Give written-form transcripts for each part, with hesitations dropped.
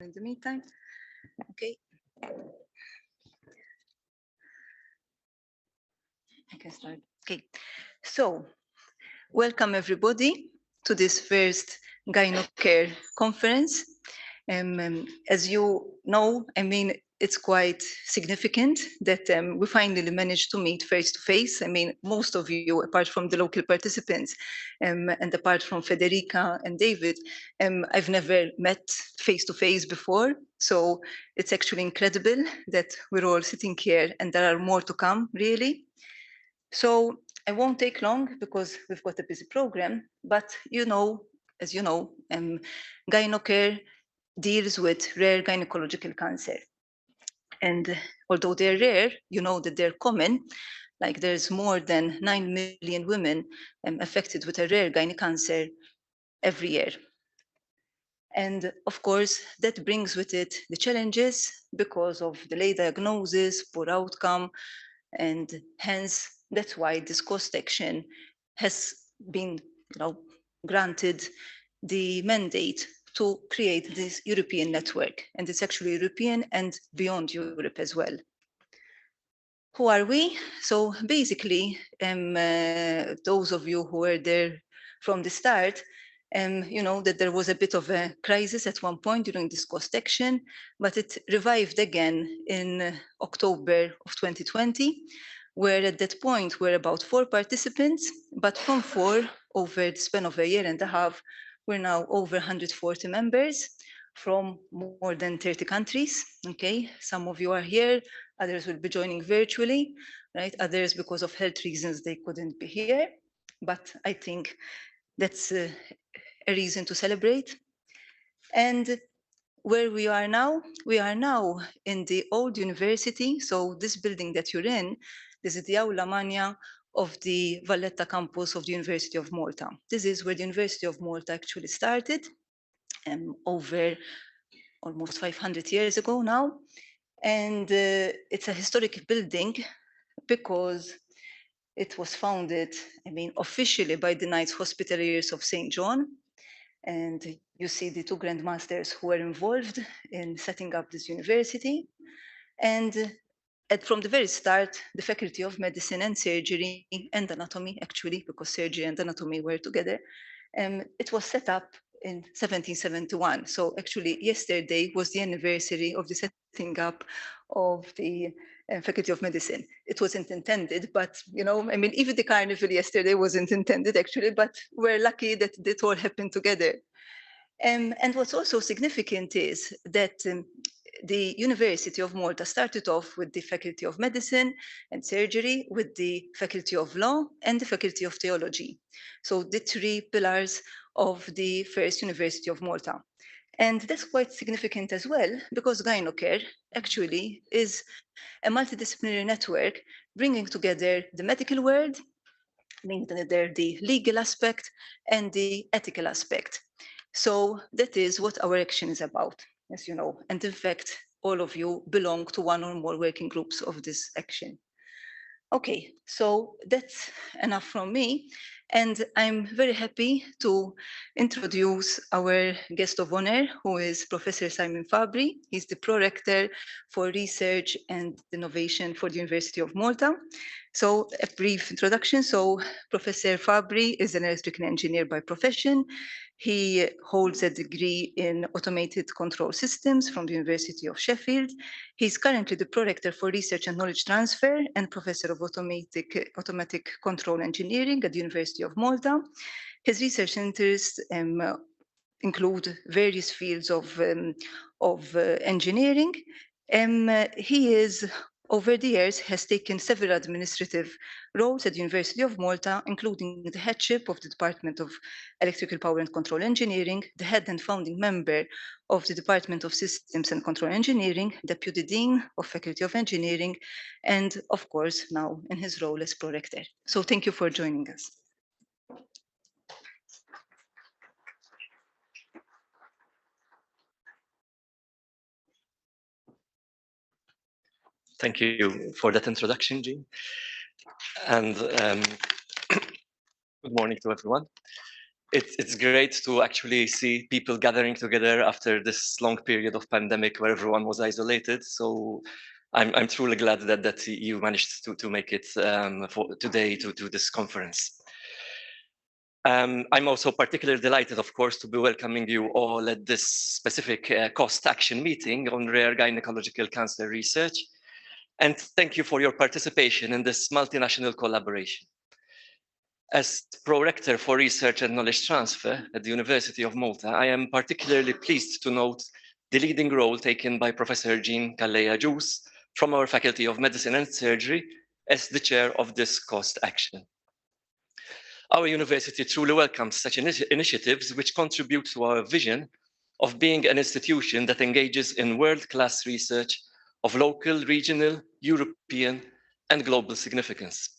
in the meantime. Okay. I can start. Okay. So, welcome everybody to this first Gynocare conference. As you know, I mean, it's quite significant that we finally managed to meet face to face. I mean, most of you, apart from the local participants and apart from Federica and David, I've never met face to face before. So it's actually incredible that we're all sitting here and there are more to come, really. So I won't take long because we've got a busy program, but as you know, Gynocare deals with rare gynecological cancer. And although they're rare, you know that they're common. Like there's more than 9 million women affected with a rare gynae cancer every year. And of course, that brings with it the challenges because of delayed diagnosis, poor outcome, and hence that's why this cost action has been granted the mandate to create this European network. And it's actually European and beyond Europe as well. Who are we? So basically, those of you who were there from the start, you know that there was a bit of a crisis at one point during this cost action, but it revived again in October of 2020, where at that point were about 4 participants, but from 4 over the span of a year and a half, we're now over 140 members from more than 30 countries. Okay, some of you are here, others will be joining virtually, right? Others, because of health reasons, they couldn't be here. But I think that's a reason to celebrate. And where we are now in the old university. So this building that you're in, this is the Aula Magna of the Valletta campus of the University of Malta. This is where the University of Malta actually started over almost 500 years ago now. And it's a historic building because it was founded, I mean, officially by the Knights Hospitallers of St. John. And you see the 2 grandmasters who were involved in setting up this university. And from the very start, the Faculty of Medicine and Surgery and Anatomy, actually, because surgery and anatomy were together, it was set up in 1771. So actually, yesterday was the anniversary of the setting up of the Faculty of Medicine. It wasn't intended, but I mean, even the carnival yesterday wasn't intended actually, but we're lucky that it all happened together. And what's also significant is that the University of Malta started off with the Faculty of Medicine and Surgery, with the Faculty of Law and the Faculty of Theology. So the 3 pillars of the first University of Malta. And that's quite significant as well, because Gynocare actually is a multidisciplinary network bringing together the medical world, bringing together the legal aspect and the ethical aspect. So that is what our action is about, as you know. And in fact, all of you belong to one or more working groups of this action. Okay, so that's enough from me. And I'm very happy to introduce our guest of honor, who is Professor Simon Fabri. He's the Prorector for Research and Innovation for the University of Malta. So a brief introduction. So Professor Fabri is an electrical engineer by profession. He holds a degree in automated control systems from the University of Sheffield. He's currently the Prorector for Research and Knowledge Transfer and Professor of Automatic Control Engineering at the University of Malta. His research interests include various fields of engineering. He is, over the years, has taken several administrative roles at the University of Malta, including the headship of the Department of Electrical Power and Control Engineering, the head and founding member of the Department of Systems and Control Engineering, Deputy Dean of Faculty of Engineering, and of course, now in his role as Prorector. So thank you for joining us. Thank you for that introduction, Jean. And good morning to everyone. it's great to actually see people gathering together after this long period of pandemic where everyone was isolated. So I'm truly glad that you managed to make it for today to this conference. I'm also particularly delighted, of course, to be welcoming you all at this specific cost action meeting on rare gynecological cancer research. And thank you for your participation in this multinational collaboration. As Pro-Rector for Research and Knowledge Transfer at the University of Malta, I am particularly pleased to note the leading role taken by Professor Jean Calleja-Jus from our Faculty of Medicine and Surgery as the chair of this cost action. Our university truly welcomes such initiatives which contribute to our vision of being an institution that engages in world-class research of local, regional, European, and global significance.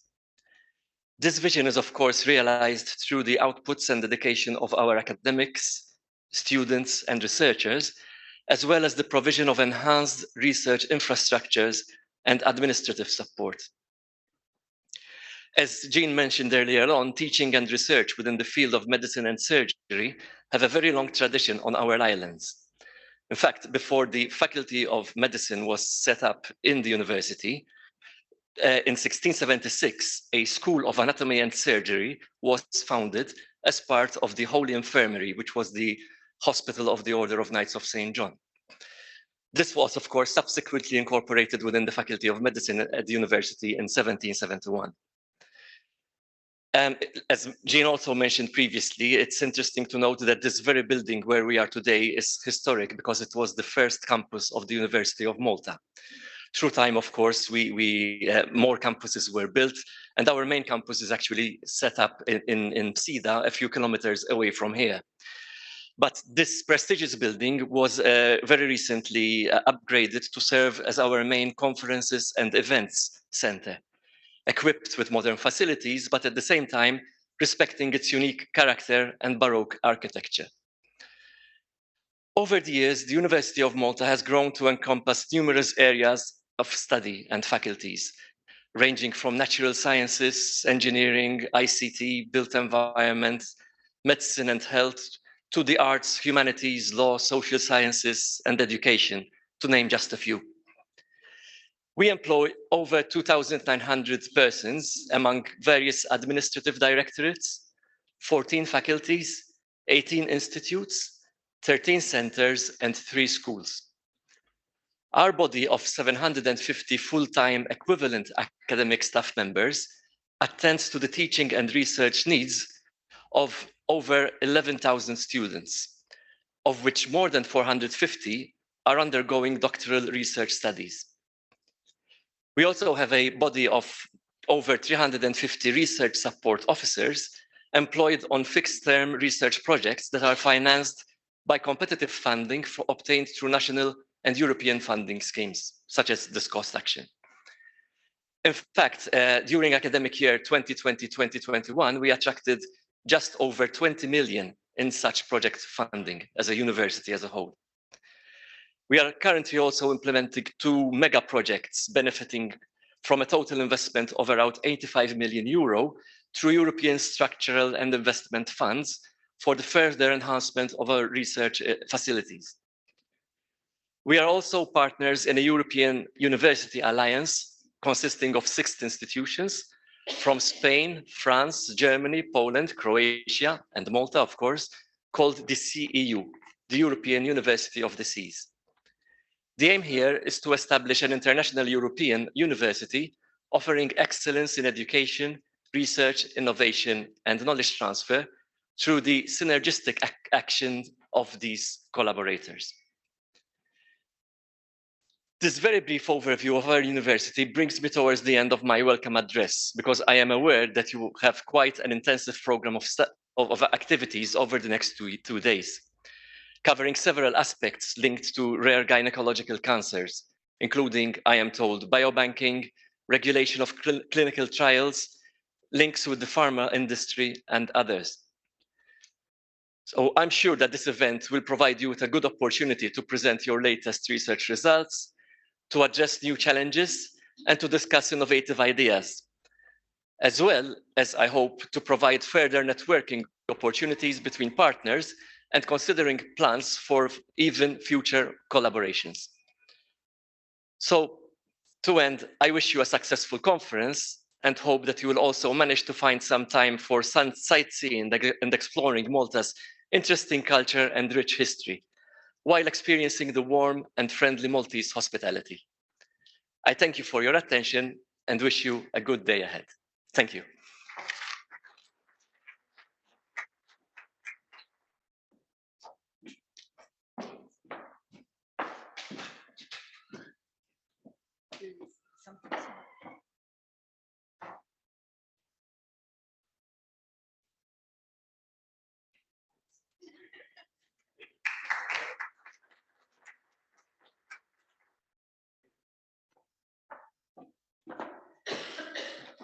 This vision is, of course, realized through the outputs and dedication of our academics, students, and researchers, as well as the provision of enhanced research infrastructures and administrative support. As Jean mentioned earlier on, teaching and research within the field of medicine and surgery have a very long tradition on our islands. In fact, before the Faculty of Medicine was set up in the university, in 1676, a school of anatomy and surgery was founded as part of the Holy Infirmary, which was the hospital of the Order of Knights of St. John. This was, of course, subsequently incorporated within the Faculty of Medicine at the university in 1771. As Jean also mentioned previously, it's interesting to note that this very building where we are today is historic because it was the first campus of the University of Malta. Through time, of course, more campuses were built, and our main campus is actually set up in Sida, a few kilometers away from here. But this prestigious building was very recently upgraded to serve as our main conferences and events center, equipped with modern facilities, but at the same time, respecting its unique character and Baroque architecture. Over the years, the University of Malta has grown to encompass numerous areas of study and faculties, ranging from natural sciences, engineering, ICT, built environment, medicine and health, to the arts, humanities, law, social sciences, and education, to name just a few. We employ over 2,900 persons among various administrative directorates, 14 faculties, 18 institutes, 13 centers, and 3 schools. Our body of 750 full-time equivalent academic staff members attends to the teaching and research needs of over 11,000 students, of which more than 450 are undergoing doctoral research studies. We also have a body of over 350 research support officers employed on fixed-term research projects that are financed by competitive funding obtained through national and European funding schemes, such as this cost action. In fact, during academic year 2020-2021, we attracted just over 20 million in such project funding as a university as a whole. We are currently also implementing 2 mega projects benefiting from a total investment of around 85 million euro through European structural and investment funds for the further enhancement of our research facilities. We are also partners in a European University Alliance consisting of 6 institutions from Spain, France, Germany, Poland, Croatia, and Malta, of course, called the CEU, the European University of the Seas. The aim here is to establish an international European university offering excellence in education, research, innovation, and knowledge transfer through the synergistic action of these collaborators. This very brief overview of our university brings me towards the end of my welcome address, because I am aware that you have quite an intensive program of activities over the next two days, covering several aspects linked to rare gynecological cancers, including, I am told, biobanking, regulation of clinical trials, links with the pharma industry, and others. So I'm sure that this event will provide you with a good opportunity to present your latest research results, to address new challenges, and to discuss innovative ideas, as well as, I hope, to provide further networking opportunities between partners and considering plans for even future collaborations. So, to end, I wish you a successful conference and hope that you will also manage to find some time for sightseeing and exploring Malta's interesting culture and rich history, while experiencing the warm and friendly Maltese hospitality. I thank you for your attention and wish you a good day ahead. Thank you.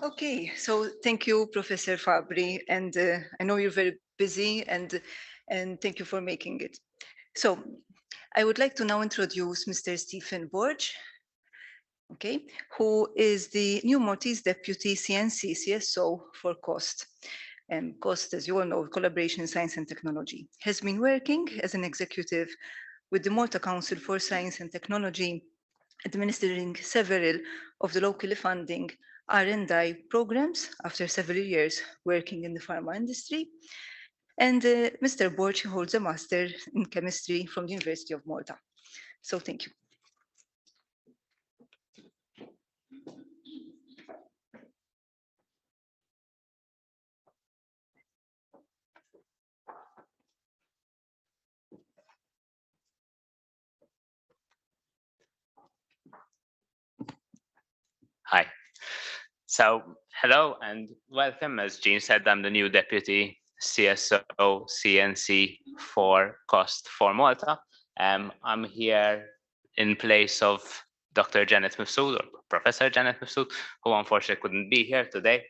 Okay, so thank you, Professor Fabri, and I know you're very busy, and thank you for making it. So I would like to now introduce Mr. Stephen Borge, okay, who is the new Maltese Deputy CNC CSO for COST. COST, as you all know, Collaboration in Science and Technology, has been working as an executive with the Malta Council for Science and Technology, administering several of the locally funding R&I programs after several years working in the pharma industry. And Mr. Borch holds a master in chemistry from the University of Malta. So thank you. Hi. So, hello and welcome. As Jean said, I'm the new Deputy CSO CNC for Cost for Malta. I'm here in place of Dr. Janet Mifsud, or Professor Janet Mifsud, who unfortunately couldn't be here today.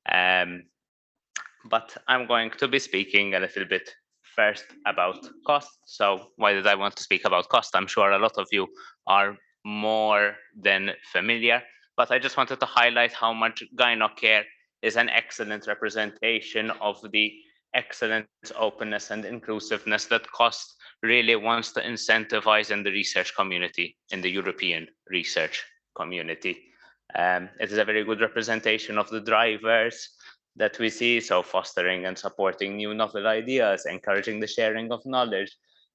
But I'm going to be speaking a little bit first about cost. So why did I want to speak about cost? I'm sure a lot of you are more than familiar, but I just wanted to highlight how much Gynocare is an excellent representation of the excellent openness and inclusiveness that cost really wants to incentivize in the research community, in the European research community. It is a very good representation of the drivers that we see, so fostering and supporting new novel ideas, encouraging the sharing of knowledge,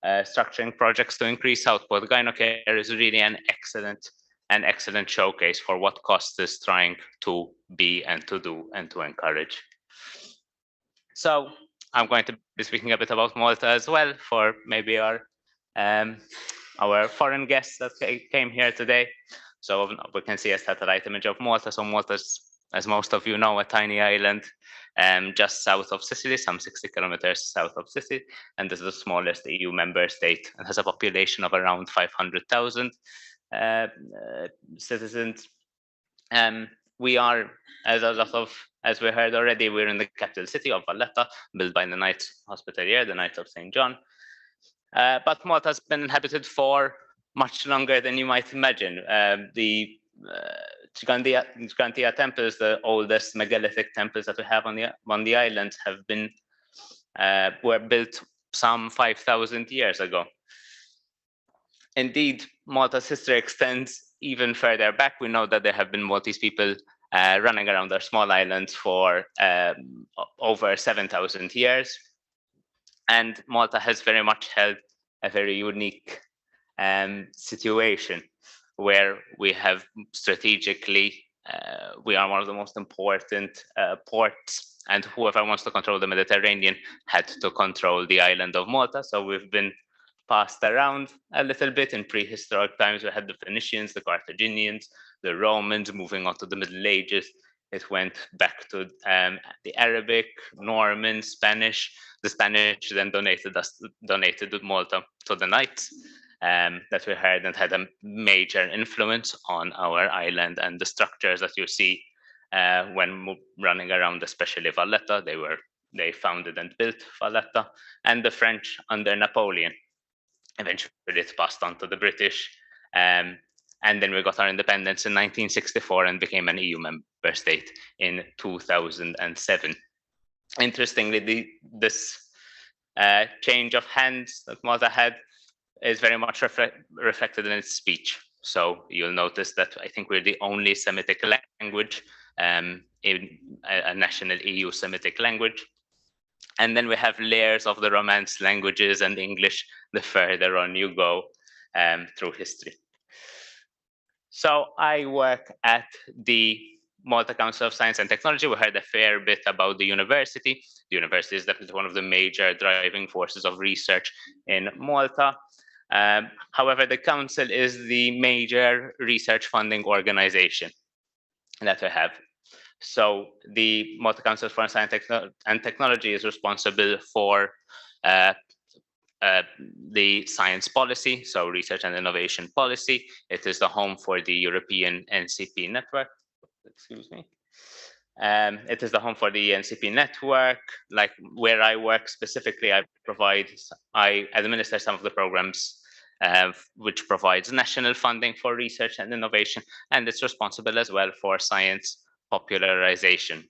structuring projects to increase output. Gynocare is really an excellent showcase for what COST is trying to be and to do and to encourage. So I'm going to be speaking a bit about Malta as well for maybe our foreign guests that came here today. So we can see a satellite image of Malta. So Malta's, as most of you know, a tiny island just south of Sicily, some 60 kilometers south of Sicily, and this is the smallest EU member state and has a population of around 500,000 citizens. We are, as we heard already, we're in the capital city of Valletta, built by the Knights Hospitalier, the Knights of St. John. But Malta has been inhabited for much longer than you might imagine. The Gigantea temples, the oldest megalithic temples that we have on the island, have been were built some 5,000 years ago. Indeed, Malta's history extends even further back. We know that there have been Maltese people running around our small islands for over 7,000 years. And Malta has very much held a very unique situation where we have strategically, we are one of the most important ports, and whoever wants to control the Mediterranean had to control the island of Malta. So we've been passed around a little bit. In prehistoric times, we had the Phoenicians, the Carthaginians, the Romans. Moving on to the Middle Ages, it went back to the Arabic, Norman, Spanish. The Spanish then donated Malta to the Knights that we heard, and had a major influence on our island and the structures that you see when running around, especially Valletta. They founded and built Valletta, and the French under Napoleon. Eventually, it passed on to the British, and then we got our independence in 1964 and became an EU member state in 2007. Interestingly, this change of hands that Malta had is very much reflected in its speech. So you'll notice that I think we're the only Semitic language in a national EU Semitic language. And then we have layers of the Romance languages and English the further on you go through history. So I work at the Malta Council of Science and Technology. We heard a fair bit about the university. The university is definitely one of the major driving forces of research in Malta. However, the council is the major research funding organization that we have. So the Malta Council for Science and Technology is responsible for the science policy, so research and innovation policy. It is the home for the European NCP network. Excuse me. It is the home for the NCP network. Like where I work specifically, I administer some of the programs which provides national funding for research and innovation, and it's responsible as well for science popularization.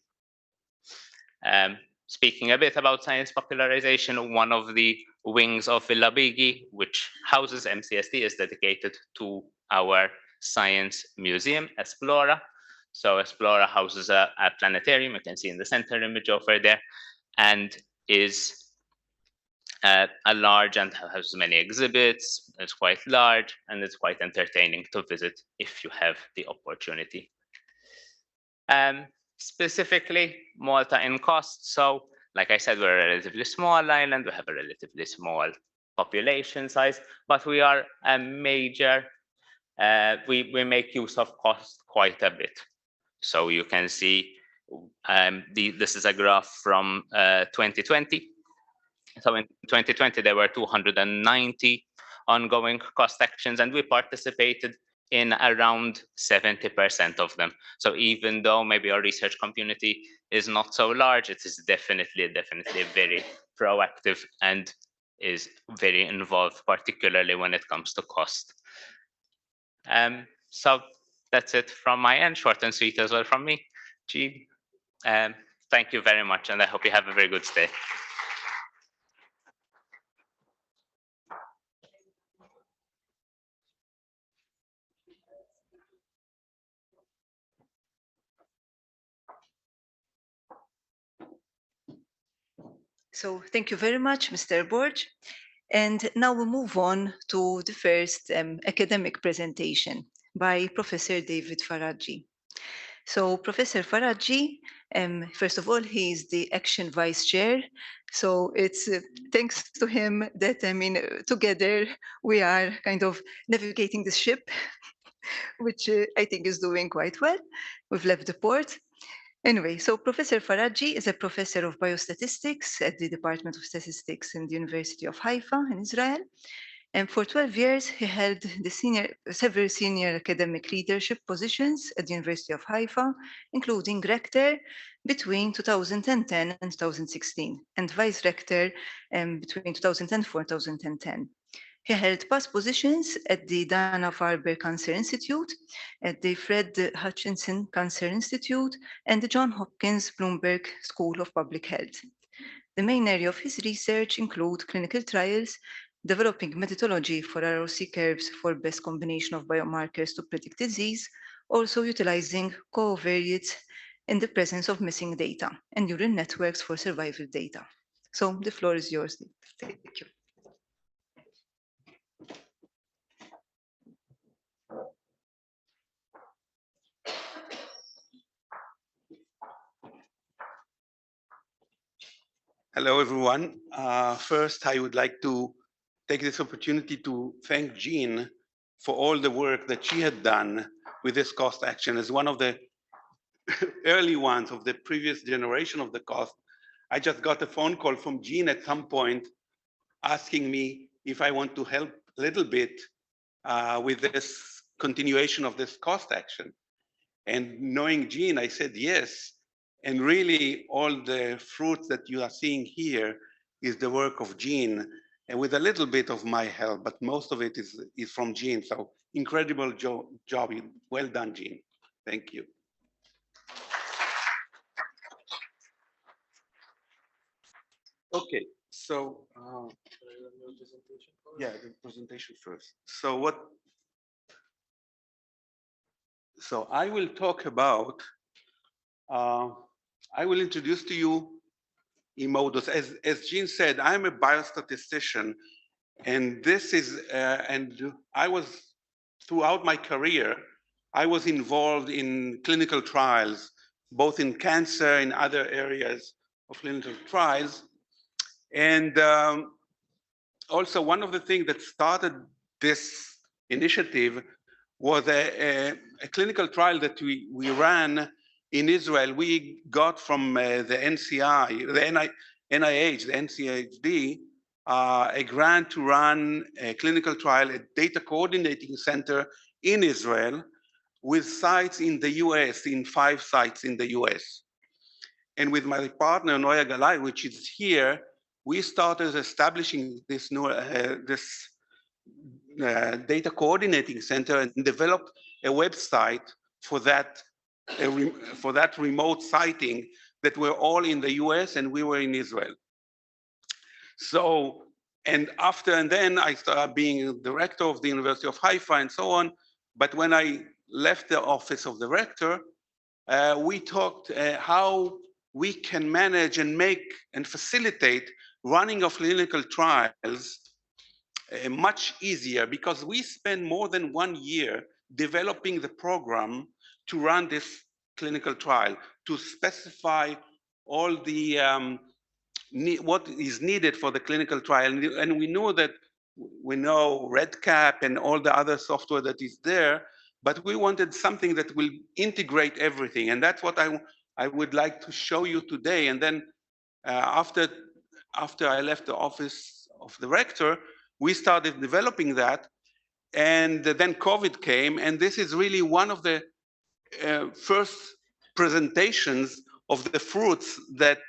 Speaking a bit about science popularization, one of the wings of Villa Bigi, which houses MCST, is dedicated to our science museum, Esplora. So Esplora houses a planetarium, you can see in the center image over there, and is a large and has many exhibits. It's quite large and it's quite entertaining to visit if you have the opportunity. Specifically, Malta in cost. So, like I said, we're a relatively small island. We have a relatively small population size, but we are a major. We make use of cost quite a bit. So you can see this is a graph from 2020. So in 2020 there were 290 ongoing cost actions, and we participated in around 70% of them. So even though maybe our research community is not so large, it is definitely very proactive and is very involved, particularly when it comes to cost. So that's it from my end, short and sweet as well from me. Gene, thank you very much, and I hope you have a very good stay. So thank you very much, Mr. Borg. And now we move on to the first academic presentation by Professor David Faraggi. So Professor Faraggi, first of all, he is the Action Vice Chair. So it's thanks to him that, together we are kind of navigating the ship, which I think is doing quite well. We've left the port. Anyway, so Professor Faraggi is a professor of biostatistics at the Department of Statistics in the University of Haifa in Israel. And for 12 years, he held several senior academic leadership positions at the University of Haifa, including rector between 2010 and 2016, and vice rector between 2004 and 2010. He held past positions at the Dana-Farber Cancer Institute, at the Fred Hutchinson Cancer Institute, and the Johns Hopkins Bloomberg School of Public Health. The main area of his research include clinical trials, developing methodology for ROC curves for best combination of biomarkers to predict disease, also utilizing covariates in the presence of missing data, and neural networks for survival data. So the floor is yours. Thank you. Hello, everyone. First, I would like to take this opportunity to thank Jean for all the work that she had done with this cost action. As one of the early ones of the previous generation of the cost, I just got a phone call from Jean at some point asking me if I want to help a little bit with this continuation of this cost action. And knowing Jean, I said yes. And really, all the fruits that you are seeing here is the work of Jean, and with a little bit of my help, but most of it is from Jean. So incredible job. Well done, Jean. Thank you. Okay, so yeah, the presentation first. So I will talk about. I will introduce to you Emodus. As Jean said, I'm a biostatistician, and this is and I was throughout my career, I was involved in clinical trials, both in cancer and other areas of clinical trials, and also one of the things that started this initiative was a clinical trial that we ran in Israel. We got from the NCI, the NIH, the NCHD, a grant to run a clinical trial at Data Coordinating Center in Israel with sites in the US, in 5 sites in the US. And with my partner, Noya Galai, which is here, we started establishing this new data coordinating center and developed a website for that remote siting that were all in the US and we were in Israel. So, and then I started being director of the University of Haifa and so on. But when I left the office of the rector, we talked how we can manage and make and facilitate running of clinical trials much easier, because we spent more than 1 year developing the program to run this clinical trial, to specify all the what is needed for the clinical trial. And we know that we know RedCap and all the other software that is there, but we wanted something that will integrate everything. And that's what I would like to show you today. And then after I left the office of the rector, we started developing that. And then COVID came, and this is really one of the first presentations of the fruits that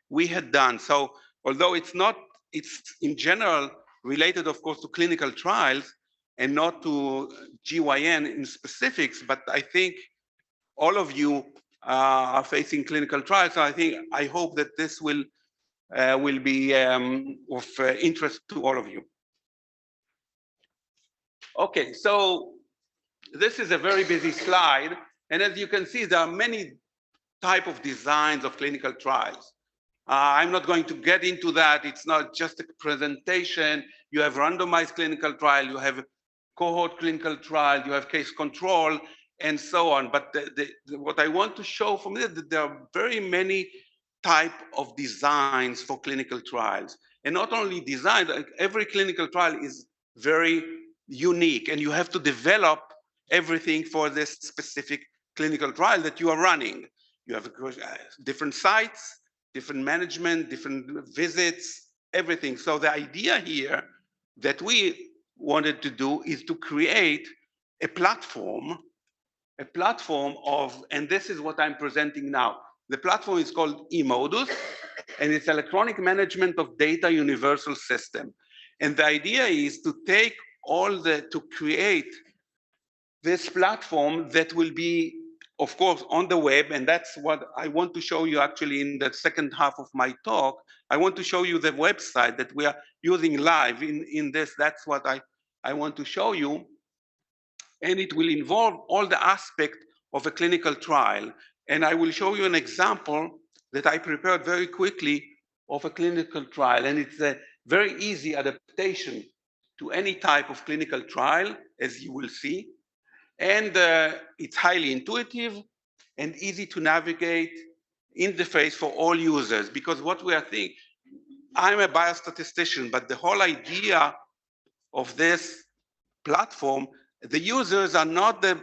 we had done. So although it's in general related, of course, to clinical trials and not to GYN in specifics, but I think all of you are facing clinical trials. So I hope that this will be of interest to all of you. Okay, so this is a very busy slide. And as you can see, there are many types of designs of clinical trials. I'm not going to get into that. It's not just a presentation. You have randomized clinical trial, you have cohort clinical trial, you have case control, and so on. But what I want to show from this, that there are very many types of designs for clinical trials. And not only design, every clinical trial is very unique, and you have to develop everything for this specific clinical trial that you are running. You have different sites, different management, different visits, everything. So the idea here that we wanted to do is to create a platform of, and this is what I'm presenting now. The platform is called Emodus, and it's electronic management of data universal system. And the idea is to take to create this platform that will be, of course, on the web, and that's what I want to show you actually in the second half of my talk. I want to show you the website that we are using live in this. That's what I want to show you. And it will involve all the aspects of a clinical trial. And I will show you an example that I prepared very quickly of a clinical trial. And it's a very easy adaptation to any type of clinical trial, as you will see. And it's highly intuitive and easy to navigate interface for all users, because what we are thinking, I'm a biostatistician, but the whole idea of this platform, the users are not the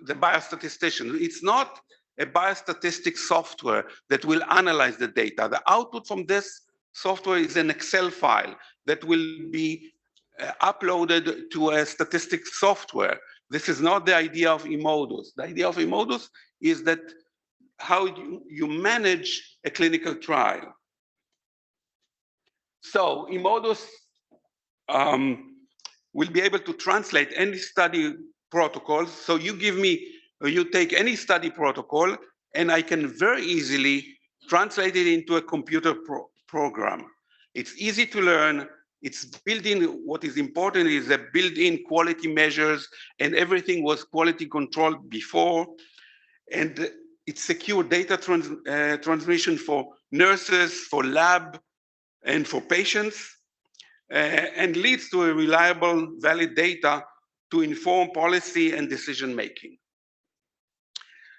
biostatistician. It's not a biostatistic software that will analyze the data. The output from this software is an Excel file that will be uploaded to a statistics software. This is not the idea of Emodus. The idea of Emodus is that how you manage a clinical trial. So Emodus will be able to translate any study protocol. So you take any study protocol, and I can very easily translate it into a computer program. It's easy to learn. It's built in. What is important is the built-in quality measures, and everything was quality controlled before. And it's secure data transmission for nurses, for lab, and for patients, and leads to a reliable, valid data to inform policy and decision making.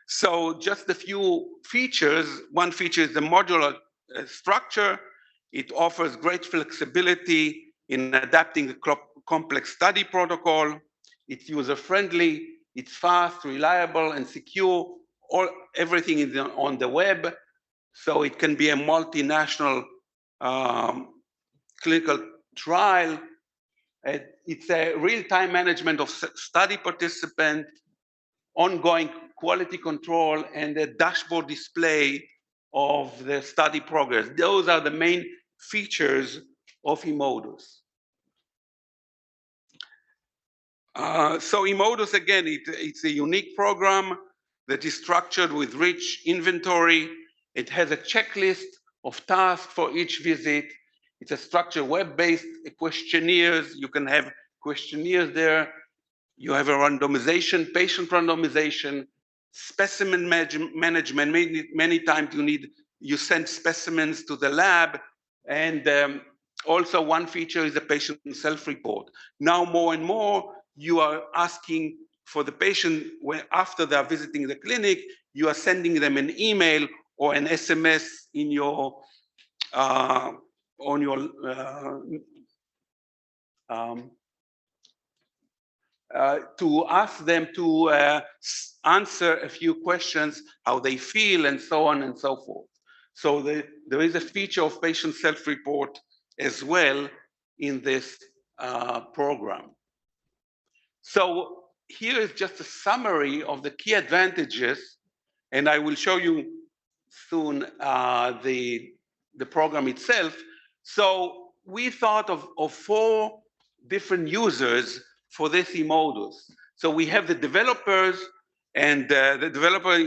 So just a few features. One feature is the modular structure. It offers great flexibility in adapting the complex study protocol. It's user-friendly, it's fast, reliable, and secure. Everything is on the web, so it can be a multinational clinical trial. It's a real-time management of study participants, ongoing quality control, and a dashboard display of the study progress. Those are the main features of eModus. So eModus, again, it's a unique program that is structured with rich inventory. It has a checklist of tasks for each visit. It's a structured web-based questionnaires. You can have questionnaires there. You have a randomization, patient randomization, specimen management. Many times you send specimens to the lab, and also one feature is the patient self-report. Now more and more, you are asking for the patient, after they are visiting the clinic, you are sending them an email or an SMS in your on your to ask them to answer a few questions, how they feel, and so on and so forth. So there is a feature of patient self-report as well in this program. So here is just a summary of the key advantages, and I will show you soon the program itself. So we thought of 4 different users for this eModus. So we have the developers, and the developer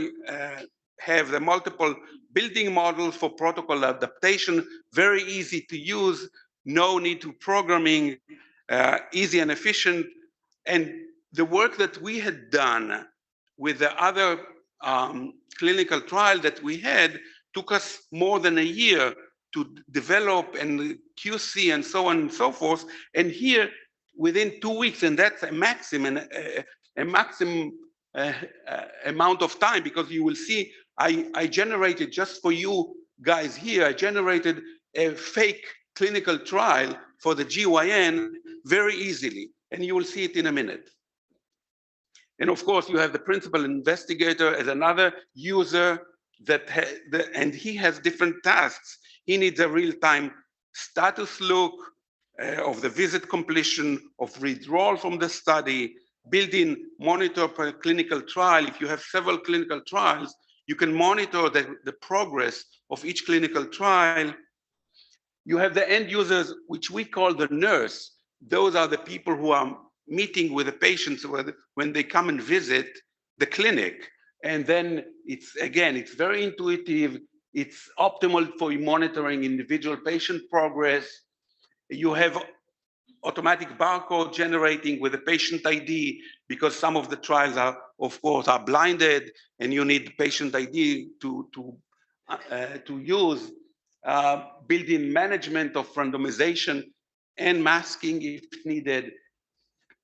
have the multiple building models for protocol adaptation, very easy to use, no need to programming, easy and efficient. And the work that we had done with the other clinical trial that we had took us more than a year to develop and QC and so on and so forth. And here, within 2 weeks, and that's a maximum amount of time, because you will see I generated, just for you guys here, I generated a fake clinical trial for the GYN very easily, and you will see it in a minute. And of course, you have the principal investigator as another user and he has different tasks. He needs a real-time status look of the visit completion, of withdrawal from the study, built-in monitor per clinical trial. If you have several clinical trials, you can monitor the progress of each clinical trial. You have the end users, which we call the nurse. Those are the people who are meeting with the patients when they come and visit the clinic. And then it's very intuitive. It's optimal for monitoring individual patient progress. You have automatic barcode generating with a patient ID, because some of the trials are, of course, are blinded, and you need patient ID to use. Built-in management of randomization and masking if needed.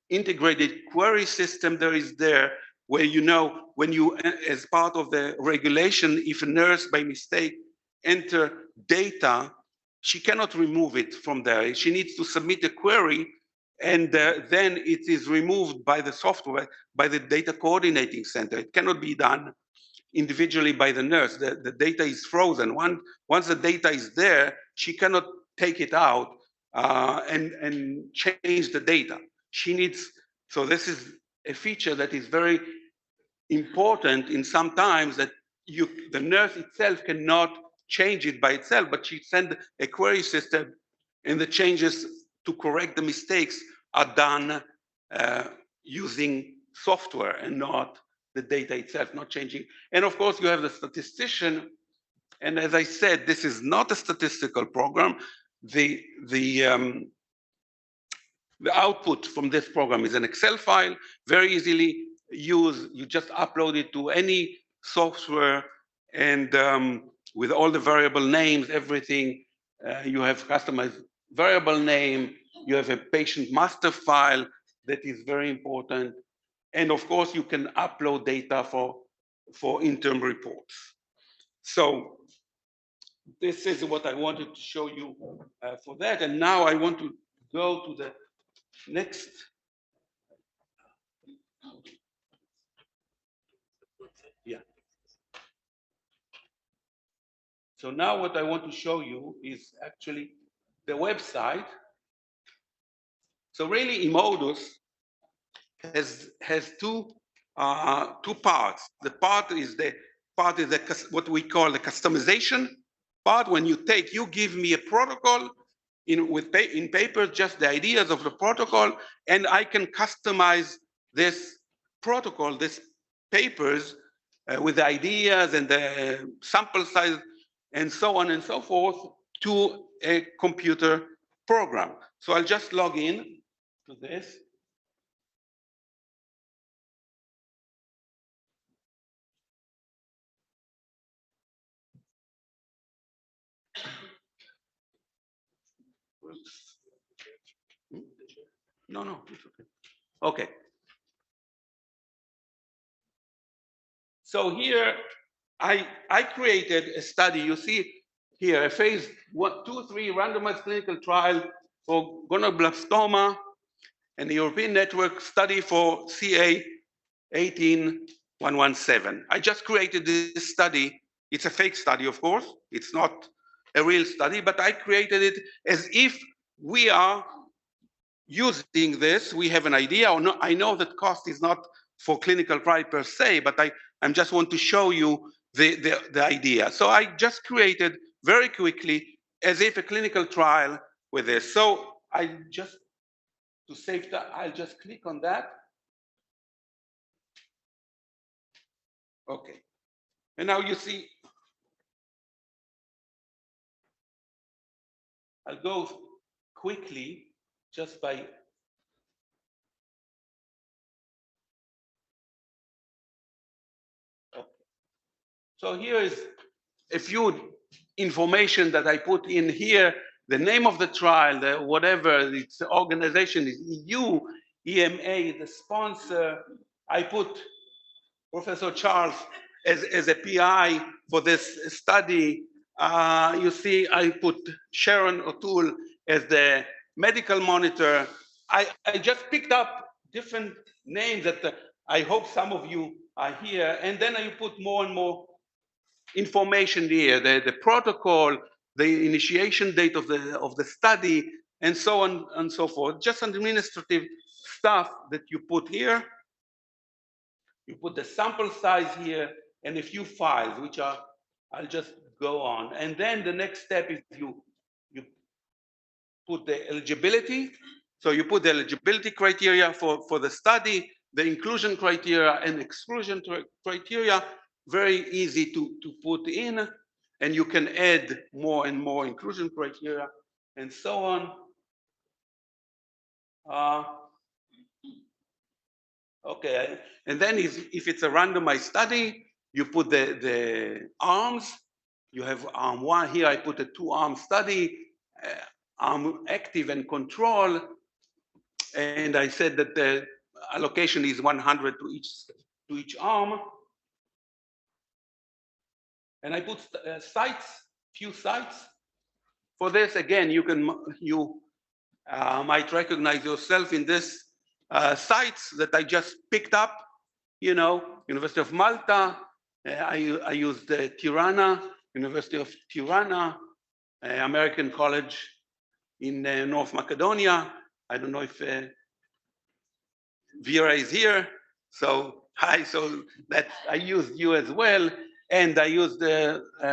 Integrated query system there, where when you, as part of the regulation, if a nurse by mistake enter data, she cannot remove it from there. She needs to submit a query, and then it is removed by the software, by the data coordinating center. It cannot be done individually by the nurse. The data is frozen. Once the data is there, she cannot take it out and change the data. So this is a feature that is very important in some times, that the nurse itself cannot change it by itself, but she send a query system, and the changes to correct the mistakes are done using software and not the data itself, not changing. And of course, you have the statistician And as I said, this is not a statistical program. The output from this program is an Excel file, very easily used. You just upload it to any software, and with all the variable names, everything, you have customized variable name, you have a patient master file that is very important. And of course, you can upload data for interim reports. So this is what I wanted to show you for that. And now I want to go to the next. Yeah. So now what I want to show you is actually the website. So really, Emodus has two parts. The part is what we call the customization part. When you give me a protocol in paper, just the ideas of the protocol, and I can customize this protocol, this papers, with the ideas and the sample size and so on and so forth to a computer program. So I'll just log in to this. No, it's okay. Okay. So here I created a study. You see here a phase 1-2-3 randomized clinical trial for gonioblastoma and the European network study for CA 18117. I just created this study. It's a fake study, of course. It's not a real study, but I created it as if we are using this. We have an idea, or no, I know that cost is not for clinical trial per se, but I just want to show you the idea. So I just created very quickly as if a clinical trial with this. So I just, to save that, I'll just click on that. Okay. And now you see, I'll go quickly just by. Okay. So here is a few information that I put in here. The name of the trial, the whatever, its the organization is EU, EMA, the sponsor. I put Professor Charles as a PI for this study. You see, I put Sharon O'Toole as the medical monitor. I just picked up different names that I hope some of you are here, and then I put more and more information here, the protocol, the initiation date of the study, and so on and so forth. Just administrative stuff that you put here. You put the sample size here and a few files, which are, I'll just go on. And then the next step is you put the eligibility. So you put the eligibility criteria for the study, the inclusion criteria and exclusion criteria, very easy to put in. And you can add more and more inclusion criteria and so on. Okay, and then if it's a randomized study, you put the arms. You have arm 1 here. I put a 2-arm study, arm active and control, and I said that the allocation is 100 to each arm. And I put sites, few sites. For this, again, you might recognize yourself in this sites that I just picked up. You know, University of Malta. I used Tirana, University of Tirana, American College in North Macedonia. I don't know if Vera is here. So hi, so that I used you as well. And I used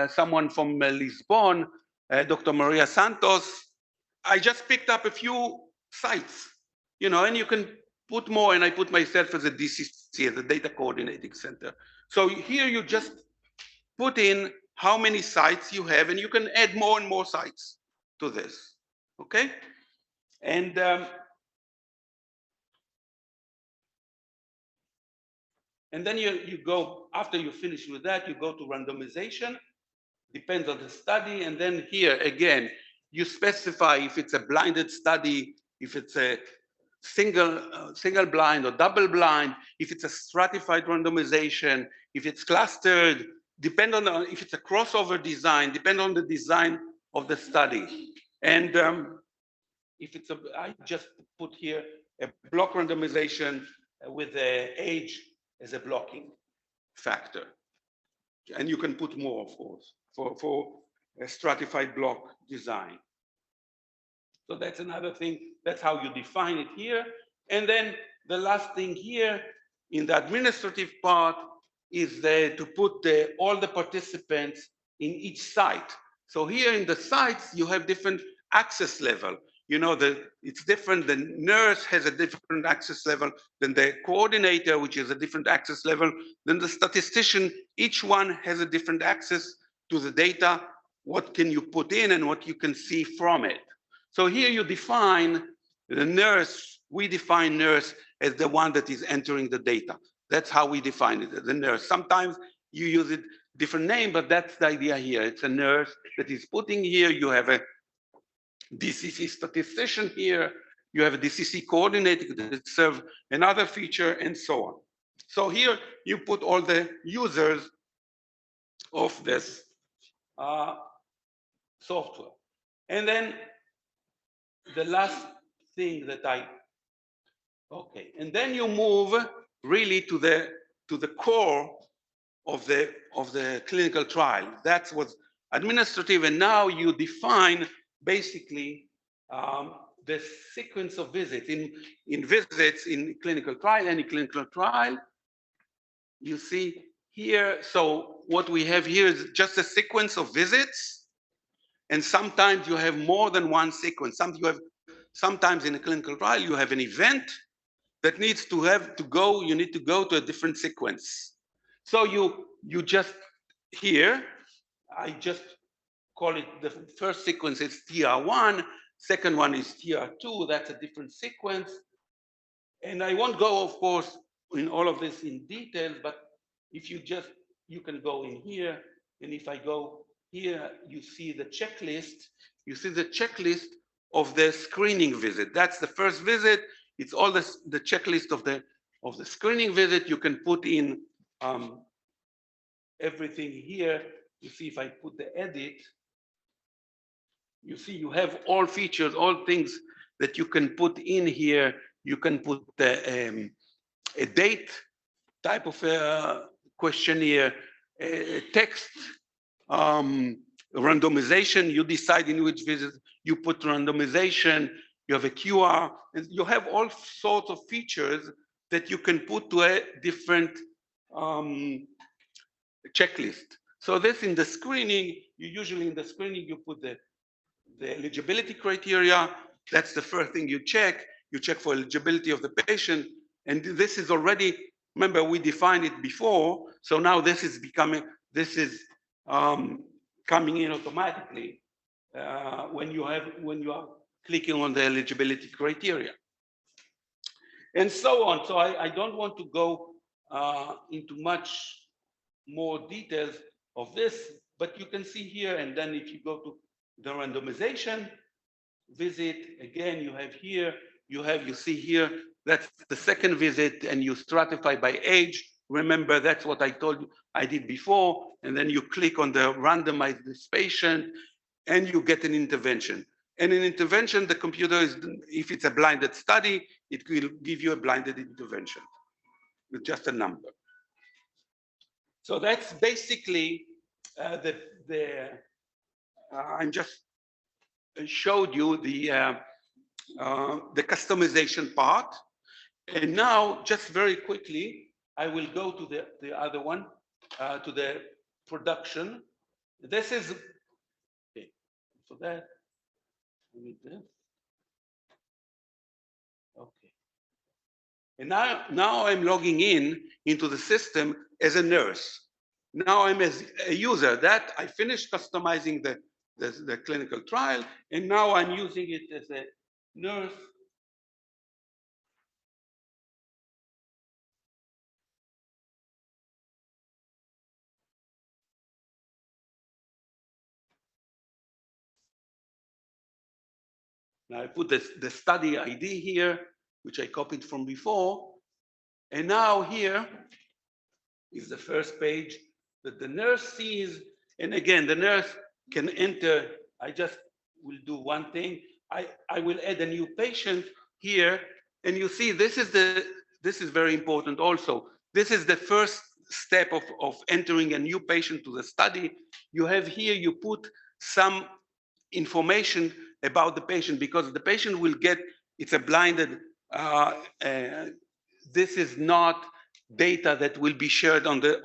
someone from Lisbon, Dr. Maria Santos. I just picked up a few sites, you know, and you can put more, and I put myself as a DCC, as a data coordinating center. So here you just put in how many sites you have, and you can add more and more sites to this, okay? And then you go, after you finish with that, you go to randomization, depends on the study, and then here again, you specify if it's a blinded study, if it's a single blind or double blind, if it's a stratified randomization, if it's clustered, depend on if it's a crossover design, depend on the design of the study. And if it's I just put here a block randomization with the age as a blocking factor. And you can put more, of course, for a stratified block design. So that's another thing. That's how you define it here. And then the last thing here in the administrative part is to put all the participants in each site. So here in the sites, you have different access level. You know, it's different. The nurse has a different access level than the coordinator, which is a different access level than the statistician. Each one has a different access to the data. What can you put in and what you can see from it. So here you define the nurse, we define nurse as the one that is entering the data. That's how we define it, the nurse. Sometimes you use it different name, but that's the idea here. It's a nurse that is putting here. You have a DCC statistician here. You have a DCC coordinator that serve another feature and so on. So here you put all the users of this software. And then the last thing that okay, and then you move really to the core of the clinical trial. That's what's administrative, and now you define basically the sequence of visits. In visits in clinical trial, any clinical trial, you see here. So what we have here is just a sequence of visits, and sometimes you have more than one sequence. Sometimes in a clinical trial you have an event that needs to go. You need to go to a different sequence. So you just here, I just call it the first sequence is TR1, second one is TR2. That's a different sequence, and I won't go, of course, in all of this in detail. But if you can go in here, and if I go here, you see the checklist. You see the checklist of the screening visit. That's the first visit. It's all the checklist of the screening visit. You can put in everything here. You see, if I put the edit, you see you have all features, all things that you can put in here. You can put a date type of questionnaire, text, randomization. You decide in which visit you put randomization. You have a QR, and you have all sorts of features that you can put to a different checklist. So this in the screening, usually in the screening, you put the eligibility criteria. That's the first thing you check. You check for eligibility of the patient. And this is already, remember, we defined it before. So now this is coming in automatically when you are clicking on the eligibility criteria. And so on. So I don't want to go into much more details of this, but you can see here, and then if you go to the randomization visit, again, you have here, you see here, that's the second visit, and you stratify by age. Remember, that's what I told you I did before, and then you click on the randomize this patient, and you get an intervention. And in intervention, the computer is, if it's a blinded study, it will give you a blinded intervention with just a number. So that's basically I'm just showed you the customization part. And now, just very quickly, I will go to the other one, to the production. This is, okay, so that, we need this. Okay. And now I'm logging into the system as a nurse. Now I'm as a user. That I finished customizing the clinical trial, and now I'm using it as a nurse. Now I put the study ID here, which I copied from before. And now here is the first page that the nurse sees. And again, the nurse can enter. I just will do one thing. I will add a new patient here. And you see, this is very important also. This is the first step of entering a new patient to the study. You have here, you put some information about the patient, because the patient will get, it's a blinded, this is not data that will be shared on the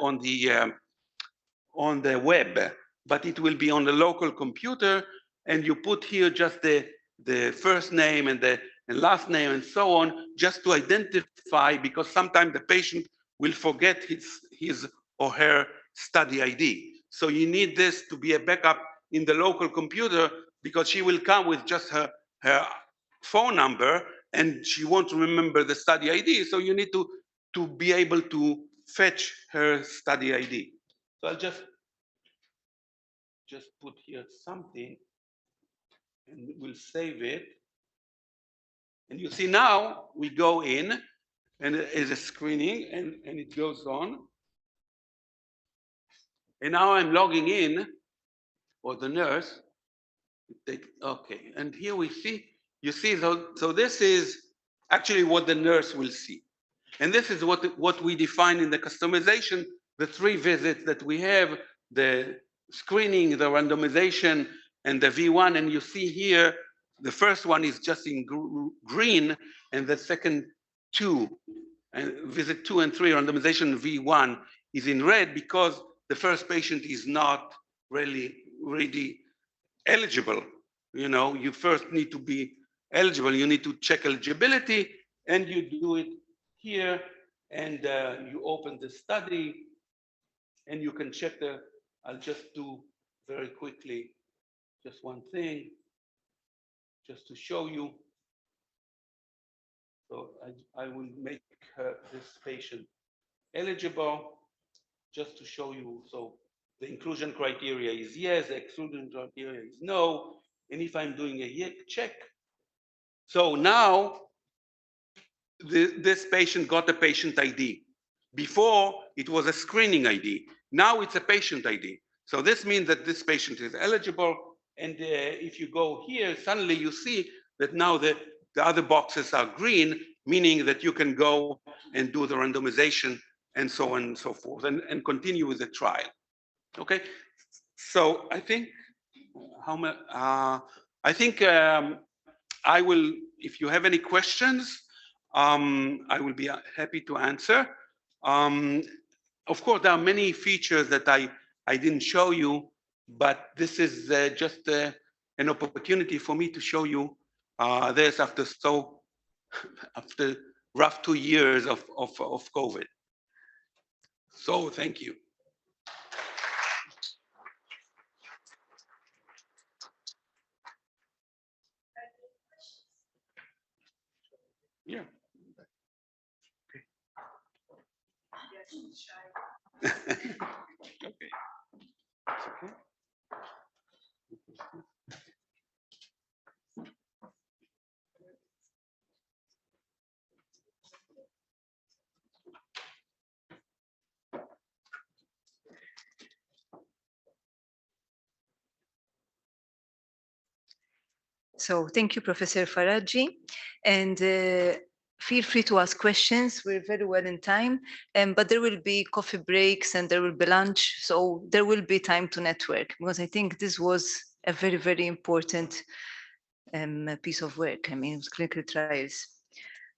web, but it will be on the local computer, and you put here just the first name and the last name and so on, just to identify, because sometimes the patient will forget his or her study ID. So you need this to be a backup in the local computer, because she will come with just her phone number and she won't remember the study ID. So you need to be able to fetch her study ID. So I'll just put here something and we'll save it. And you see now we go in and it is a screening and it goes on. And now I'm logging in, or the nurse. Okay, and here we see, you see, so this is actually what the nurse will see. And this is what we define in the customization, the 3 visits that we have, the screening, the randomization, and the V1. And you see here, the first one is just in green, and the second 2, and visit 2 and 3, randomization V1, is in red, because the first patient is not really eligible. You know, you first need to be eligible. You need to check eligibility, and you do it here, and you open the study, and you can check I'll just do very quickly just one thing, just to show you. So I will make this patient eligible, just to show you. So the inclusion criteria is yes, the exclusion criteria is no. And if I'm doing a check, so now this patient got a patient ID. Before, it was a screening ID. Now it's a patient ID. So this means that this patient is eligible. And if you go here, suddenly you see that now the other boxes are green, meaning that you can go and do the randomization and so on and so forth, and continue with the trial. Okay, so I think I will, if you have any questions, I will be happy to answer. Of course, there are many features that I didn't show you, but this is just an opportunity for me to show you this after rough 2 years of COVID. So thank you. Yeah. Okay. Okay. It's okay. So thank you, Professor Faraggi, and feel free to ask questions. We're very well in time, but there will be coffee breaks and there will be lunch. So there will be time to network, because I think this was a very, very important piece of work. I mean, it was clinical trials.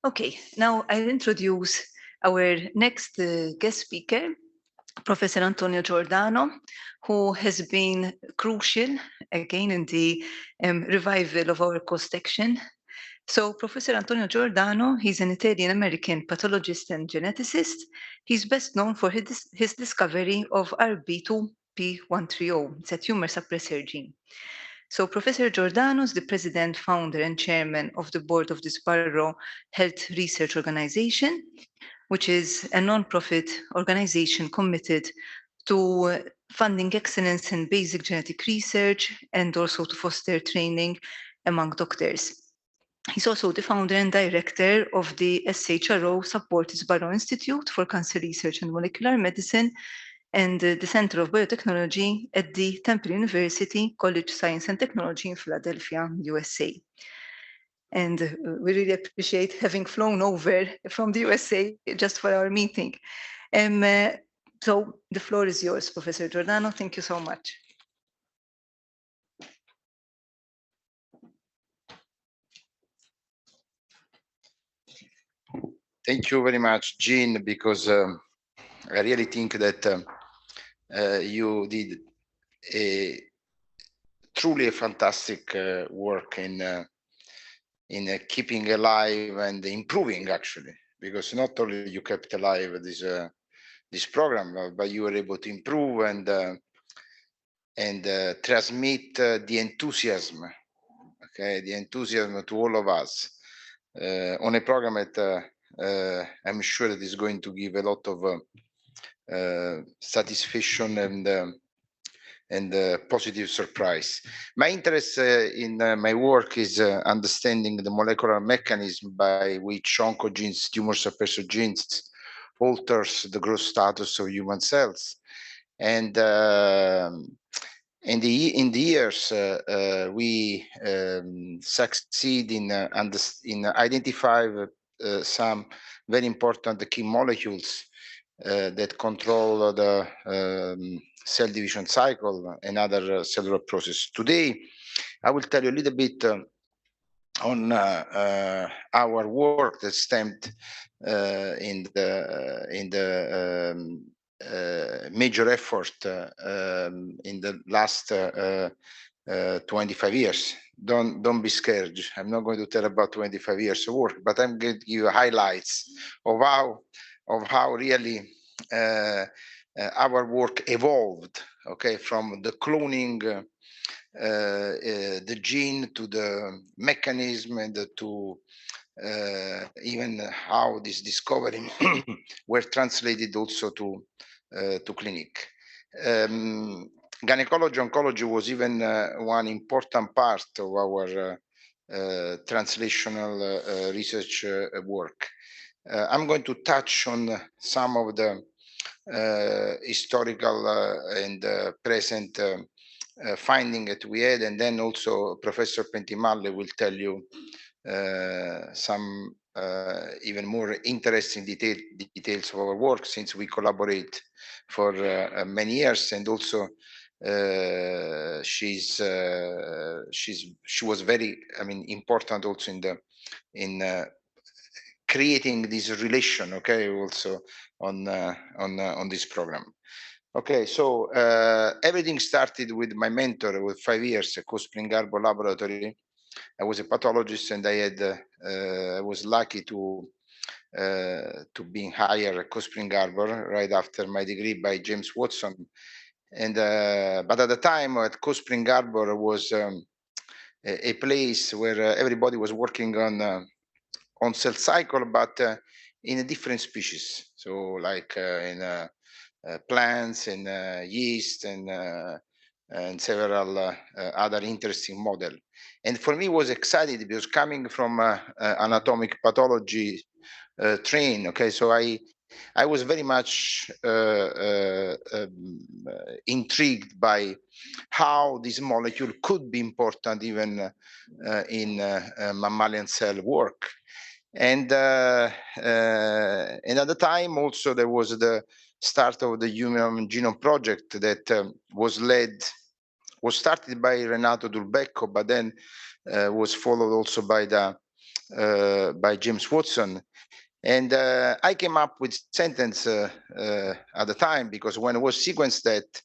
Okay, now I'll introduce our next guest speaker, Professor Antonio Giordano, who has been crucial again in the revival of our cost action So Professor Antonio Giordano, he's an Italian-American pathologist and geneticist. He's best known for his discovery of RB2P130. It's a tumor suppressor gene. So Professor Giordano is the president, founder, and chairman of the board of the Sparrow Health Research Organization, which is a non-profit organization committed to funding excellence in basic genetic research and also to foster training among doctors. He's also the founder and director of the SHRO Supported Sparrow Institute for Cancer Research and Molecular Medicine and the Center of Biotechnology at the Temple University College of Science and Technology in Philadelphia, USA. And we really appreciate having flown over from the USA just for our meeting. So the floor is yours, Professor Giordano. Thank you so much. Thank you very much, Jean, because I really think that you did truly a fantastic work in keeping alive and improving, actually, because not only you kept alive this program, but you were able to improve and transmit the enthusiasm, okay, the enthusiasm to all of us on a program that I'm sure that is going to give a lot of satisfaction and positive surprise. My interest in my work is understanding the molecular mechanism by which oncogenes, tumor suppressor genes, alters the growth status of human cells. And in the years, we succeed in identifying some very important key molecules that control the cell division cycle and other cellular processes. Today, I will tell you a little bit on our work that stemmed in the major effort in the last 25 years. Don't be scared. I'm not going to tell about 25 years of work, but I'm going to give you highlights of how really our work evolved. Okay, from the cloning the gene to the mechanism and to even how this discovery were translated also to clinic. Gynecology oncology was even one important part of our translational research work. I'm going to touch on some of the historical and present finding that we had, and then also Professor Pentimalle will tell you some even more interesting details of our work, since we collaborate for many years, and also she was very, important also in creating this relation, okay, also on this program. Okay, so everything started with my mentor with 5 years at Cospring Garbo Laboratory. I was a pathologist, and I was lucky to being hired at Cospring Garbo right after my degree by James Watson. And but at the time at Cospring Garbo was a place where everybody was working on cell cycle, but in a different species. So like in plants and yeast and several other interesting model. And for me, it was exciting because coming from anatomic pathology train, okay, so I was very much intrigued by how this molecule could be important even in mammalian cell work. And at the time also there was the start of the Human Genome Project that was started by Renato Dulbecco, but then was followed also by James Watson. And I came up with sentence at the time, because when it was sequenced that,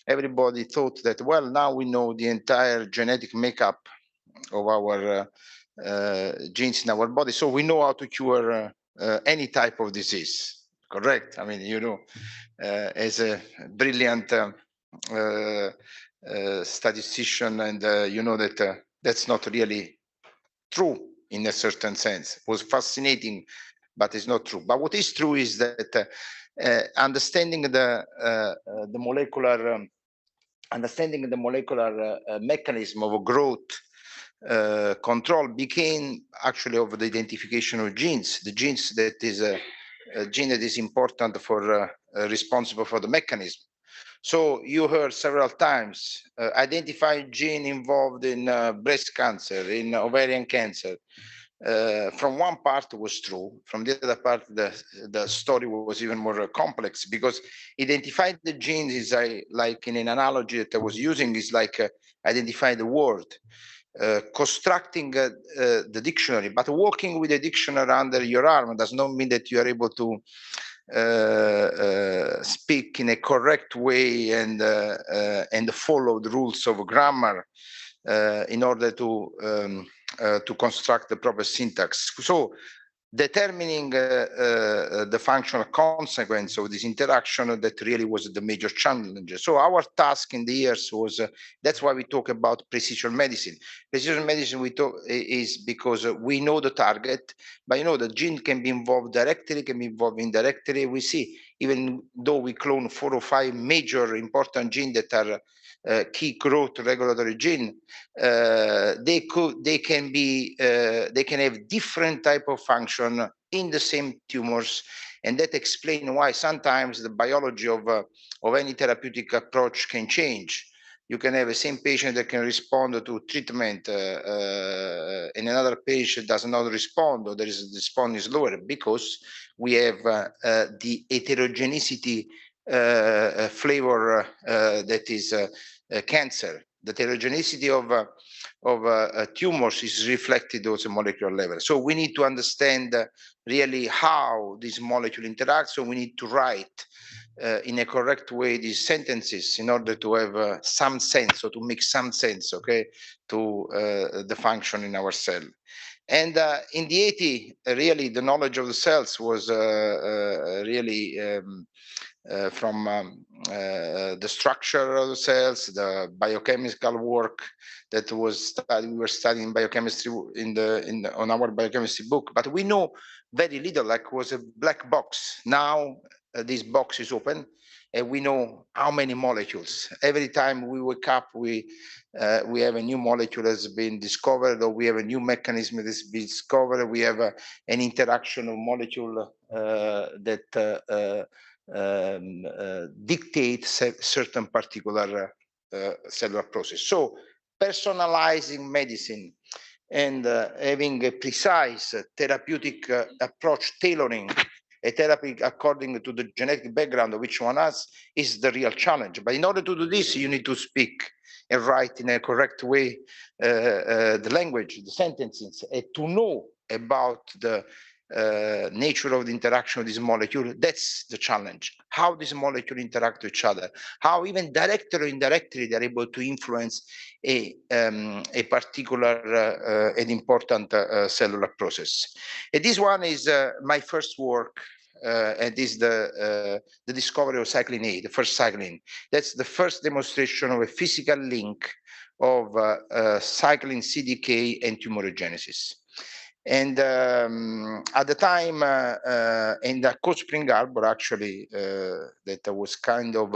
everybody thought that, well, now we know the entire genetic makeup of our genes in our body, so we know how to cure any type of disease. Correct? I mean, you know, as a brilliant statistician, and you know that that's not really true in a certain sense. It was fascinating, but it's not true. But what is true is that understanding the molecular mechanism of growth control became actually of the identification of genes. The genes that is a gene that is important for responsible for the mechanism. So you heard several times identify gene involved in breast cancer, in ovarian cancer. From one part was true. From the other part, the story was even more complex, because identifying the genes is like, in an analogy that I was using, is like identify the word. Constructing the dictionary, but walking with a dictionary under your arm does not mean that you are able to speak in a correct way and follow the rules of grammar in order to construct the proper syntax. So determining the functional consequence of this interaction, that really was the major challenge. So our task in the years was, that's why we talk about precision medicine. Precision medicine we talk is because we know the target, but you know the gene can be involved directly, can be involved indirectly. We see, even though we clone 4 or 5 major important genes that are key growth regulatory gene, they can have different type of function in the same tumors, and that explains why sometimes the biology of any therapeutic approach can change. You can have a same patient that can respond to treatment, and another patient does not respond, or the response is lower, because we have the heterogeneity flavor that is cancer. The heterogeneity of tumors is reflected also molecular level. So we need to understand really how this molecule interacts. So we need to write in a correct way these sentences in order to have some sense, or to make some sense, okay, to the function in our cell. And in the 80s, really the knowledge of the cells was really from the structure of the cells, the biochemical work that was studied. We were studying biochemistry on our biochemistry book, but we know very little, like was a black box. Now this box is open, and we know how many molecules. Every time we wake up, we have a new molecule that's been discovered, or we have a new mechanism that's been discovered. We have an interaction of molecule that dictates certain particular cellular process. So personalizing medicine and having a precise therapeutic approach, tailoring a therapy according to the genetic background of each one of us, is the real challenge. But in order to do this, you need to speak and write in a correct way the language, the sentences, and to know about the nature of the interaction of this molecule. That's the challenge. How these molecules interact with each other, how even directly or indirectly they're able to influence a particular and important cellular process. And this one is my first work, and is the discovery of cyclin A, the first cyclin. That's the first demonstration of a physical link of cyclin CDK and tumorigenesis. And at the time, in the Cold Spring Harbor, actually, that was kind of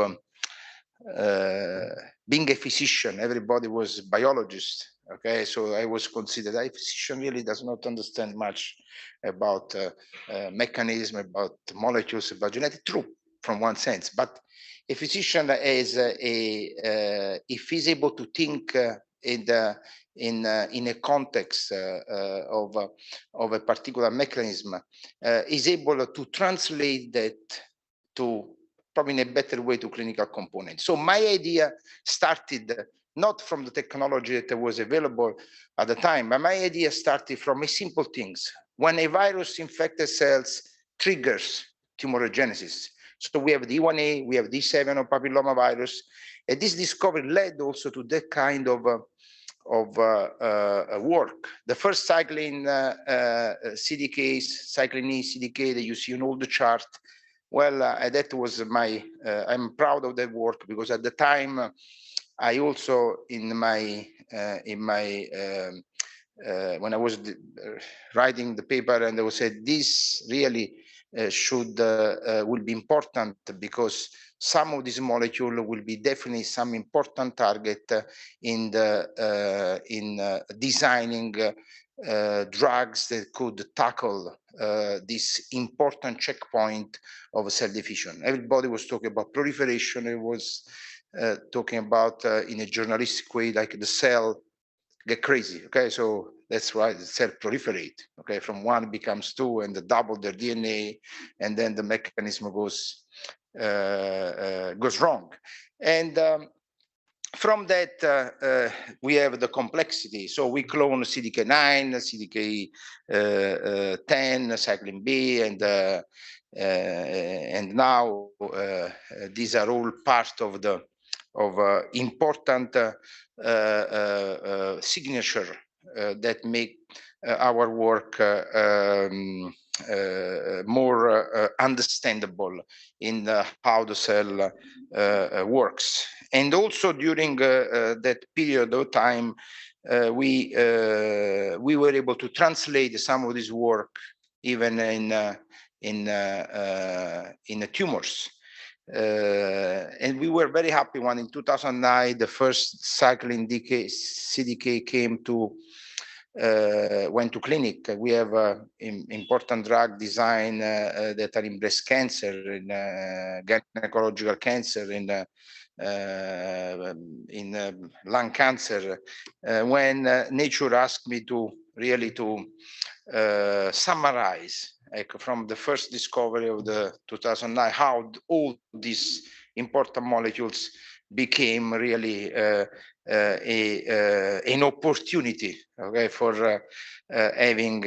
being a physician, everybody was biologist. Okay, so I was considered a physician really does not understand much about mechanism, about molecules, about genetics. True, from one sense, but a physician is if he's able to think in a context of a particular mechanism, is able to translate that to probably in a better way to clinical components. So my idea started not from the technology that was available at the time, but my idea started from a simple things. When a virus infected cells triggers tumorigenesis. So we have D1A, we have D7 of papillomavirus, and this discovery led also to that kind of work. The first cyclin CDKs, cyclin E, CDK that you see on all the chart. Well, that was my, I'm proud of that work because at the time, I also in my when I was writing the paper, and I was said this really will be important because some of these molecules will be definitely some important target in designing drugs that could tackle this important checkpoint of cell division. Everybody was talking about proliferation. It was talking about in a journalistic way, like the cell get crazy. Okay, so that's why the cell proliferate. Okay, from one becomes two, and double their DNA, and then the mechanism goes wrong. And from that, we have the complexity. So we clone CDK9, CDK10, cyclin B, and now these are all part of the important signature that make our work more understandable in how the cell works. And also during that period of time, we were able to translate some of this work even in tumors. And we were very happy when in 2009 the first cyclin CDK came to went to clinic. We have important drug design that are in breast cancer, in gynecological cancer, in lung cancer. When Nature asked me to really summarize, like from the first discovery of the 2009, how all these important molecules became really an opportunity, okay, for having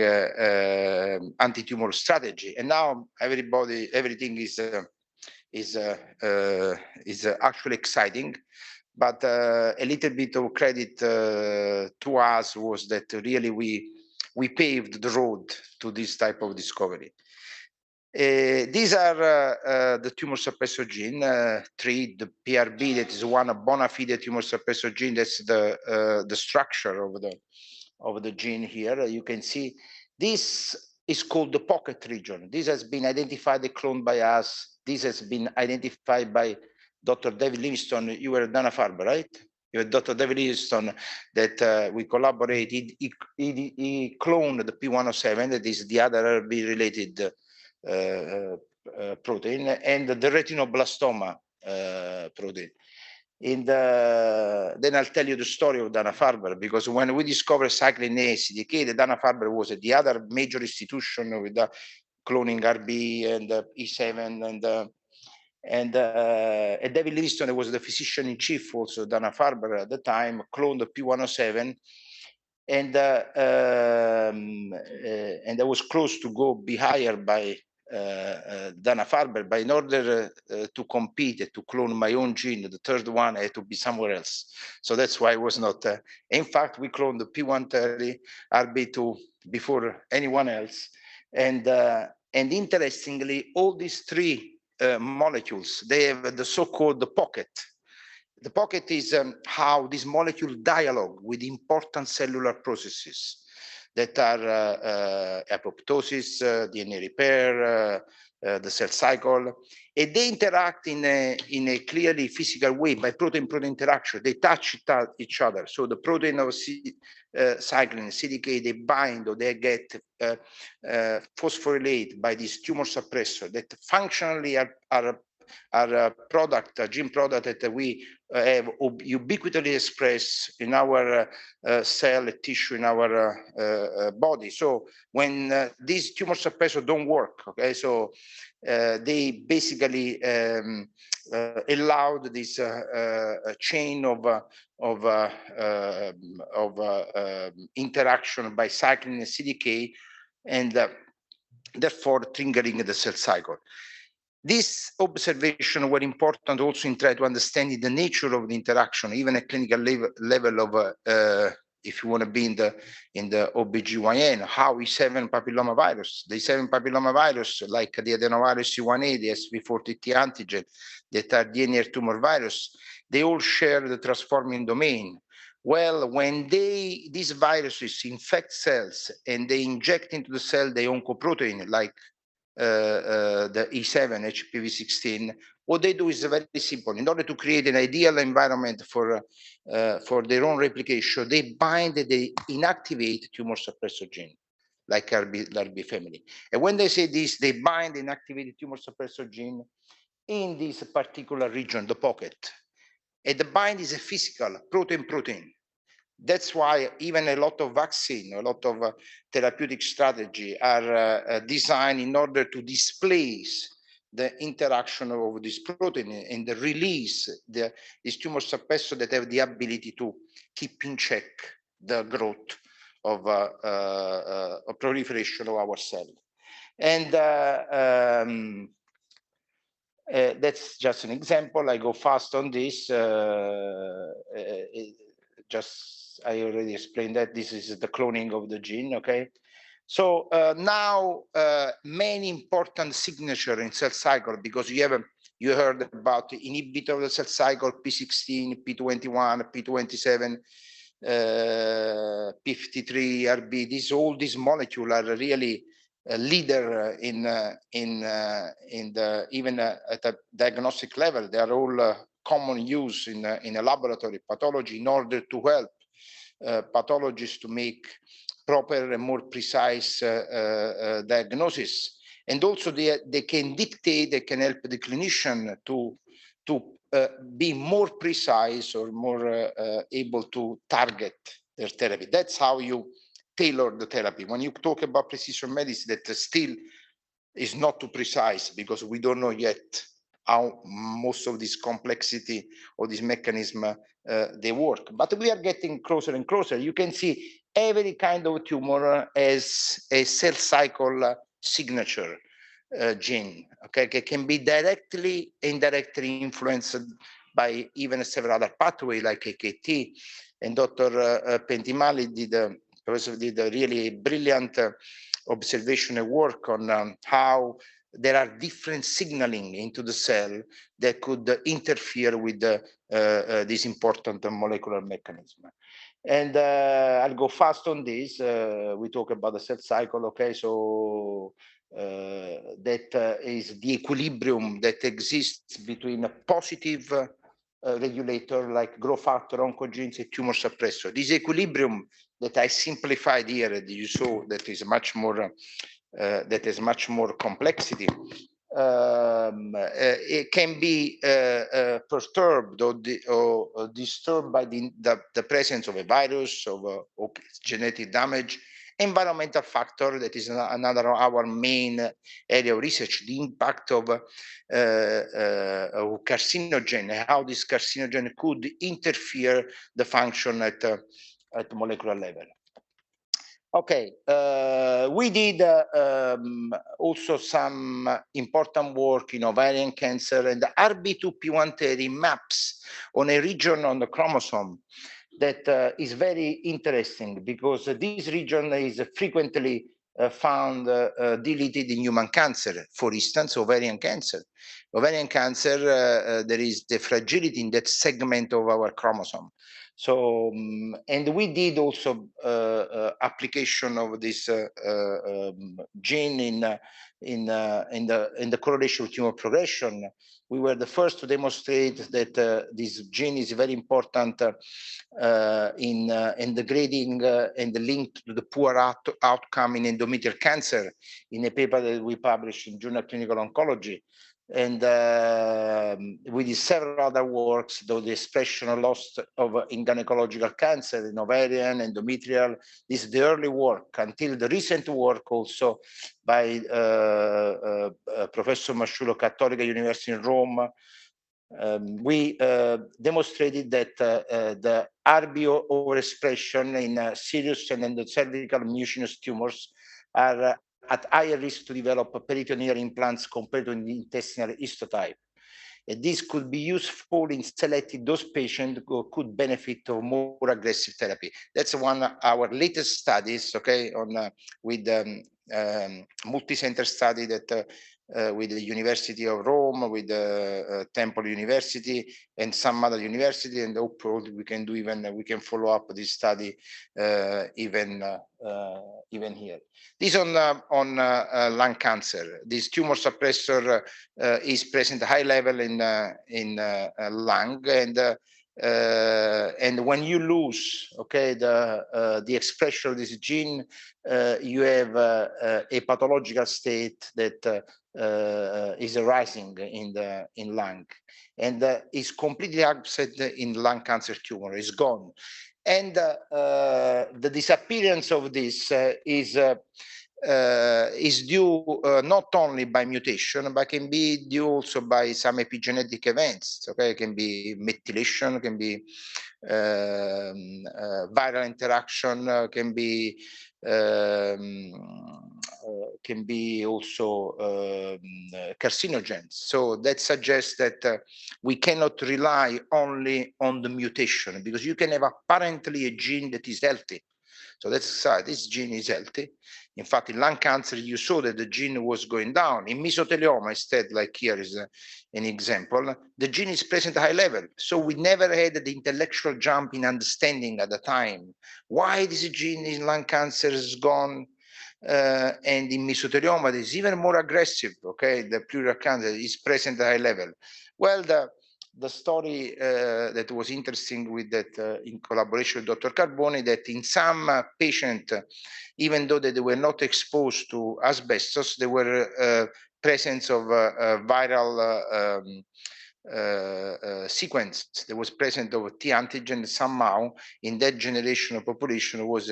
anti-tumor strategy. And now everything is actually exciting. But a little bit of credit to us was that really we paved the road to this type of discovery. These are the tumor suppressor gene, three, the PRB, that is one bona fide tumor suppressor gene. That's the structure of the gene here. You can see this is called the pocket region. This has been identified and cloned by us. This has been identified by Dr. David Livingstone. You were at Dana-Farber, right? You had Dr. David Livingstone that we collaborated. He cloned the P107, that is the other RB-related protein, and the retinoblastoma protein. Then I'll tell you the story of Dana-Farber, because when we discovered cyclin A CDK, the Dana-Farber was the other major institution with the cloning RB and E7 and David Livingstone was the physician in chief also Dana-Farber at the time, cloned the P107, and I was close to go be hired by Dana-Farber, but in order to compete, to clone my own gene, the third one, I had to be somewhere else. So that's why I was not. In fact, we cloned the P130 RB2 before anyone else. And interestingly, all these three molecules, they have the so-called pocket. The pocket is how this molecule dialogue with important cellular processes that are apoptosis, DNA repair, the cell cycle, and they interact in a clearly physical way by protein-protein interaction. They touch each other. So the protein of cyclin, CDK, they bind or they get phosphorylate by this tumor suppressor that functionally are a product, a gene product that we have ubiquitously expressed in our cell tissue in our body. So when these tumor suppressors don't work, okay, so they basically allowed this chain of interaction by cyclin and CDK, and therefore triggering the cell cycle. These observations were important also in trying to understand the nature of the interaction, even at clinical level of if you want to be in the OBGYN, how E7 papillomavirus, the E7 papillomavirus, like the adenovirus C1a, the SV40T antigen, that are DNA tumor virus, they all share the transforming domain. Well, when these viruses infect cells and they inject into the cell the oncoprotein, like the E7, HPV16, what they do is very simple. In order to create an ideal environment for their own replication, they bind, they inactivate tumor suppressor gene, like RB family. And when they say this, they bind and activate tumor suppressor gene in this particular region, the pocket. And the bind is a physical protein-protein. That's why even a lot of vaccine, a lot of therapeutic strategy are designed in order to displace the interaction of this protein and the release these tumor suppressors that have the ability to keep in check the growth of proliferation of our cell. And that's just an example. I go fast on this. I already explained that this is the cloning of the gene, okay? So now many important signature in cell cycle, because you heard about the inhibitor of the cell cycle, P16, P21, P27, P53, RB. All these molecules are really a leader in the even at a diagnostic level. They are all common use in a laboratory pathology in order to help pathologists to make proper and more precise diagnosis. And also they can dictate, they can help the clinician to be more precise or more able to target their therapy. That's how you tailor the therapy. When you talk about precision medicine, that still is not too precise because we don't know yet how most of this complexity or this mechanism they work. But we are getting closer and closer. You can see every kind of tumor as a cell cycle signature gene, okay? It can be directly, indirectly influenced by even several other pathways like AKT. And Dr. Pentimali did a really brilliant observation and work on how there are different signaling into the cell that could interfere with this important molecular mechanism. And I'll go fast on this. We talk about the cell cycle, okay? So that is the equilibrium that exists between a positive regulator like growth factor, oncogenes, and tumor suppressor. This equilibrium that I simplified here, that you saw, that is much more that has much more complexity. It can be perturbed or disturbed by the presence of a virus, of genetic damage, environmental factor, that is another our main area of research, the impact of carcinogen, how this carcinogen could interfere the function at molecular level. Okay, we did also some important work in ovarian cancer, and the RB2P130 maps on a region on the chromosome that is very interesting because this region is frequently found deleted in human cancer, for instance, ovarian cancer. Ovarian cancer, there is the fragility in that segment of our chromosome. So, and we did also application of this gene in the correlation with tumor progression. We were the first to demonstrate that this gene is very important in the grading and the link to the poor outcome in endometrial cancer in a paper that we published in Journal of Clinical Oncology. And we did several other works, though the expression lost in gynecological cancer, in ovarian, endometrial. This is the early work until the recent work also by Professor Masciullo, Cattolica University in Rome. We demonstrated that the RBO overexpression in serous and endocervical mucinous tumors are at higher risk to develop peritoneal implants compared to the intestinal histotype. This could be useful in selecting those patients who could benefit of more aggressive therapy. That's one of our latest studies, okay, on with multi-center study that with the University of Rome, with the Temple University, and some other university, and hopefully we can do even we can follow up this study even here. This on lung cancer. This tumor suppressor is present high level in lung, and when you lose, okay, the expression of this gene, you have a pathological state that is arising in lung, and is completely absent in lung cancer tumor. Is gone, and the disappearance of this is due not only by mutation, but can be due also by some epigenetic events. Okay, it can be methylation, can be viral interaction, can be also carcinogens. So that suggests that we cannot rely only on the mutation, because you can have apparently a gene that is healthy. So that's this gene is healthy. In fact, in lung cancer, you saw that the gene was going down. In mesothelioma, instead, like here is an example, the gene is present at high level. So we never had the intellectual jump in understanding at the time why this gene in lung cancer is gone, and in mesothelioma it is even more aggressive. Okay, the pleural cancer is present at high level. Well, the story that was interesting with that in collaboration with Dr. Carboni, that in some patient, even though they were not exposed to asbestos, there were presence of viral sequence. There was present of T antigen somehow in that generation of population was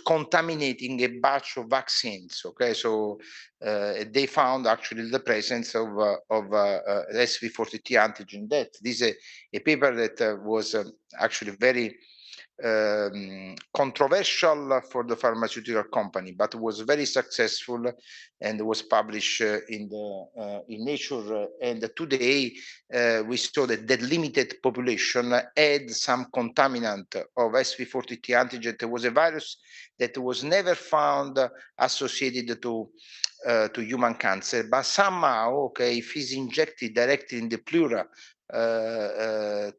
contaminating a batch of vaccines. Okay, so they found actually the presence of SV40T antigen. This is a paper that was actually very controversial for the pharmaceutical company, but was very successful and was published in Nature. And today we saw that the limited population had some contaminant of SV40T antigen. There was a virus that was never found associated to human cancer, but somehow, okay, if it's injected directly in the pleural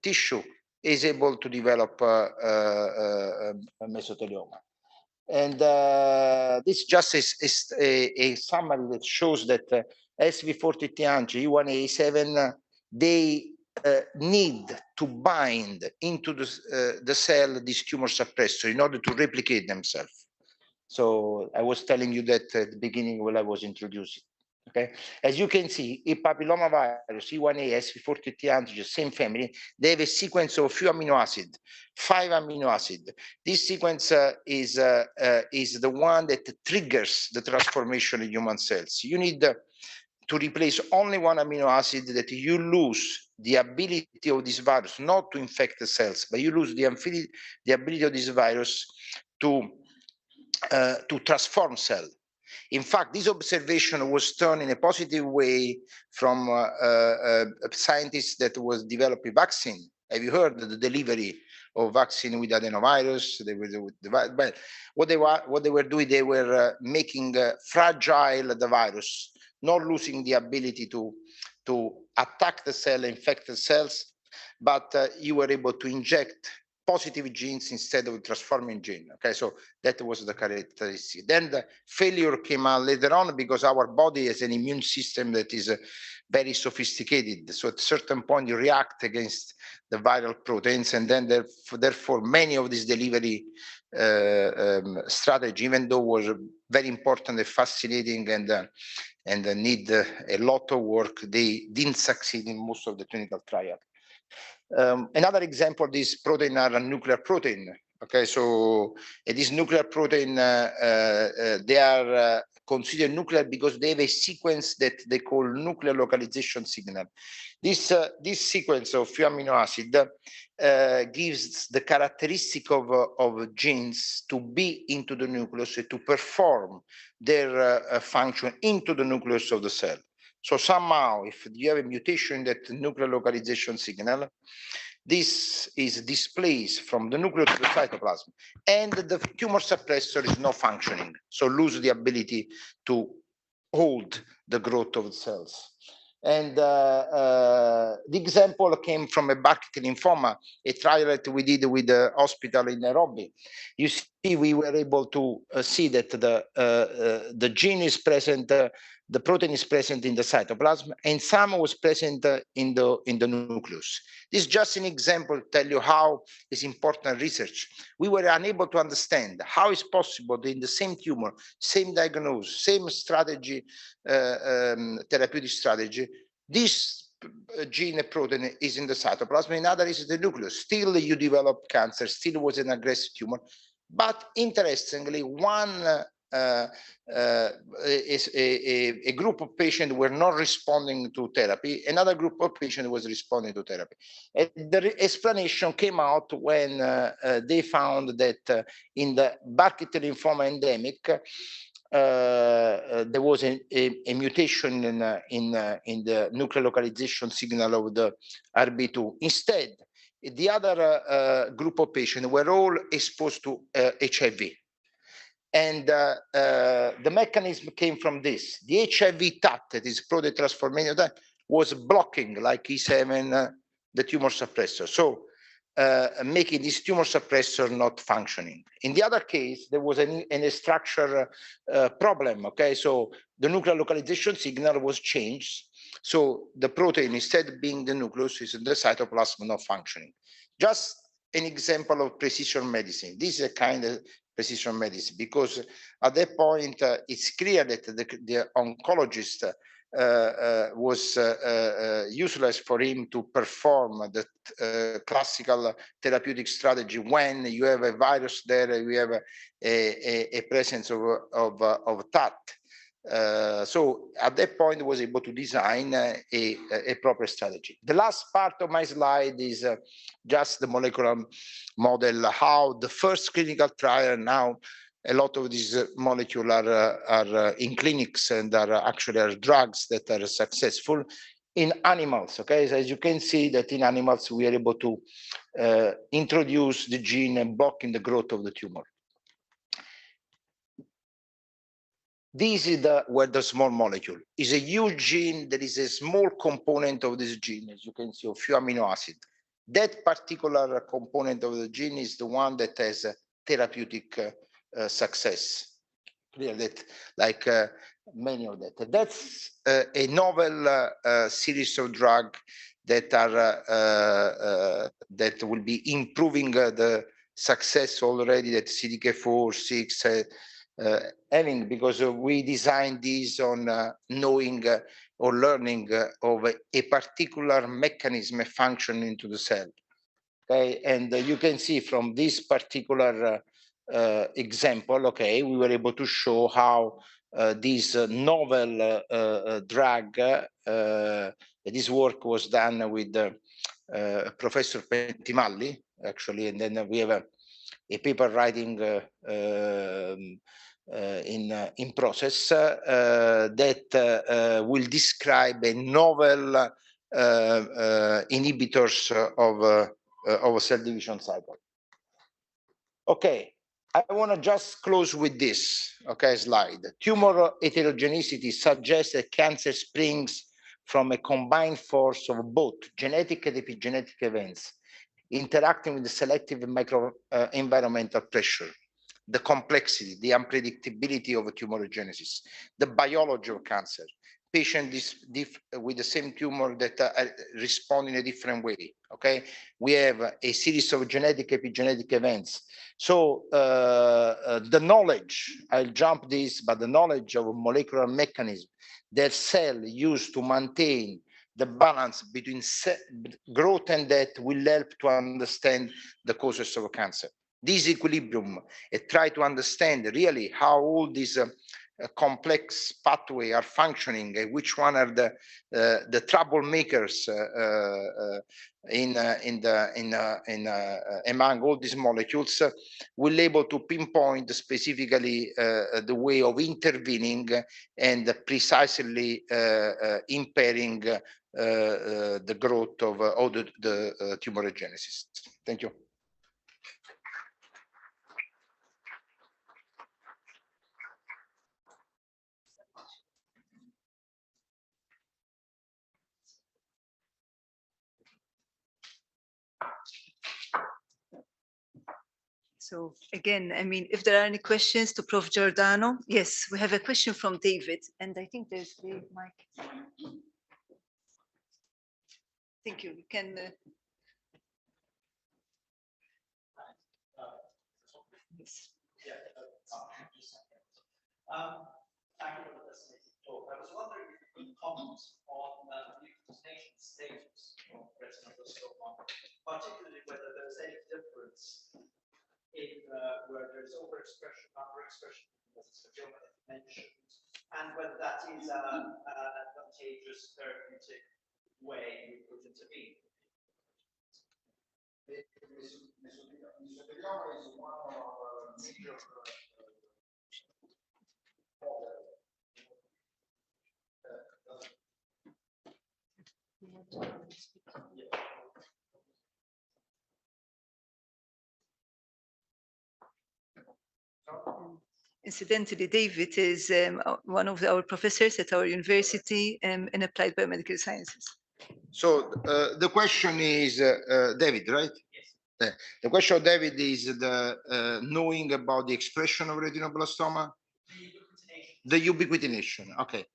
tissue, is able to develop mesothelioma. And this just is a summary that shows that SV40T antigen, E1A7, they need to bind into the cell this tumor suppressor in order to replicate themselves. So I was telling you that at the beginning when I was introducing. Okay, as you can see, a papillomavirus, E1A, SV40T antigen, same family, they have a sequence of a few amino acids, 5 amino acids. This sequence is the one that triggers the transformation in human cells. You need to replace only one amino acid, that you lose the ability of this virus not to infect the cells, but you lose the ability of this virus to transform cell. In fact, this observation was turned in a positive way from scientists that was developing vaccine. Have you heard the delivery of vaccine with adenovirus? But what they were doing, they were making fragile the virus, not losing the ability to attack the cell, infect the cells, but you were able to inject positive genes instead of transforming gene. Okay, so that was the characteristic. Then the failure came out later on because our body has an immune system that is very sophisticated. So at a certain point you react against the viral proteins, and then therefore many of these delivery strategy, even though was very important and fascinating and need a lot of work, they didn't succeed in most of the clinical trials. Another example, this protein are a nuclear protein. Okay, so this nuclear protein, they are considered nuclear because they have a sequence that they call nuclear localization signal. This sequence of few amino acid gives the characteristic of genes to be into the nucleus to perform their function into the nucleus of the cell. So somehow, if you have a mutation in that nuclear localization signal, this is displaced from the nucleus to the cytoplasm, and the tumor suppressor is not functioning, so lose the ability to hold the growth of the cells. And the example came from a bucket lymphoma, a trial that we did with the hospital in Nairobi. You see, we were able to see that the gene is present, the protein is present in the cytoplasm, and some was present in the nucleus. This is just an example to tell you how is important research. We were unable to understand how it's possible that in the same tumor, same diagnosis, same strategy, therapeutic strategy, this gene protein is in the cytoplasm, another is the nucleus. Still you develop cancer, still was an aggressive tumor. But interestingly, one is a group of patients were not responding to therapy, another group of patients was responding to therapy. And the explanation came out when they found that in the Burkitt lymphoma endemic, there was a mutation in the nuclear localization signal of the RB2. Instead, the other group of patients were all exposed to HIV. And the mechanism came from this. The HIV TAT, that is protein transformation, was blocking, like E7, the tumor suppressor. So making this tumor suppressor not functioning. In the other case, there was a structure problem, okay? So the nuclear localization signal was changed. So the protein, instead of being the nucleus, is in the cytoplasm not functioning. Just an example of precision medicine. This is a kind of precision medicine, because at that point, it's clear that the oncologist was useless for him to perform the classical therapeutic strategy when you have a virus there, you have a presence of TAT. So at that point, I was able to design a proper strategy. The last part of my slide is just the molecular model, how the first clinical trial now, a lot of these molecules are in clinics and are actually drugs that are successful in animals. Okay, so as you can see that in animals, we are able to introduce the gene blocking the growth of the tumor. This is where the small molecule is a huge gene. There is a small component of this gene, as you can see, a few amino acids. That particular component of the gene is the one that has a therapeutic success. Clear that, like many of that. That's a novel series of drugs that are that will be improving the success already that CDK4, 6. Having, because we designed this on knowing or learning of a particular mechanism function into the cell. Okay, and you can see from this particular example, okay, we were able to show how this novel drug, this work was done with Professor Pentimalli, actually, and then we have a paper writing in process that will describe a novel inhibitors of a cell division cycle. Okay, I want to just close with this, okay, slide. Tumor heterogeneity suggests that cancer springs from a combined force of both genetic and epigenetic events interacting with the selective microenvironmental pressure, the complexity, the unpredictability of tumorigenesis, the biology of cancer, patients with the same tumor that respond in a different way, okay? We have a series of genetic, epigenetic events. So the knowledge, I'll jump this, but the knowledge of a molecular mechanism that cell used to maintain the balance between growth and death will help to understand the causes of cancer. This equilibrium, try to understand really how all these complex pathway are functioning and which one are the troublemakers among all these molecules, we'll be able to pinpoint specifically the way of intervening and precisely impairing the growth of all the tumorigenesis. Thank you. So again, I mean, if there are any questions to Prof. Giordano, yes, we have a question from David, and I think there's the mic. Thank you. You can. Yes. Thank you for the fascinating talk. I was wondering if you could comment on the utilization status of retinoblastoma, particularly whether there's any difference in where there's overexpression, underexpression, as Joma mentioned, and whether that is an advantageous therapeutic way we could intervene. Mesothelioma is one of our major Incidentally, David is one of our professors at our university in applied biomedical sciences. So the question is, David, right? Yes. The question of David is the knowing about the expression of retinoblastoma? The ubiquitination. Okay.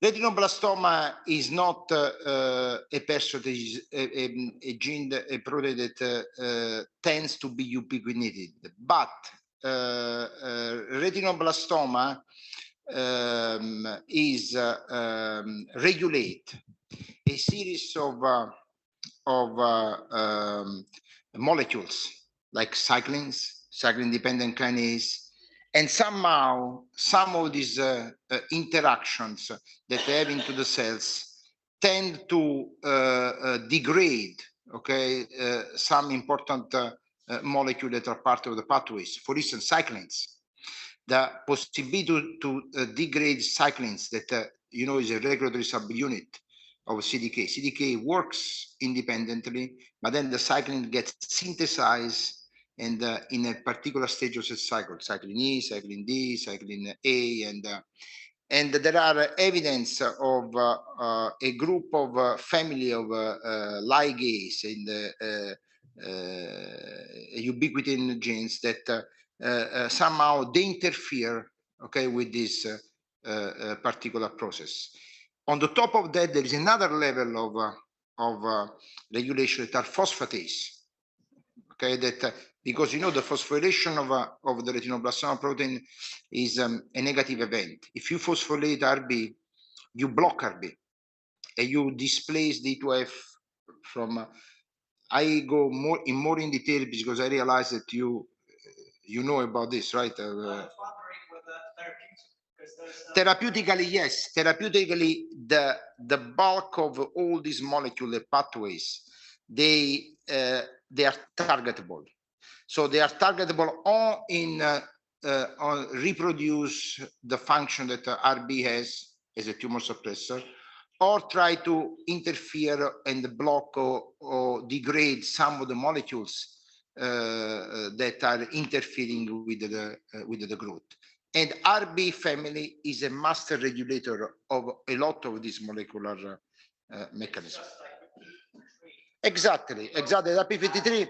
Retinoblastoma is not a person that is a gene, a protein that tends to be ubiquitinated, but retinoblastoma is regulate a series of molecules like cyclin-dependent kinase, and somehow some of these interactions that they have into the cells tend to degrade, okay, some important molecules that are part of the pathways. For instance, cyclins. The possibility to degrade cyclins that you know is a regulatory subunit of CDK. CDK works independently, but then the cyclin gets synthesized and in a particular stage of the cycle, cyclin E, cyclin D, cyclin A, and there are evidence of a group of family of ligase in the ubiquitin genes that somehow they interfere, okay, with this particular process. On the top of that, there is another level of regulation that are phosphatase, okay, that because you know the phosphorylation of the retinoblastoma protein is a negative event. If you phosphorylate RB, you block RB, and you displace D2F from. I go more in detail because I realize that you know about this, right? I was wondering whether therapeutically, yes. Therapeutically, the bulk of all these molecular pathways, they are targetable. So they are targetable on reproduce the function that RB has as a tumor suppressor, or try to interfere and block or degrade some of the molecules that are interfering with the growth. And RB family is a master regulator of a lot of these molecular mechanisms. Exactly. The P53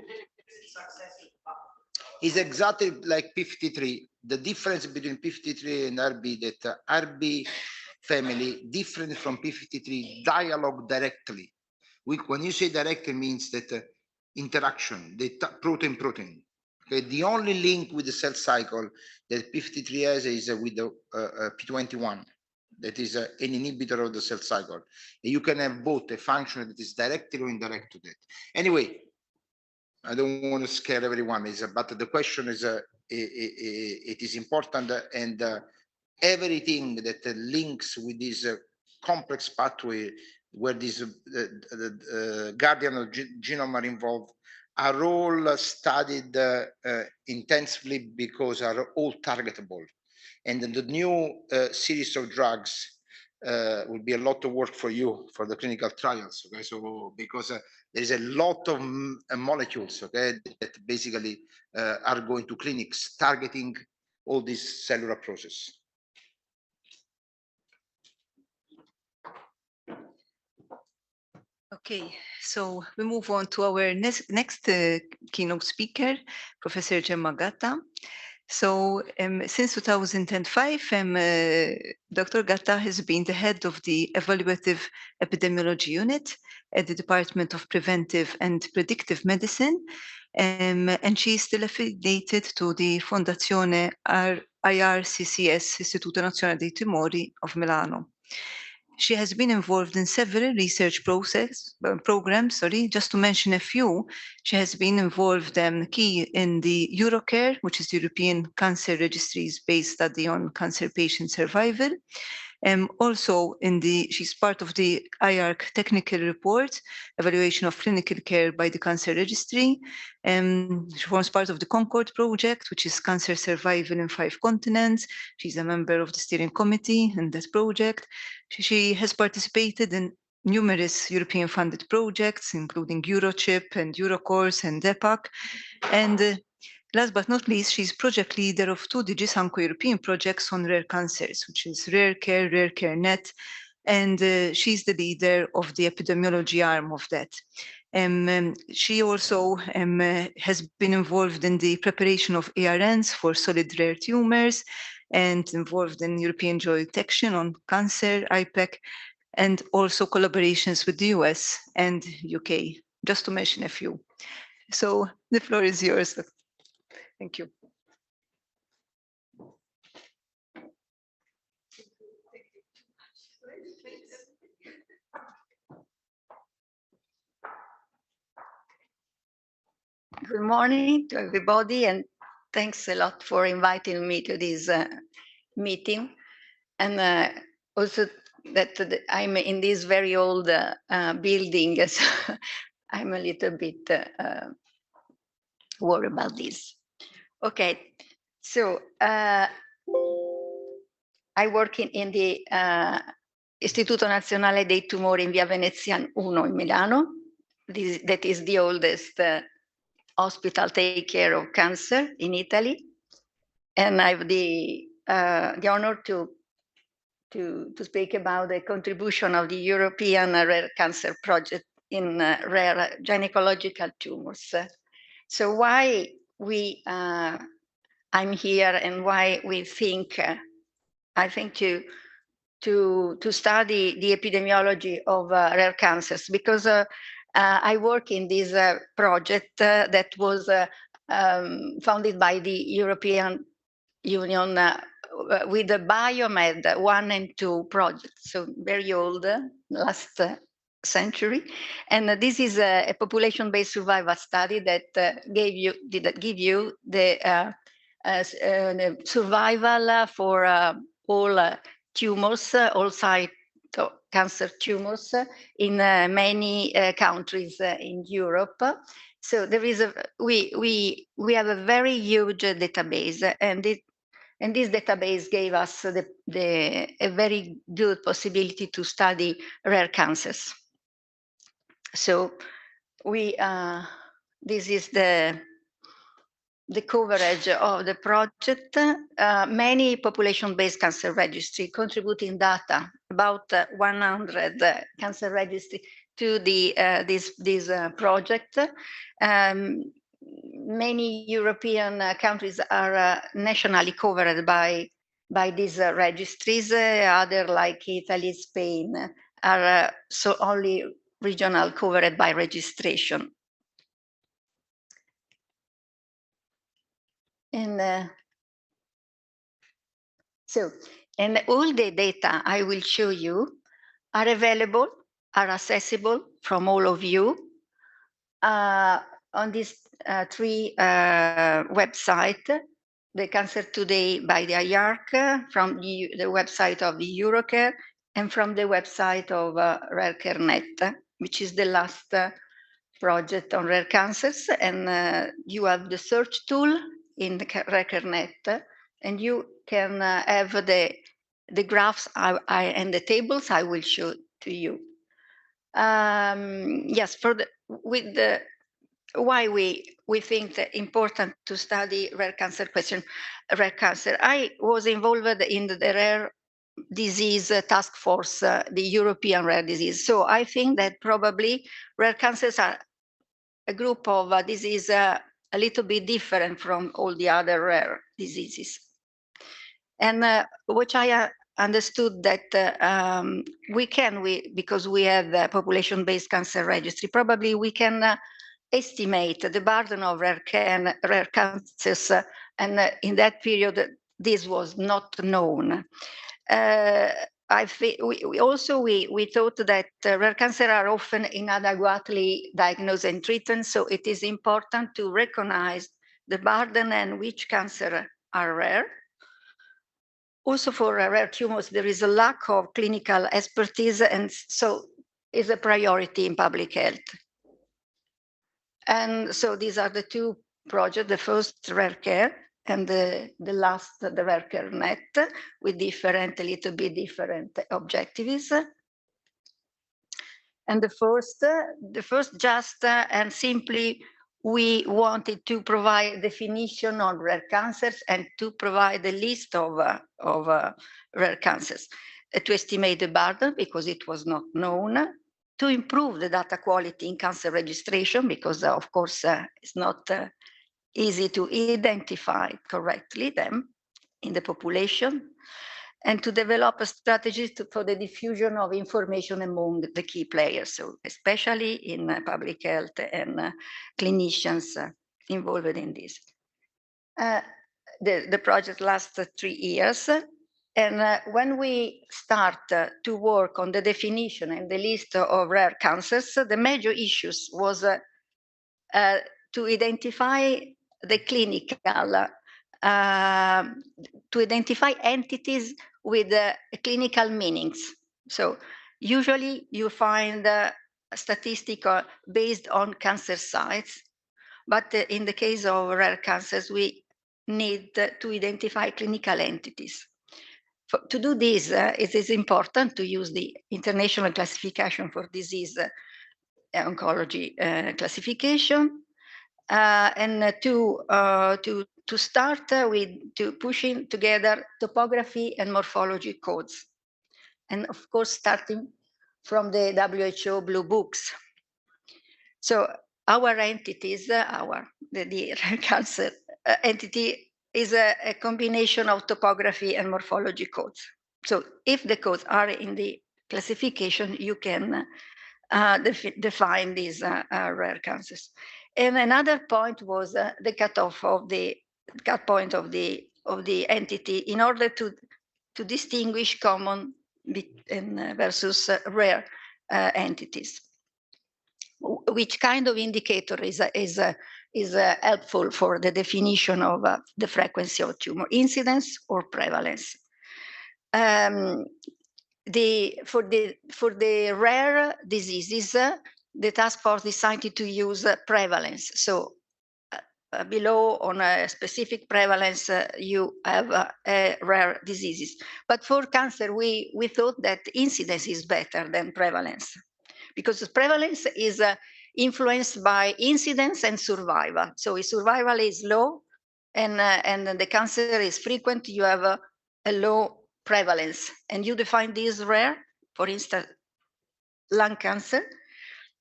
is exactly like P53. The difference between P53 and RB, that RB family different from P53 dialogue directly. When you say directly, means that interaction, the protein. Okay, the only link with the cell cycle that P53 has is with the P21. That is an inhibitor of the cell cycle. And you can have both a function that is directly or indirect to that. Anyway, I don't want to scare everyone, but the question is, it is important, and everything that links with this complex pathway where these guardian of genome are involved are all studied intensively because are all targetable. And the new series of drugs will be a lot of work for you for the clinical trials. Okay, so because there is a lot of molecules, okay, that basically are going to clinics targeting all this cellular process. Okay, so we move on to our next keynote speaker, Professor Gemma Gatta. So since 2005, Dr. Gatta has been the head of the Evaluative Epidemiology Unit at the Department of Preventive and Predictive Medicine, and she is still affiliated to the Fondazione IRCCS, Istituto Nazionale dei Tumori of Milano. She has been involved in several research programs, just to mention a few. She has been involved key in the Eurocare, which is the European Cancer Registries-based study on cancer patient survival. Also, she's part of the IARC technical report, evaluation of clinical care by the Cancer Registry. She forms part of the Concord project, which is cancer survival in 5 continents. She's a member of the steering committee in that project. She has participated in numerous European funded projects, including EuroChip and EuroCourse and DEPAC. And last but not least, she's project leader of 2 DG SANCO European projects on rare cancers, which is RareCare Net, and she's the leader of the epidemiology arm of that. She also has been involved in the preparation of ARNs for solid rare tumors and involved in European Joint Action on Cancer, IPEC, and also collaborations with the US and UK, just to mention a few. So the floor is yours. Thank you. Good morning to everybody, and thanks a lot for inviting me to this meeting. And also that I'm in this very old building, so I'm a little bit worried about this. Okay, so I work in the Istituto Nazionale dei Tumori in Via Veneziana 1 in Milano. That is the oldest hospital take care of cancer in Italy, and I have the honor to speak about the contribution of the European Rare Cancer Project in rare gynecological tumors. So why I'm here and why we think I think to study the epidemiology of rare cancers, because I work in this project that was founded by the European Union with the Biomed 1 and 2 projects, so very old, last century. And this is a population-based survival study that give you the survival for all tumors, all site cancer tumors in many countries in Europe. So there is we have a very huge database, and this database gave us a very good possibility to study rare cancers. So this is the coverage of the project. Many population-based cancer registry contributing data, about 100 cancer registry to this project. Many European countries are nationally covered by these registries. Other like Italy, Spain are so only regional covered by registration. And and all the data I will show you are available, are accessible from all of you on these 3 websites. the Cancer Today by the IARC, from the website of the Eurocare, and from the website of RareCareNet, which is the last project on rare cancers. And you have the search tool in the RareCareNet, and you can have the graphs and the tables I will show to you. Yes, why we think that important to study rare cancer. I was involved in the rare disease task force, the European rare disease. So I think that probably rare cancers are a group of disease a little bit different from all the other rare diseases. And which I understood that because we have the population-based cancer registry, probably we can estimate the burden of rare cancers, and in that period, this was not known. We thought that rare cancer are often inadequately diagnosed and treated, so it is important to recognize the burden and which cancer are rare. Also for rare tumors, there is a lack of clinical expertise, and so is a priority in public health. And so these are the two projects, the first Rare Care and the last, the RareCareNet, with a little bit different objectives. And the first just and simply, we wanted to provide definition on rare cancers and to provide a list of rare cancers, to estimate the burden because it was not known, to improve the data quality in cancer registration because, of course, it's not easy to identify correctly them in the population, and to develop a strategy for the diffusion of information among the key players, so especially in public health and clinicians involved in this. The project lasts 3 years. And when we start to work on the definition and the list of rare cancers, the major issues was to identify the clinical, to identify entities with clinical meanings. So usually you find statistics based on cancer sites, but in the case of rare cancers, we need to identify clinical entities. To do this, it is important to use the International Classification for Disease Oncology classification, and to start with pushing together topography and morphology codes, and of course starting from the WHO Blue Books. So our entities, the cancer entity is a combination of topography and morphology codes. So if the codes are in the classification, you can define these rare cancers. And another point was the cutoff of the cut point of the entity in order to distinguish common versus rare entities. Which kind of indicator is helpful for the definition of the frequency of tumor, incidence or prevalence? For the rare diseases, the task force decided to use prevalence. So below on a specific prevalence, you have rare diseases. But for cancer, we thought that incidence is better than prevalence, because prevalence is influenced by incidence and survival. So if survival is low and the cancer is frequent, you have a low prevalence. And you define this rare, for instance, lung cancer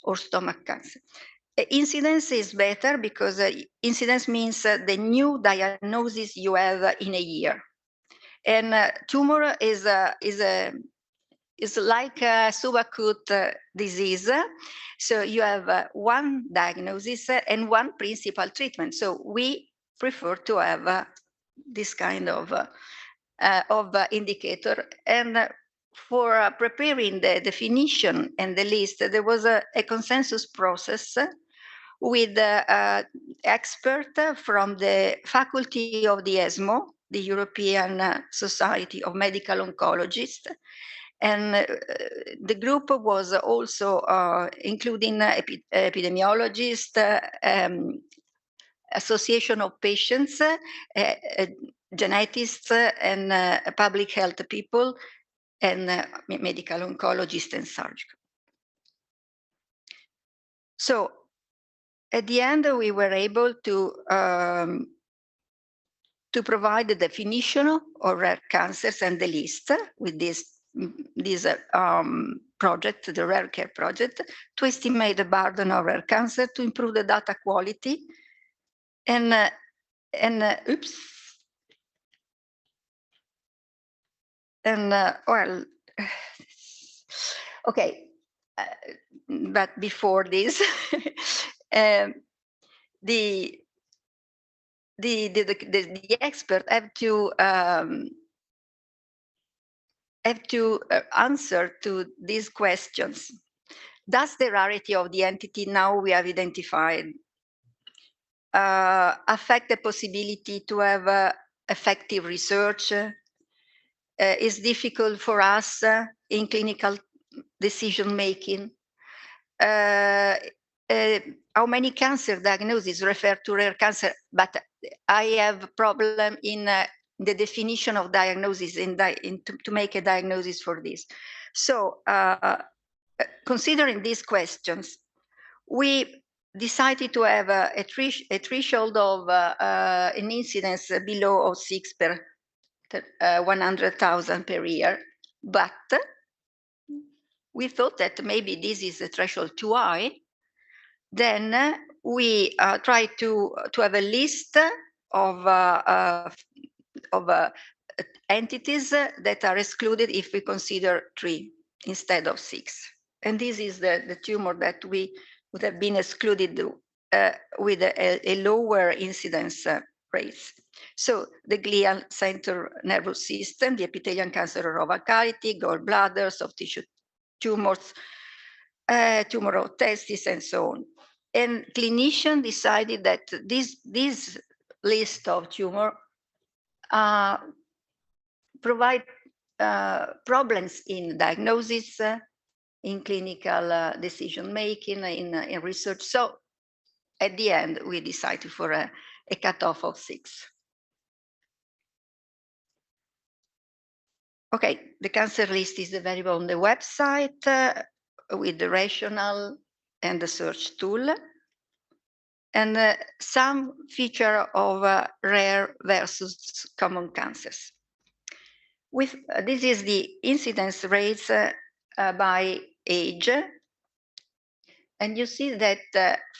or stomach cancer. Incidence is better because incidence means the new diagnosis you have in a year. And tumor is like a subacute disease. So you have one diagnosis and one principal treatment. So we prefer to have this kind of indicator. And for preparing the definition and the list, there was a consensus process with expert from the faculty of the ESMO, the European Society of Medical Oncologists. And the group was also including epidemiologists, association of patients, geneticists, and public health people, and medical oncologists and surgical. So at the end, we were able to provide the definition of rare cancers and the list with this project, the Rare Care project, to estimate the burden of rare cancer, to improve the data quality, and well, okay, but before this, the expert have to answer to these questions. Does the rarity of the entity now we have identified affect the possibility to have effective research? Is difficult for us in clinical decision making? How many cancer diagnoses refer to rare cancer? But I have a problem in the definition of diagnosis to make a diagnosis for this. So considering these questions, we decided to have a threshold of an incidence below 6 per 100,000 per year, but we thought that maybe this is a threshold too high. Then we tried to have a list of entities that are excluded if we consider 3 instead of 6. And this is the tumor that we would have been excluded with a lower incidence rates. So the glial center nervous system, the epithelial cancer of cavity, gallbladder, soft tissue tumors, tumor of testis, and so on. And clinicians decided that this list of tumor provide problems in diagnosis, in clinical decision making, in research. So at the end, we decided for a cutoff of 6. Okay, the cancer list is available on the website with the rationale and the search tool, and some feature of rare versus common cancers. This is the incidence rates by age, and you see that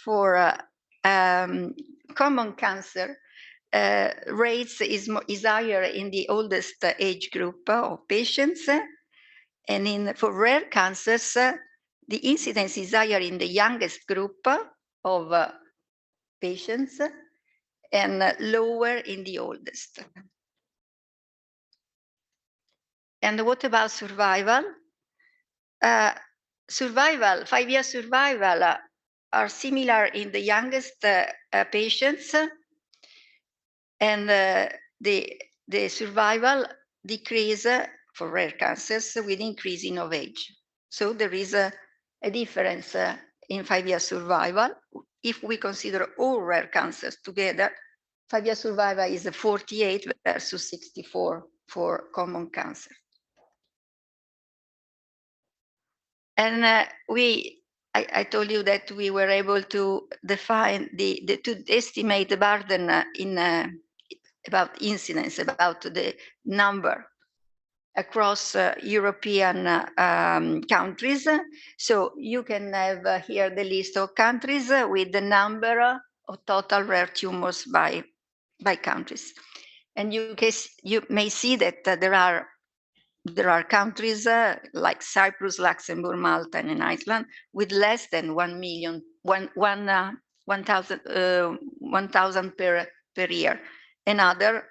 for common cancer, rates is higher in the oldest age group of patients, and for rare cancers, the incidence is higher in the youngest group of patients and lower in the oldest. And what about survival? Survival, 5-year survival are similar in the youngest patients, and the survival decrease for rare cancers with increasing of age. So there is a difference in 5-year survival. If we consider all rare cancers together, 5-year survival is 48 versus 64 for common cancer. And I told you that we were able to define to estimate the burden about incidence, about the number across European countries. So you can have here the list of countries with the number of total rare tumors by countries. And you may see that there are countries like Cyprus, Luxembourg, Malta, and Iceland with less than 1,000 per year, and other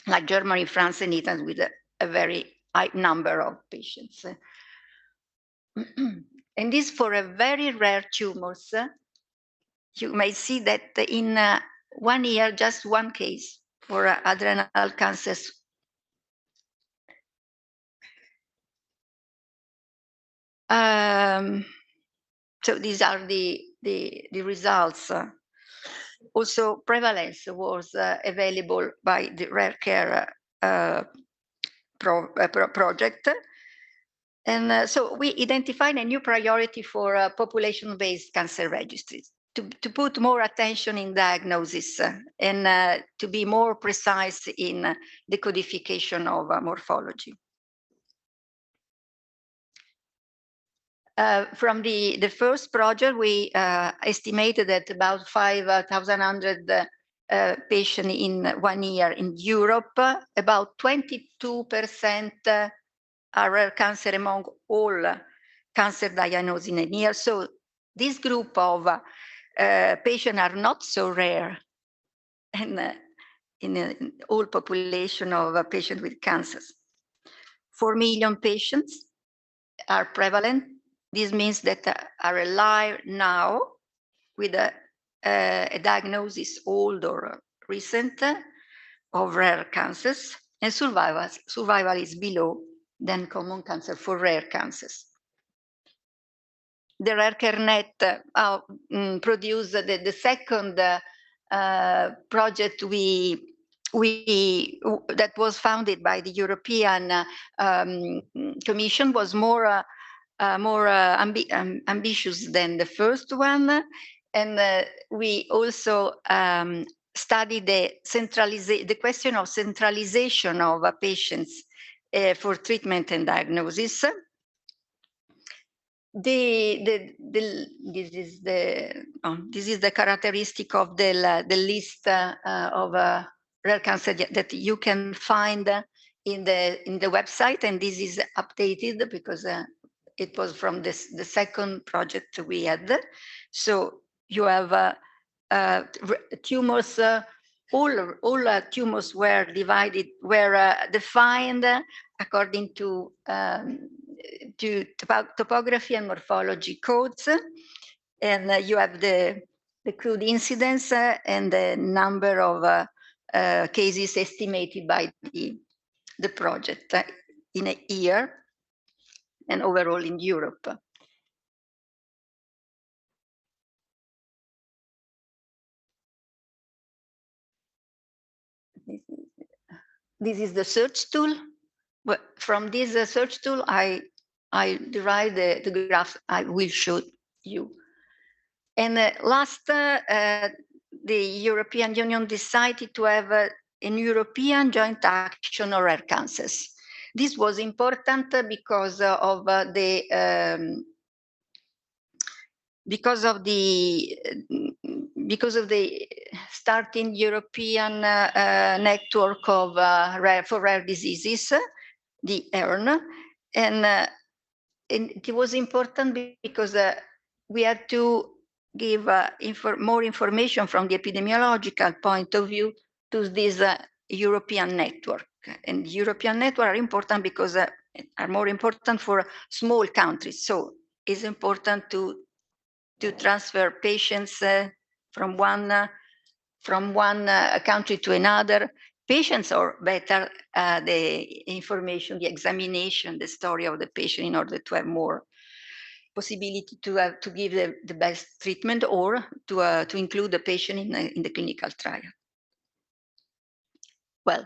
like Germany, France, and Italy with a very high number of patients. And this for a very rare tumors you may see that in 1 year, just one case for adrenal cancers. So these are the results. Also, prevalence was available by the Rare Care project. And so we identified a new priority for population-based cancer registries to put more attention in diagnosis and to be more precise in the codification of morphology. From the first project, we estimated that about 5,100 patients in 1 year in Europe. About 22% are rare cancer among all cancer diagnosed in a year. So this group of patients are not so rare in all population of patients with cancers. 4 million patients are prevalent. This means that are alive now with a diagnosis, old or recent, of rare cancers, and survival is below than common cancer for rare cancers. The Rare Care Net produced the second project that was founded by the European Commission, was more ambitious than the first one, and we also studied the question of centralization of patients for treatment and diagnosis. This is the characteristic of the list of rare cancer that you can find in the website, and this is updated because it was from the second project we had. So you have tumors. All tumors were defined according to topography and morphology codes, and you have the crude incidence and the number of cases estimated by the project in a year and overall in Europe. This is the search tool. But from this search tool, I derived the graph I will show you. And last, the European Union decided to have an European joint action on rare cancers. This was important because of the starting European network of for rare diseases, the ERN, and it was important because we had to give more information from the epidemiological point of view to this European network. And the European network are important because are more important for small countries. So it's important to transfer patients from one country to another. Patients, or better, the information, the examination, the story of the patient, in order to have more possibility to give the best treatment, or to include the patient in the clinical trial. Well,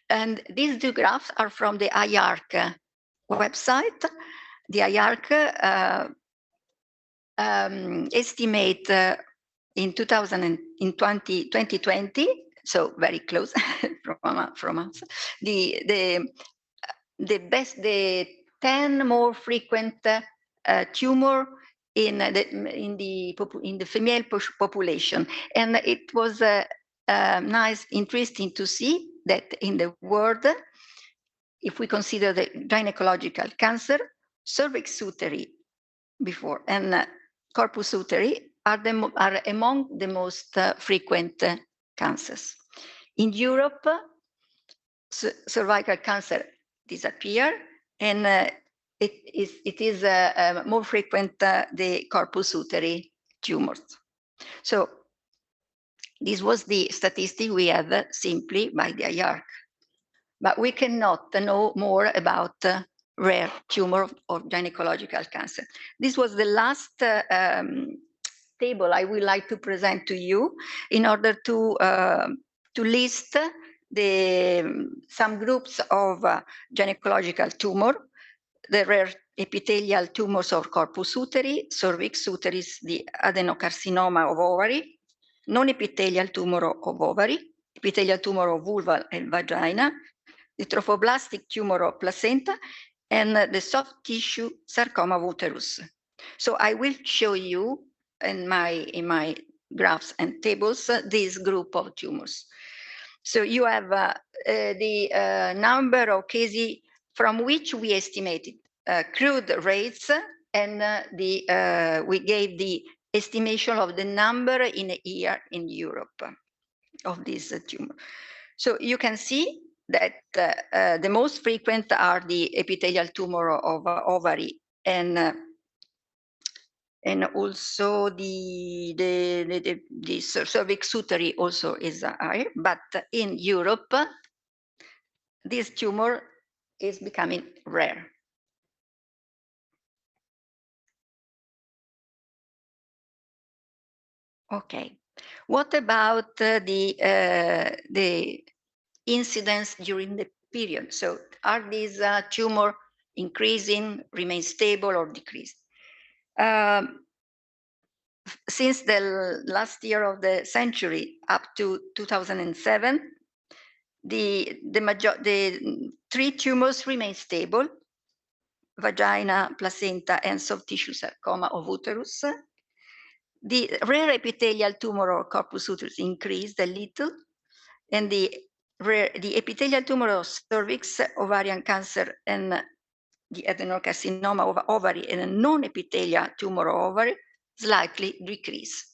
and these two graphs are from the IARC website. The IARC estimate in 2020, so very close from us, the 10 more frequent tumor in the female population, and it was nice, interesting to see that in the world, if we consider the gynecological cancer, cervix uteri before and corpus uteri are among the most frequent cancers. In Europe, cervical cancer disappear, and it is more frequent the corpus uteri tumors. So this was the statistic we had simply by the IARC. But we cannot know more about rare tumor or gynecological cancer. This was the last table I would like to present to you in order to list some groups of gynecological tumor, the rare epithelial tumors of corpus uteri, cervix uterus, the adenocarcinoma of ovary, non-epithelial tumor of ovary, epithelial tumor of vulva and vagina, the trophoblastic tumor of placenta, and the soft tissue sarcoma of uterus. So I will show you in my graphs and tables this group of tumors. So you have the number of cases from which we estimated crude rates, and we gave the estimation of the number in a year in Europe of this tumor. So you can see that the most frequent are the epithelial tumor of ovary, and also the cervix uteri also is higher, but in Europe, this tumor is becoming rare. Okay, what about the incidence during the period? So are these tumor increasing, remain stable, or decreased? Since the last year of the century up to 2007, the three tumors remain stable: vagina, placenta, and soft tissue sarcoma of uterus. The rare epithelial tumor or corpus uterus increased a little, and the epithelial tumor of cervix, ovarian cancer, and the adenocarcinoma of ovary, and a non-epithelial tumor of ovary slightly decreased.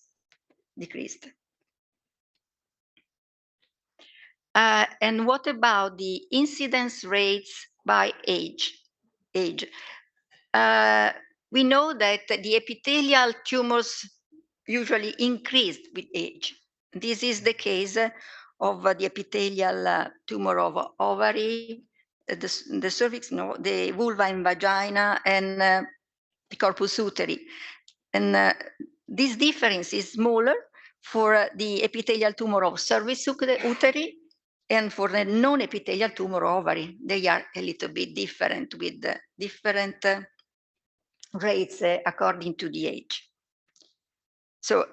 And what about the incidence rates by age? We know that the epithelial tumors usually increased with age. This is the case of the epithelial tumor of ovary, the cervix, no, the vulva and vagina, and the corpus uteri. And this difference is smaller for the epithelial tumor of cervix uteri and for the non-epithelial tumor ovary. They are a little bit different, with different rates according to the age. So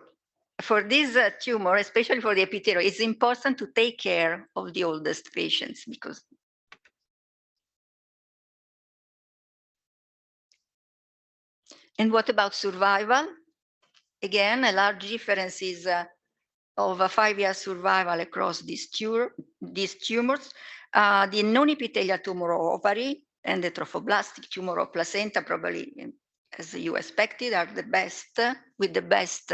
for this tumor, especially for the epithelial, it's important to take care of the oldest patients, because and what about survival? Again, a large difference is of a 5-year survival across these tumors. The non-epithelial tumor of ovary and the trophoblastic tumor of placenta, probably, as you expected, are the best, with the best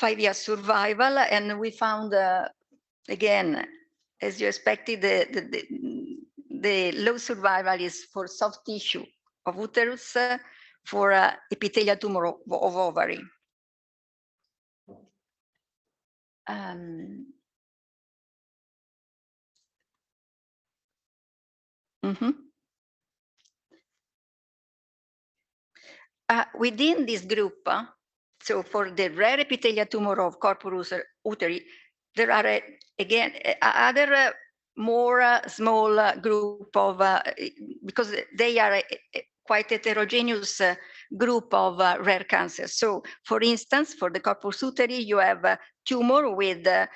5-year survival. And we found, again, as you expected, the low survival is for soft tissue of uterus, for epithelial tumor of ovary. Within this group, so for the rare epithelial tumor of corpus uteri, there are again other more small group of, because they are a quite heterogeneous group of rare cancers. So for instance, for the corpus uteri, you have a tumor with a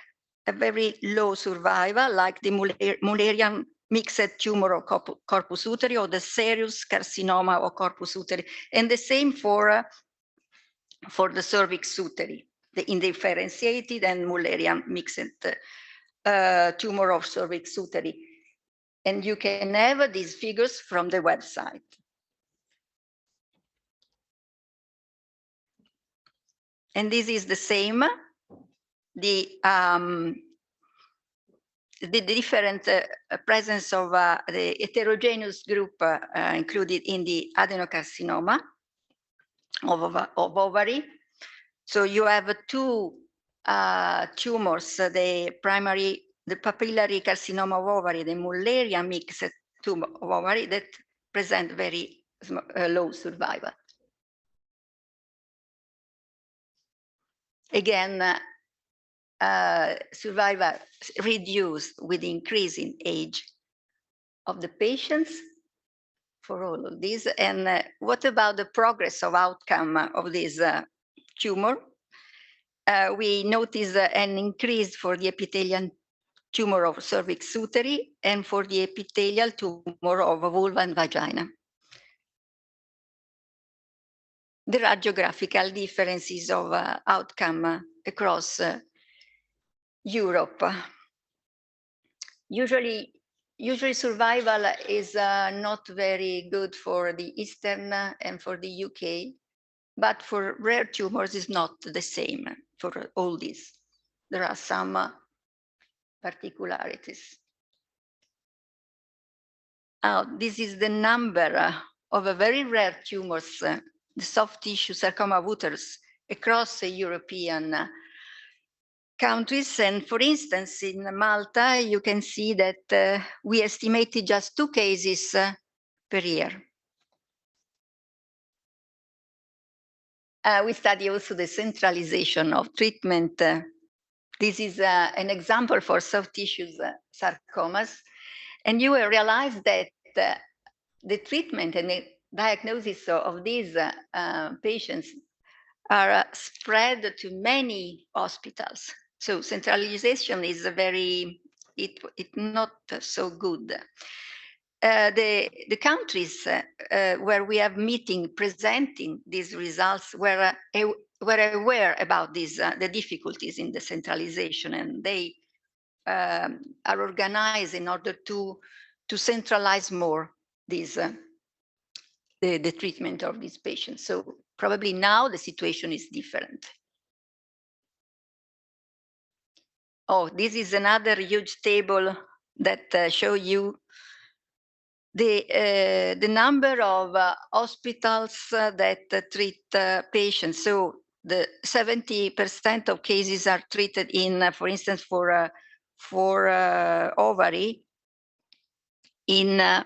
very low survival, like the Mullerian mixed tumor of corpus uteri, or the serous carcinoma of corpus uteri, and the same for the cervix uteri, the indifferentiated and Mullerian mixed tumor of cervix uteri. And you can have these figures from the website. And this is the same, the different presence of the heterogeneous group included in the adenocarcinoma of ovary. So you have two tumors, the papillary carcinoma of ovary, the Mullerian mixed tumor of ovary that present very low survival. Again, survival reduced with increase in age of the patients for all of these. And what about the progress of outcome of this tumor? We notice an increase for the epithelial tumor of cervix uteri and for the epithelial tumor of vulva and vagina. There are geographical differences of outcome across Europe. Usually survival is not very good for the Eastern and for the UK, but for rare tumors is not the same for all these. There are some particularities. This is the number of a very rare tumors, the soft tissue sarcoma of uterus across the European countries. And for instance, in Malta, you can see that we estimated just 2 cases per year. We study also the centralization of treatment. This is an example for soft tissue sarcomas. And you will realize that the treatment and the diagnosis of these patients are spread to many hospitals. So centralization is it's not so good. The countries where we have meeting presenting these results were aware about these the difficulties in the centralization, and they are organized in order to centralize more these the treatment of these patients. So probably now the situation is different. Oh, this is another huge table that show you the number of hospitals that treat patients. So the 70% of cases are treated in, for instance, for ovary, in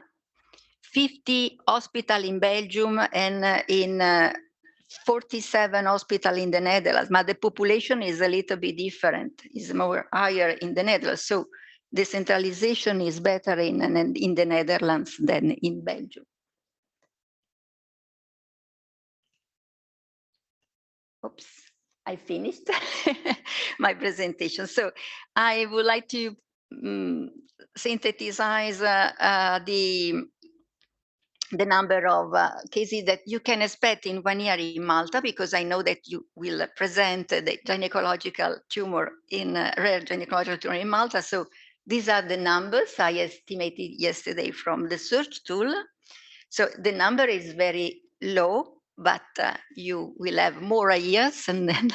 50 hospitals in Belgium and in 47 hospitals in the Netherlands. But the population is a little bit different, is more higher in the Netherlands. So the centralization is better in the Netherlands than in Belgium. Oops, I finished my presentation. So I would like to synthesize the number of cases that you can expect in 1 year in Malta, because I know that you will present the gynecological tumor in rare gynecological tumor in Malta. So these are the numbers I estimated yesterday from the search tool. So the number is very low, but you will have more years, and then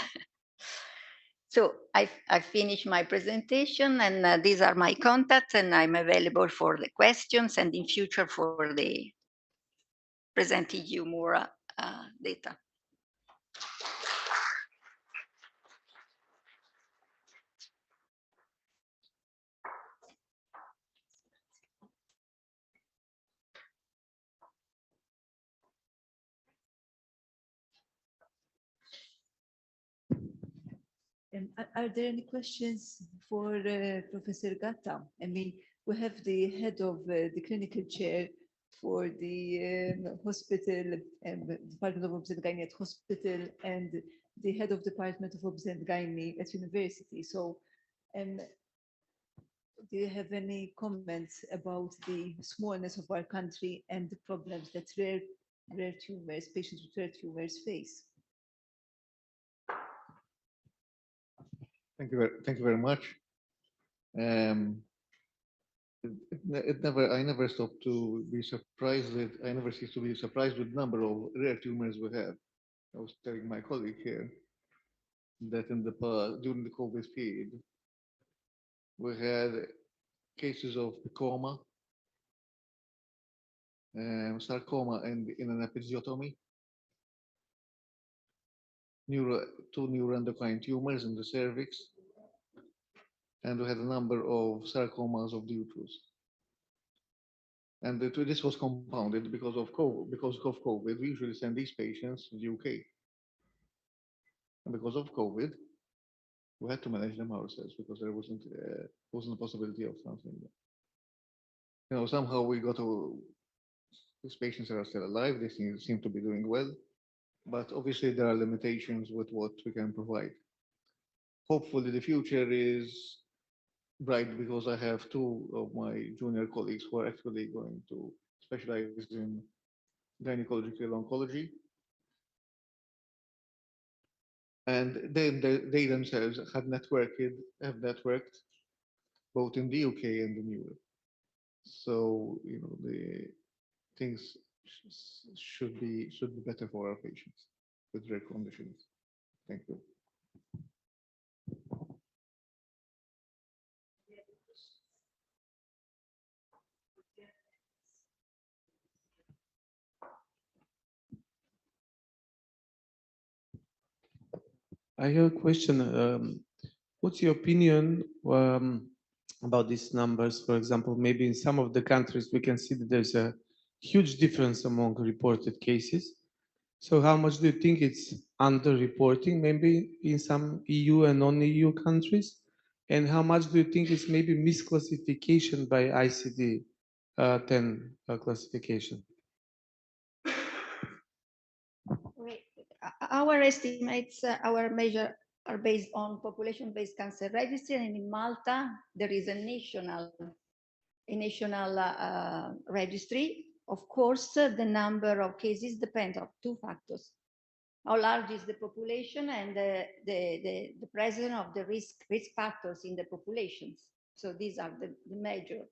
so I finished my presentation, and these are my contacts, and I'm available for the questions, and in future for the presenting you more data. Are there any questions for Professor Gatta? I mean, we have the head of the clinical chair for the hospital, Department of Obs and Gynae at hospital, and the head of Department of Obs and Gynae at university. So, do you have any comments about the smallness of our country and the problems that rare tumors, patients with rare tumors face? Thank you very much. I never stop to be surprised I never cease to be surprised with the number of rare tumors we have. I was telling my colleague here that in the past, during the COVID period, we had cases of sarcoma and in an episiotomy. two neuroendocrine tumors in the cervix, and we had a number of sarcomas of the uterus. And this was compounded because of COVID. Because of COVID, we usually send these patients to the UK. And because of COVID, we had to manage them ourselves because there wasn't a possibility of something. You know, somehow we got to. These patients are still alive. They seem to be doing well, but obviously there are limitations with what we can provide. Hopefully, the future is bright because I have two of my junior colleagues who are actually going to specialize in gynecological oncology. And then they themselves have networked both in the UK and in Europe. So, you know, the things should be better for our patients with rare conditions. Thank you. I have a question. What's your opinion about these numbers? For example, maybe in some of the countries we can see that there's a huge difference among reported cases. So how much do you think it's under-reporting, maybe in some EU and non-EU countries? And how much do you think it's maybe misclassification by ICD-10 classification? Our estimates, our measure are based on population-based cancer registry, and in Malta there is a national registry. Of course, the number of cases depends on two factors: how large is the population and the presence of the risk factors in the populations. So these are the major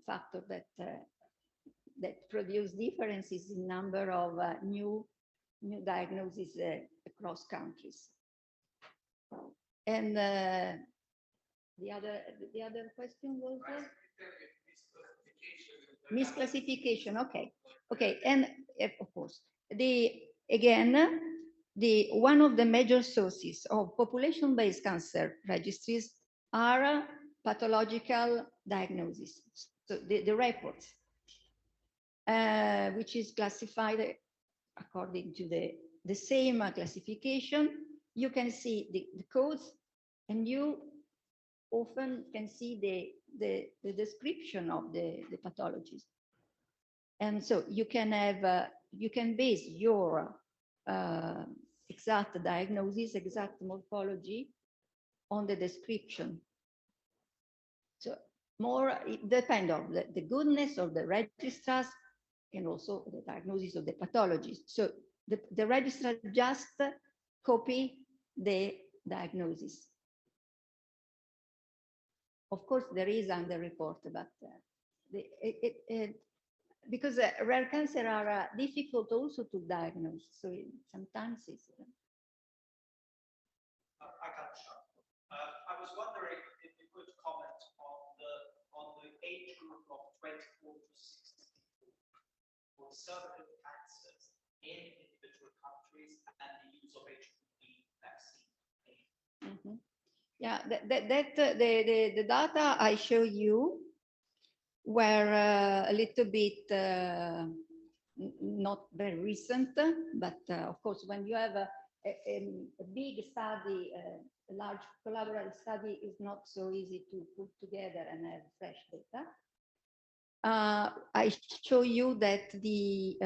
factors that produce differences in number of new diagnoses across countries. And the other question was misclassification. Okay, and of course, one of the major sources of population-based cancer registries are pathological diagnosis. So the reports, which is classified according to the same classification. You can see the codes, and you often can see the description of the pathologies. And so you can have you can base your exact diagnosis, exact morphology on the description. So it depends on the goodness of the registrars and also the diagnosis of the pathologies. So the registrar just copy the diagnosis. Of course, there is under-report, but because rare cancer are difficult also to diagnose, so sometimes it's. I was wondering if you could comment on the age group of 24 to 64 for cervical cancers in individual countries and the use of HPV vaccine. Mm-hmm. Yeah, the data I show you were a little bit not very recent, but of course, when you have a big study, a large collaborative study, is not so easy to put together and have fresh data. I show you that the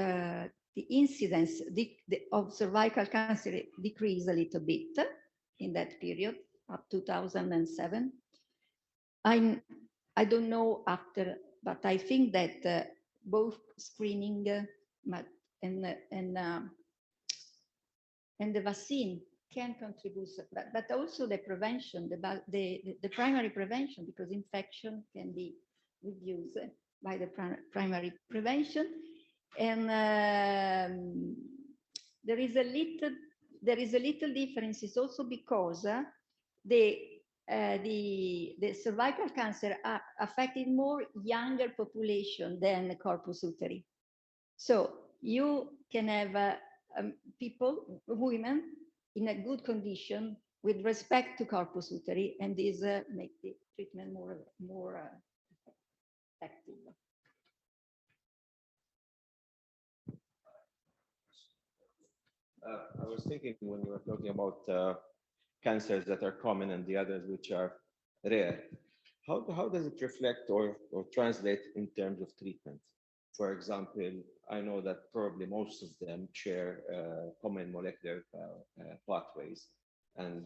incidence of cervical cancer decreased a little bit in that period, up to 2007. I don't know after, but I think that both screening and the vaccine can contribute, but also the prevention, the primary prevention, because infection can be reduced by the primary prevention. And there is a little difference also because the cervical cancer are affecting more younger population than corpus uteri. So you can have people, women, in a good condition with respect to corpus uteri, and this make the treatment more effective. I was thinking when you were talking about cancers that are common and the others which are rare, how does it reflect or translate in terms of treatment? For example, I know that probably most of them share common molecular pathways. And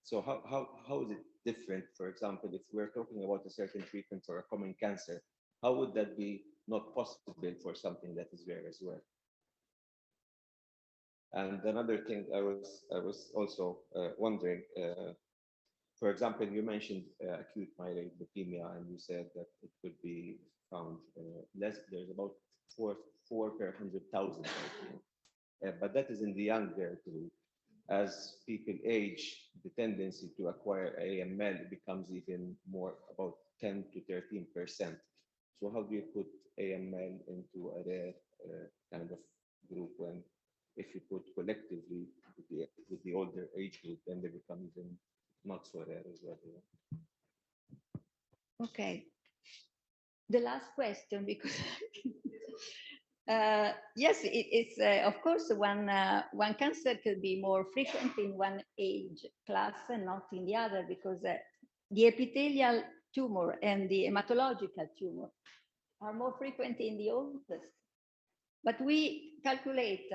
so how is it different? For example, if we're talking about a certain treatment for a common cancer, how would that be not possible for something that is rare as well? And another thing I was also wondering, for example, you mentioned acute myeloid leukemia, and you said that it could be found less. There's about four per 100,000, but that is in the younger group. As people age, the tendency to acquire AML becomes even more, about 10 to 13%. So how do you put AML into a rare kind of group when, if you put collectively with the older age group, then they become even not so rare as well? Okay. The last question, because yes, it's of course one cancer could be more frequent in one age class and not in the other, because the epithelial tumor and the hematological tumor are more frequent in the oldest. But we calculate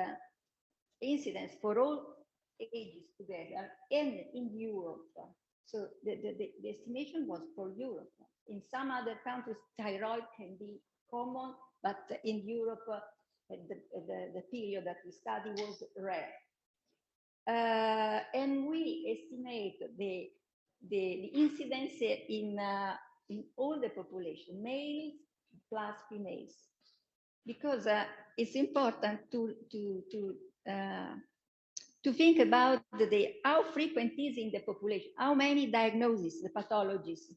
incidence for all ages together and in Europe. So the estimation was for Europe. In some other countries, thyroid can be common, but in Europe, the period that we studied was rare. And we estimate the incidence in all the population, males plus females, because it's important to think about how frequent is in the population, how many diagnoses the pathologist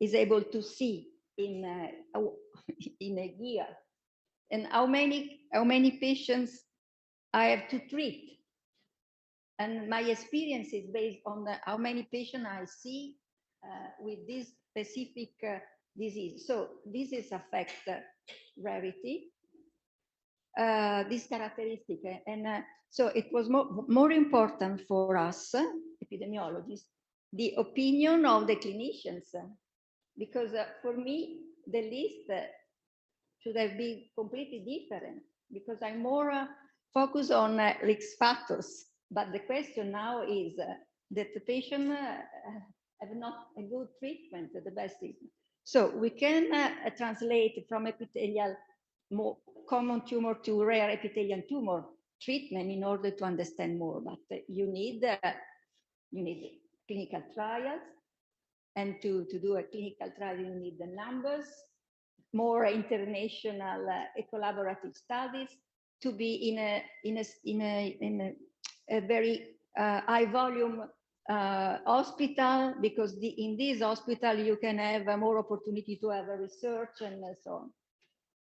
is able to see in a year, and how many patients I have to treat. And my experience is based on how many patients I see with this specific disease. So this is affect rarity, this characteristic, and so it was more important for us epidemiologists, the opinion of the clinicians, because for me the list should have been completely different, because I'm more focused on risk factors. But the question now is that the patient have not a good treatment, the best treatment. So we can translate from epithelial more common tumor to rare epithelial tumor treatment in order to understand more. But you need clinical trials, and to do a clinical trial you need the numbers, more international collaborative studies, to be in a very high volume hospital, because in this hospital you can have more opportunity to have a research and so on.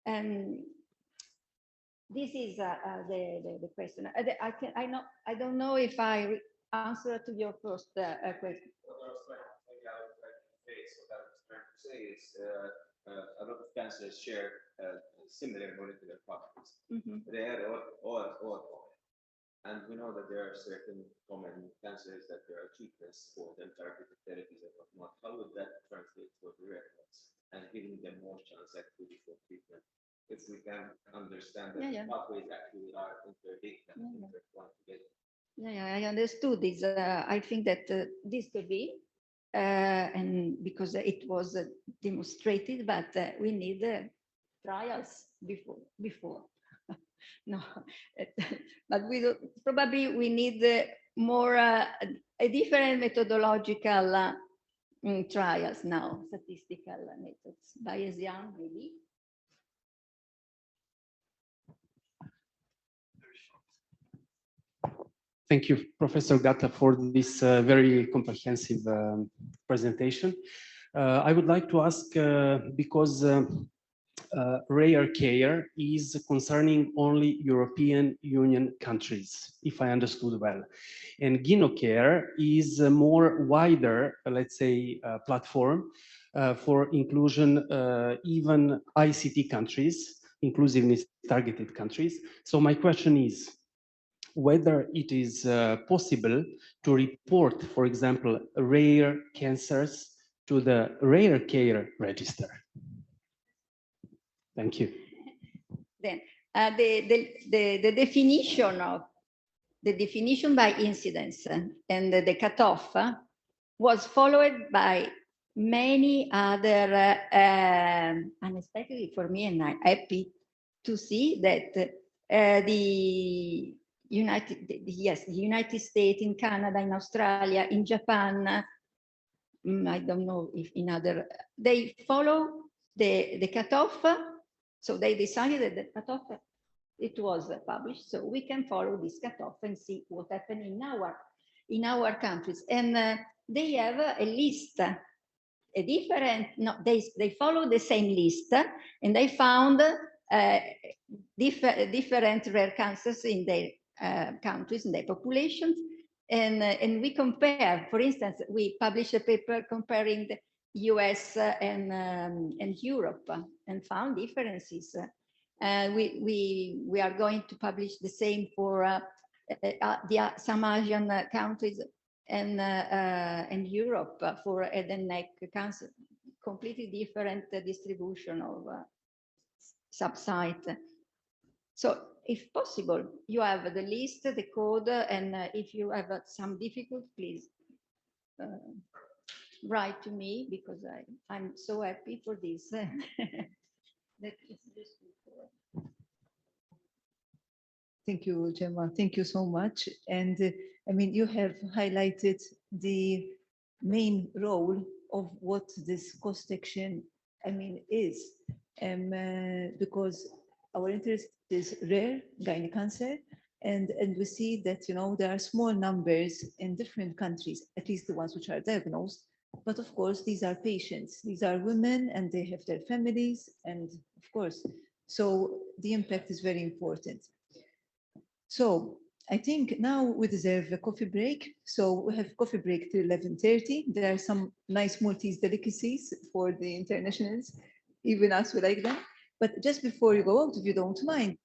And this is the question. I don't know if I answer to your first question. What I was trying to say is a lot of cancers share similar molecular properties, rare or common. And we know that there are certain common cancers that there are treatments for them, targeted therapies and whatnot. How would that translate for the rare ones and giving them more chance actually for treatment? If we can understand that the pathways actually are interlinked and intertwined together. Yeah, I understood this. I think that this could be, and because it was demonstrated, but we need trials before. No, but probably we need more a different methodological trials now, statistical methods, Bayesian maybe. Thank you, Professor Gatta, for this very comprehensive presentation. I would like to ask, because rare care is concerning only European Union countries, if I understood well. And Gynocare is a more wider, let's say, platform for inclusion, even ICT countries, inclusiveness targeted countries. So my question is whether it is possible to report, for example, rare cancers to the rare care register. Thank you. Then the definition by incidence and the cutoff was followed by many other unexpectedly for me, and I'm happy to see that the United States, in Canada, in Australia, in Japan, I don't know if in other, they follow the cutoff. So they decided that the cutoff, it was published, so we can follow this cutoff and see what happened in our countries. And they have a list, a different, no, they follow the same list, and they found different rare cancers in their countries, in their populations. And we compare, for instance, we published a paper comparing the US and Europe and found differences. We are going to publish the same for some Asian countries and Europe for head and neck cancer, completely different distribution of subsite. So if possible, you have the list, the code, and if you have some difficulty, please write to me, because I'm so happy for this. That is useful. Thank you, Gemma. Thank you so much. And I mean, you have highlighted the main role of what this cost action, I mean, is, because our interest is rare gynecological cancer, and we see that, you know, there are small numbers in different countries, at least the ones which are diagnosed. But of course, these are patients, these are women, and they have their families, and of course, so the impact is very important. So I think now we deserve a coffee break. So we have coffee break till 11:30. There are some nice Maltese delicacies for the internationals, even us, we like them. But just before you go out, if you don't mind,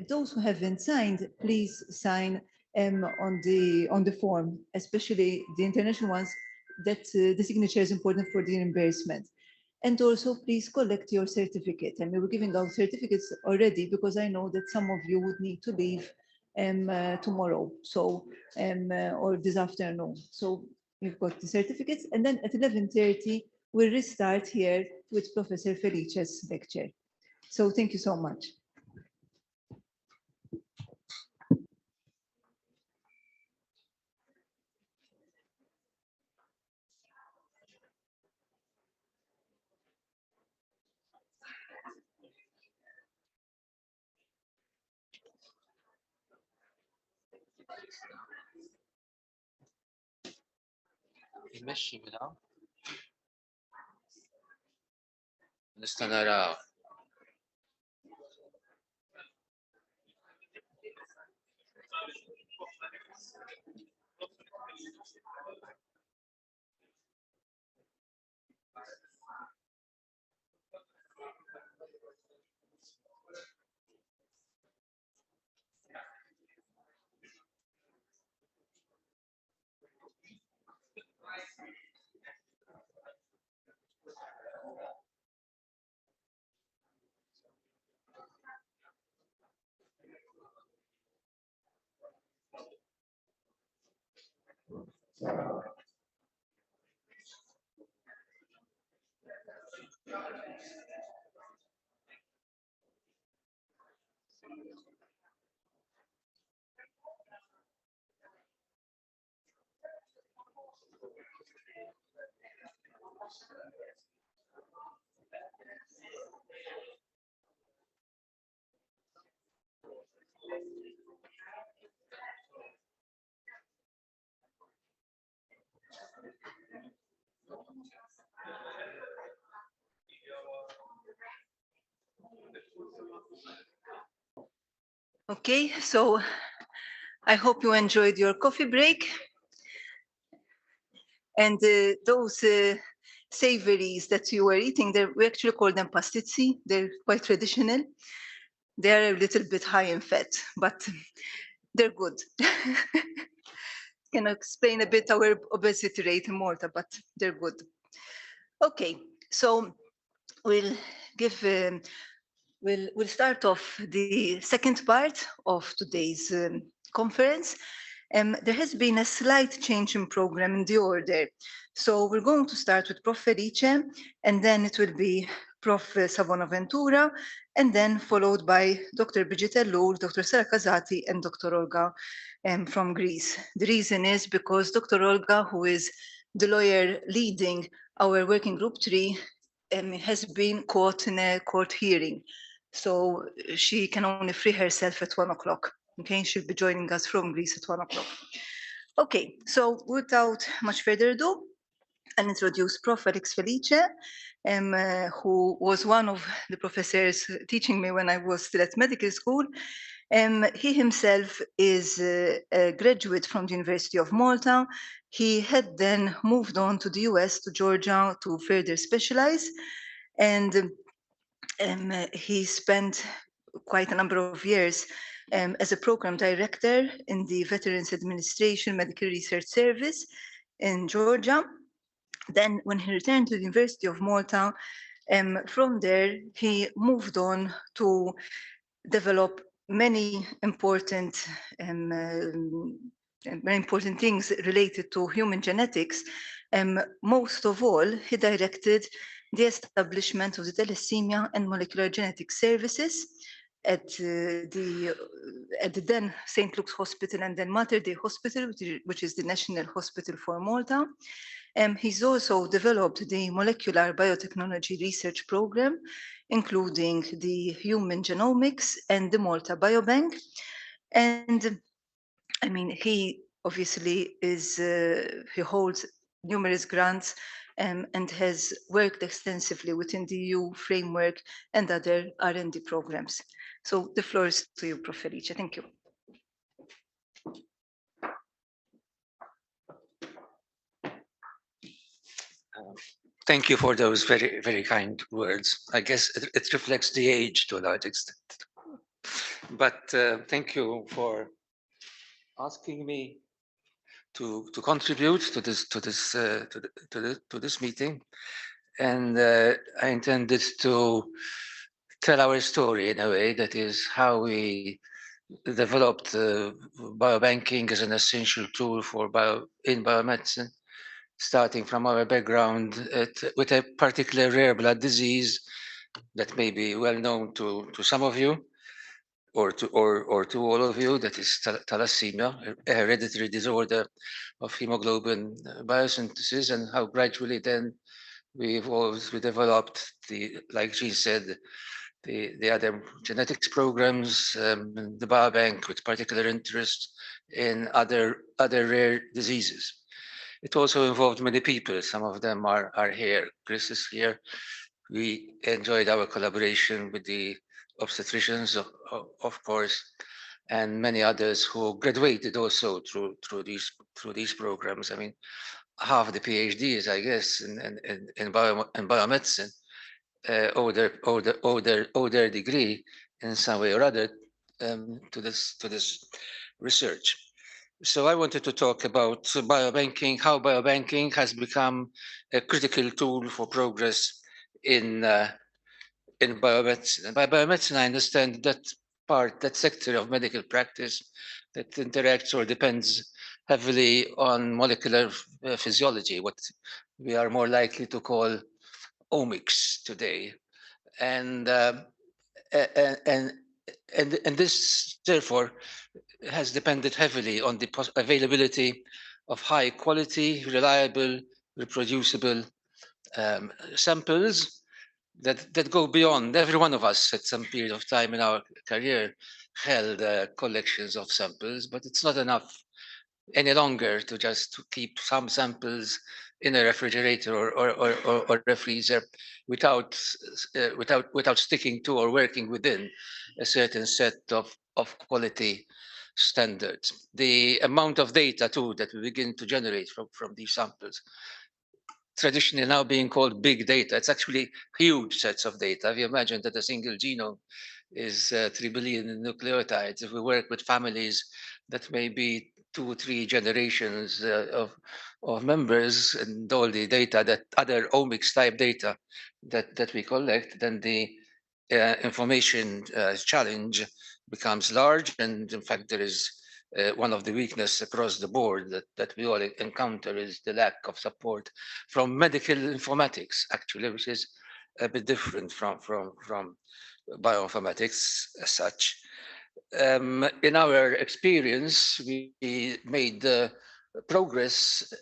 those who haven't signed, please sign on the form, especially the international ones, that the signature is important for the reimbursement. And also, please collect your certificate. And we were giving out certificates already, because I know that some of you would need to leave tomorrow, so or this afternoon. So we've got the certificates, and then at 11:30 we'll restart here with Professor Felice's lecture. So thank you so much. يمشي بالعافية نستنى نراو Okay, so I hope you enjoyed your coffee break. And those savories that you were eating, we actually call them pastizzi. They're quite traditional. They're a little bit high in fat, but they're good. Can explain a bit our obesity rate in Malta, but they're good. Okay, so we'll give we'll start off the second part of today's conference. There has been a slight change in program in the order. So we're going to start with Prof. Felice, and then it will be Prof. Savona Ventura, and then followed by Dr. Brigitte Ellul, Dr. Sara Casati, and Dr. Olga from Greece. The reason is because Dr. Olga, who is the lawyer leading our working group 3, has been caught in a court hearing. So she can only free herself at 1 o'clock. Okay, she'll be joining us from Greece at 1 o'clock. Okay, so without much further ado, I'll introduce Prof. Alex Felice, who was one of the professors teaching me when I was still at medical school. He himself is a graduate from the University of Malta. He had then moved on to the US, to Georgia, to further specialize. And he spent quite a number of years as a program director in the Veterans Administration Medical Research Service in Georgia. Then when he returned to the University of Malta, from there, he moved on to develop many important things related to human genetics. Most of all, he directed the establishment of the Thalassemia and Molecular Genetics Services at the then St. Luke's Hospital and then Mater Dei Hospital, which is the National Hospital for Malta. He's also developed the Molecular Biotechnology Research Program, including the Human Genomics and the Malta Biobank. And I mean, he obviously he holds numerous grants and has worked extensively within the EU framework and other R&D programs. So the floor is to you, Prof. Felice. Thank you. Thank you for those very, very kind words. I guess it reflects the age to a large extent. But thank you for asking me to contribute to this meeting, and I intended to tell our story in a way, that is how we developed biobanking as an essential tool for in biomedicine, starting from our background with a particular rare blood disease that may be well known to some of you, or to all of you, that is thalassemia, a hereditary disorder of hemoglobin biosynthesis, and how gradually then we evolved, we developed like Jean said, the other genetics programs, the biobank with particular interest in other rare diseases. It also involved many people. Some of them are here. Chris is here. We enjoyed our collaboration with the obstetricians, of course, and many others who graduated also through these programs. I mean, half the PhDs, I guess, in biomedicine, owe their degree in some way or other to this research. So I wanted to talk about biobanking, how biobanking has become a critical tool for progress in biomedicine. And by biomedicine, I understand that sector of medical practice that interacts or depends heavily on molecular physiology, what we are more likely to call omics today. And this, therefore, has depended heavily on the availability of high quality, reliable, reproducible samples that go beyond. Every one of us at some period of time in our career held collections of samples, but it's not enough any longer to just keep some samples in a refrigerator or a freezer without sticking to or working within a certain set of quality standards. The amount of data too that we begin to generate from these samples, traditionally now being called big data, it's actually huge sets of data. If you imagine that a single genome is 3 billion nucleotides, if we work with families that may be 2 or 3 generations of members and all the data, that other omics type data that we collect, then the information challenge becomes large. And in fact, there is one of the weaknesses across the board that we all encounter is the lack of support from medical informatics, actually, which is a bit different from bioinformatics as such. In our experience, we made progress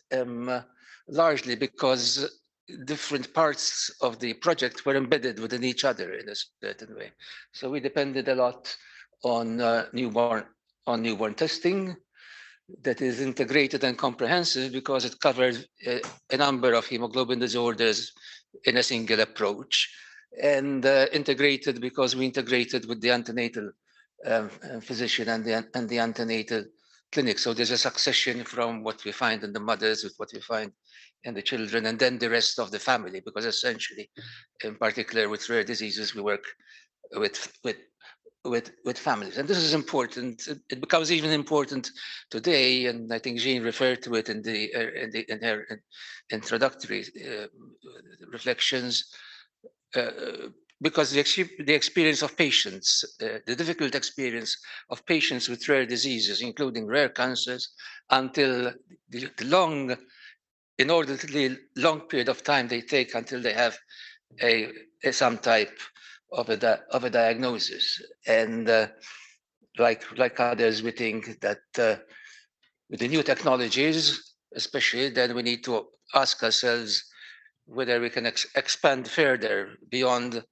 largely because different parts of the project were embedded within each other in a certain way. So we depended a lot on newborn testing that is integrated and comprehensive because it covered a number of hemoglobin disorders in a single approach, and integrated because we integrated with the antenatal physician and the antenatal clinic. So there's a succession from what we find in the mothers with what we find in the children, and then the rest of the family, because essentially, in particular with rare diseases, we work with families. And this is important. It becomes even important today, and I think Jean referred to it in her introductory reflections, because the experience of patients, the difficult experience of patients with rare diseases, including rare cancers, until the inordinately long period of time they take until they have some type of a diagnosis. And like others, we think that with the new technologies, especially, then we need to ask ourselves whether we can expand further beyond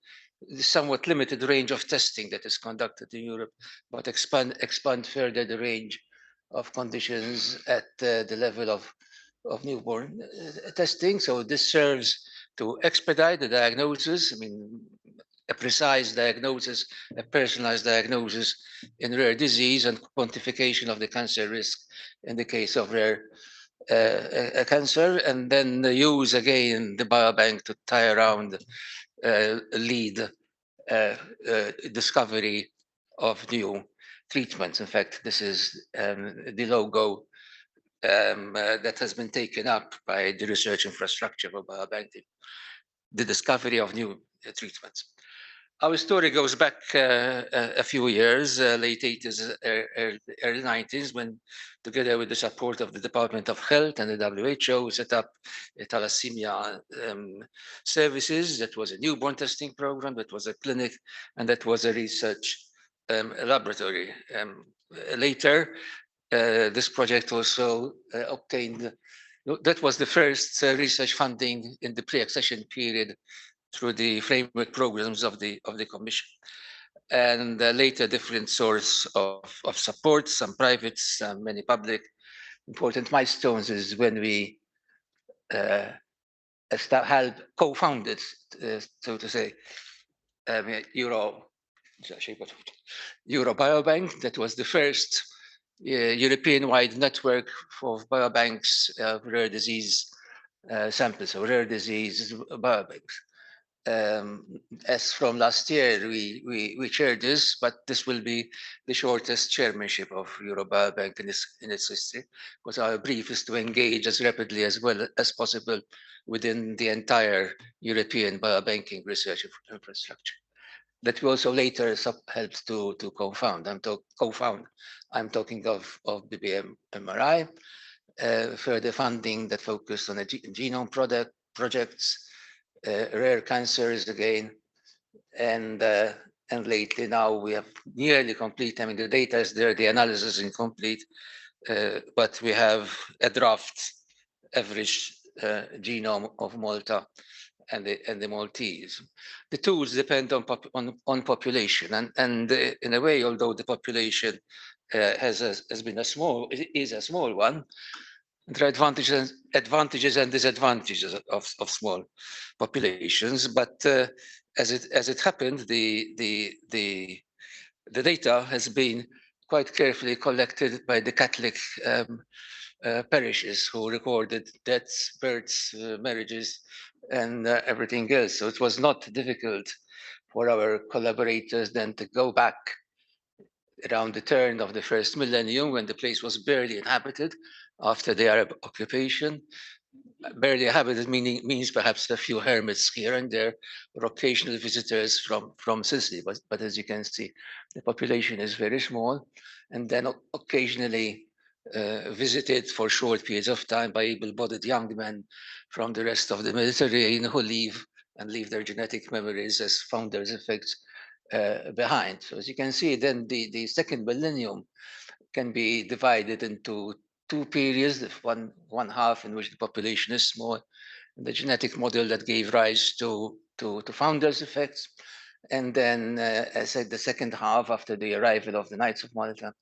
the somewhat limited range of testing that is conducted in Europe, but expand further the range of conditions at the level of newborn testing. So this serves to expedite the diagnosis. I mean, a precise diagnosis, a personalized diagnosis in rare disease, and quantification of the cancer risk in the case of rare cancer, and then use again the biobank to tie around lead discovery of new treatments. In fact, this is the logo that has been taken up by the research infrastructure for biobanking, the discovery of new treatments. Our story goes back a few years, late 80s, early 90s, when, together with the support of the Department of Health and the WHO, we set up a thalassemia services. That was a newborn testing program, that was a clinic, and that was a research laboratory. Later, this project also obtained, that was the first research funding in the pre-accession period through the framework programs of the Commission. And later different source of support, some private, some many public. Important milestones is when we helped co-founded, so to say, Euro Biobank. That was the first European-wide network for biobanks of rare disease samples, so rare disease biobanks. As from last year, we chair this, but this will be the shortest chairmanship of Eurobiobank in its history, because our brief is to engage as rapidly as well as possible within the entire European biobanking research infrastructure. That we also later helped to co-found. I'm talking of BBM MRI, further funding that focused on genome projects, rare cancers again, and lately now we have nearly complete. I mean, the data is there, the analysis is incomplete, but we have a draft average genome of Malta and the Maltese. The tools depend on population, and in a way, although the population has been a small one, there are advantages and disadvantages of small populations. But as it happened, the The data has been quite carefully collected by the Catholic parishes who recorded deaths, births, marriages, and everything else. So it was not difficult for our collaborators then to go back around the turn of the first millennium when the place was barely inhabited after the Arab occupation. Barely inhabited means perhaps a few hermits here and there, or occasional visitors from Sicily. But as you can see, the population is very small, and then occasionally visited for short periods of time by able-bodied young men from the rest of the Mediterranean who leave their genetic memories as founders' effects behind. So as you can see, then the second millennium can be divided into two periods, one half in which the population is small, and the genetic model that gave rise to founders' effects. And then, as I said, the second half after the arrival of the Knights of Malta,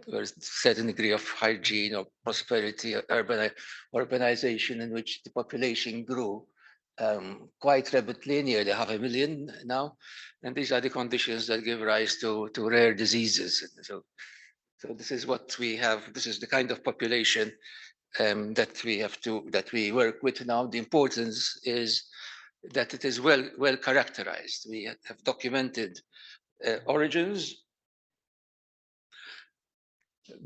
there was a certain degree of hygiene or prosperity, urbanization in which the population grew quite rapidly, nearly 500,000 now. And these are the conditions that give rise to rare diseases. So this is what we have. This is the kind of population that we work with now. The importance is that it is well characterized. We have documented origins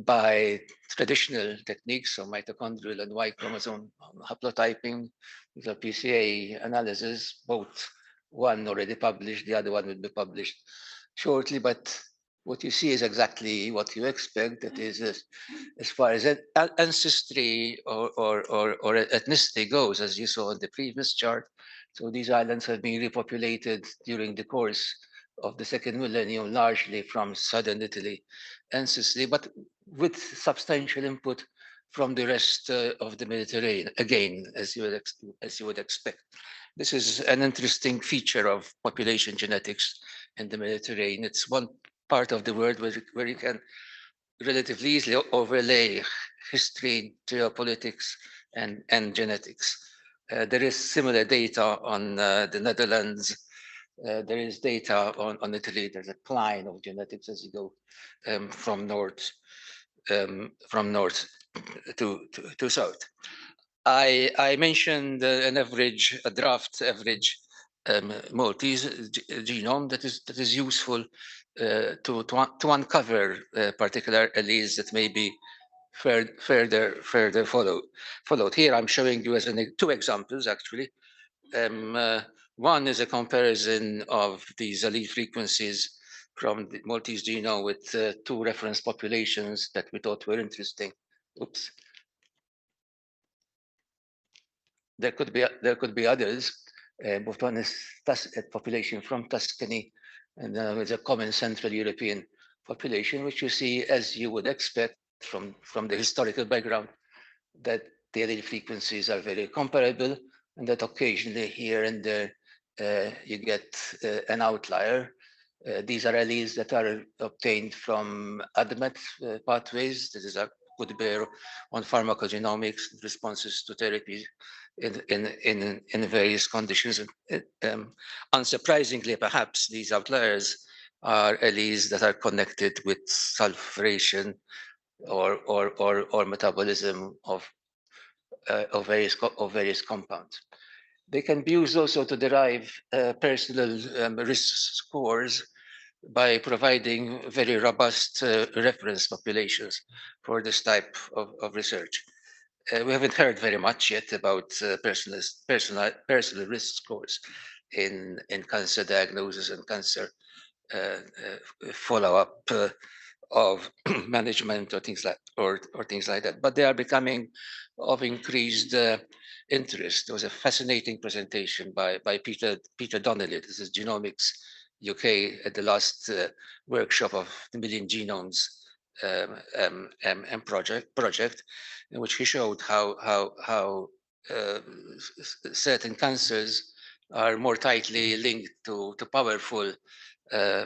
by traditional techniques, so mitochondrial and Y chromosome haplotyping, the PCA analysis, both one already published, the other one will be published shortly, but what you see is exactly what you expect. That is, as far as ancestry or ethnicity goes, as you saw in the previous chart. So these islands have been repopulated during the course of the second millennium, largely from southern Italy and Sicily, but with substantial input from the rest of the Mediterranean, again, as you would expect. This is an interesting feature of population genetics in the Mediterranean. It's one part of the world where you can relatively easily overlay history, geopolitics, and genetics. There is similar data on the Netherlands. There is data on Italy. There's a decline of genetics as you go from north to south. I mentioned a draft average Maltese genome that is useful to uncover particular alleles that may be further followed. Here I'm showing you as two examples actually. One is a comparison of these allele frequencies from the Maltese genome with two reference populations that we thought were interesting. Oops. There could be others, but one is a population from Tuscany, and with a common Central European population, which you see, as you would expect from the historical background, that the allele frequencies are very comparable, and that occasionally here and there you get an outlier. These are alleles that are obtained from ADMET pathways. This is a good bear on pharmacogenomics responses to therapies in various conditions. Unsurprisingly, perhaps these outliers are alleles that are connected with sulfuration or metabolism of various compounds. They can be used also to derive personal risk scores by providing very robust reference populations for this type of research. We haven't heard very much yet about personal risk scores in cancer diagnosis and cancer follow-up of management or things like that. But they are becoming of increased interest. There was a fascinating presentation by Peter Donnelly. This is Genomics UK at the last workshop of the Million Genomes project, in which he showed how certain cancers are more tightly linked to powerful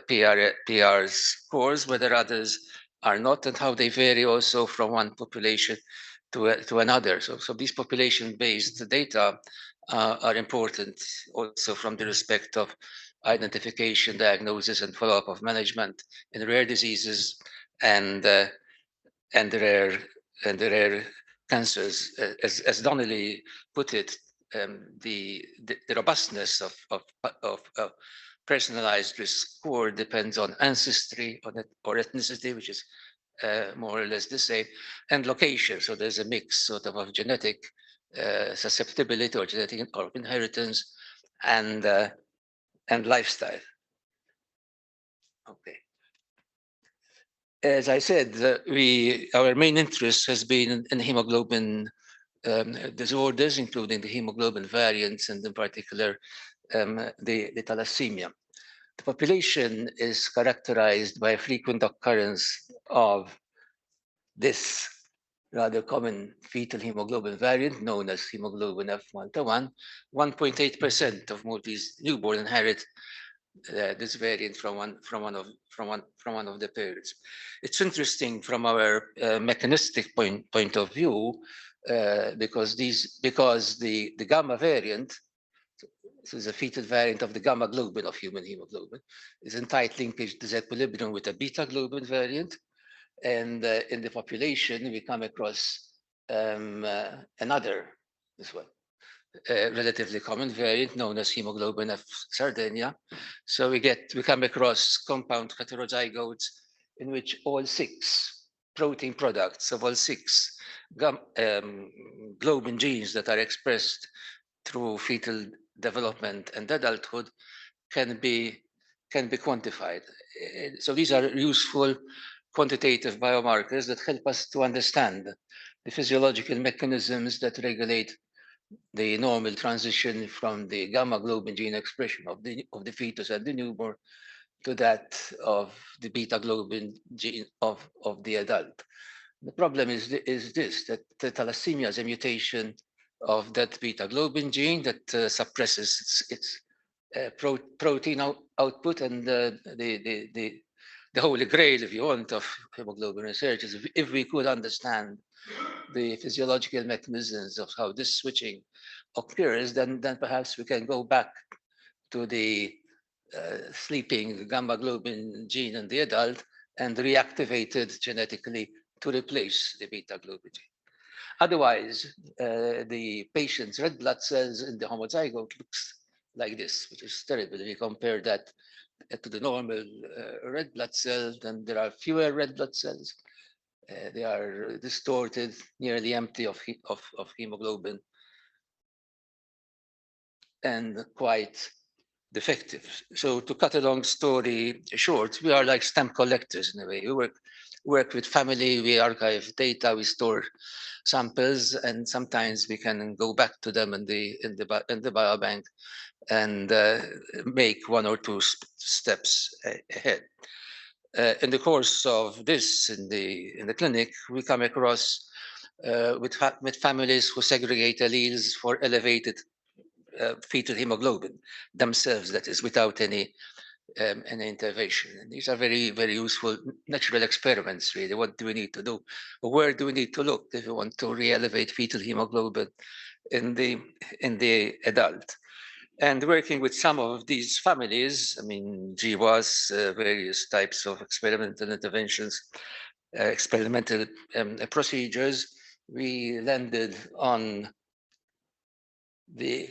PR scores, whether others are not, and how they vary also from one population to another. So these population-based data are important also from the respect of identification, diagnosis, and follow-up of management in rare diseases and rare cancers. As Donnelly put it, the robustness of personalized risk score depends on ancestry or ethnicity, which is more or less the same, and location. So there's a mix sort of genetic susceptibility or genetic or inheritance and lifestyle. Okay. As I said, our main interest has been in hemoglobin disorders, including the hemoglobin variants, and in particular the thalassemia. The population is characterized by a frequent occurrence of this rather common fetal hemoglobin variant known as hemoglobin F Malta 1. 1.8% of Maltese newborn inherit this variant from one of the parents. It's interesting from our mechanistic point of view because the gamma variant, this is a fetal variant of the gamma globin of human hemoglobin, is in tight linkage disequilibrium with a beta globin variant. And in the population, we come across another, this one, relatively common variant known as hemoglobin F Sardinia. So we come across compound heterozygotes in which all 6 protein products of all 6 globin genes that are expressed through fetal development and adulthood can be quantified. So these are useful quantitative biomarkers that help us to understand the physiological mechanisms that regulate the normal transition from the gamma globin gene expression of the fetus and the newborn to that of the beta globin gene of the adult. The problem is this, that the thalassemia is a mutation of that beta globin gene that suppresses its protein output, and the holy grail, if you want, of hemoglobin research is if we could understand the physiological mechanisms of how this switching occurs, then perhaps we can go back to the sleeping gamma globin gene in the adult and reactivate it genetically to replace the beta globin gene. Otherwise, the patient's red blood cells in the homozygote looks like this, which is terrible. If you compare that to the normal red blood cells, then there are fewer red blood cells. They are distorted, nearly empty of hemoglobin, and quite defective. So to cut a long story short, we are like stamp collectors in a way. We work with family, we archive data, we store samples, and sometimes we can go back to them in the biobank and make 1 or 2 steps ahead. In the course of this, in the clinic, we come across with families who segregate alleles for elevated fetal hemoglobin themselves, that is, without any intervention. And these are very, very useful natural experiments, really. What do we need to do? Where do we need to look if we want to re-elevate fetal hemoglobin in the adult? And working with some of these families, I mean, GWAS, various types of experimental interventions, experimental procedures, we landed on the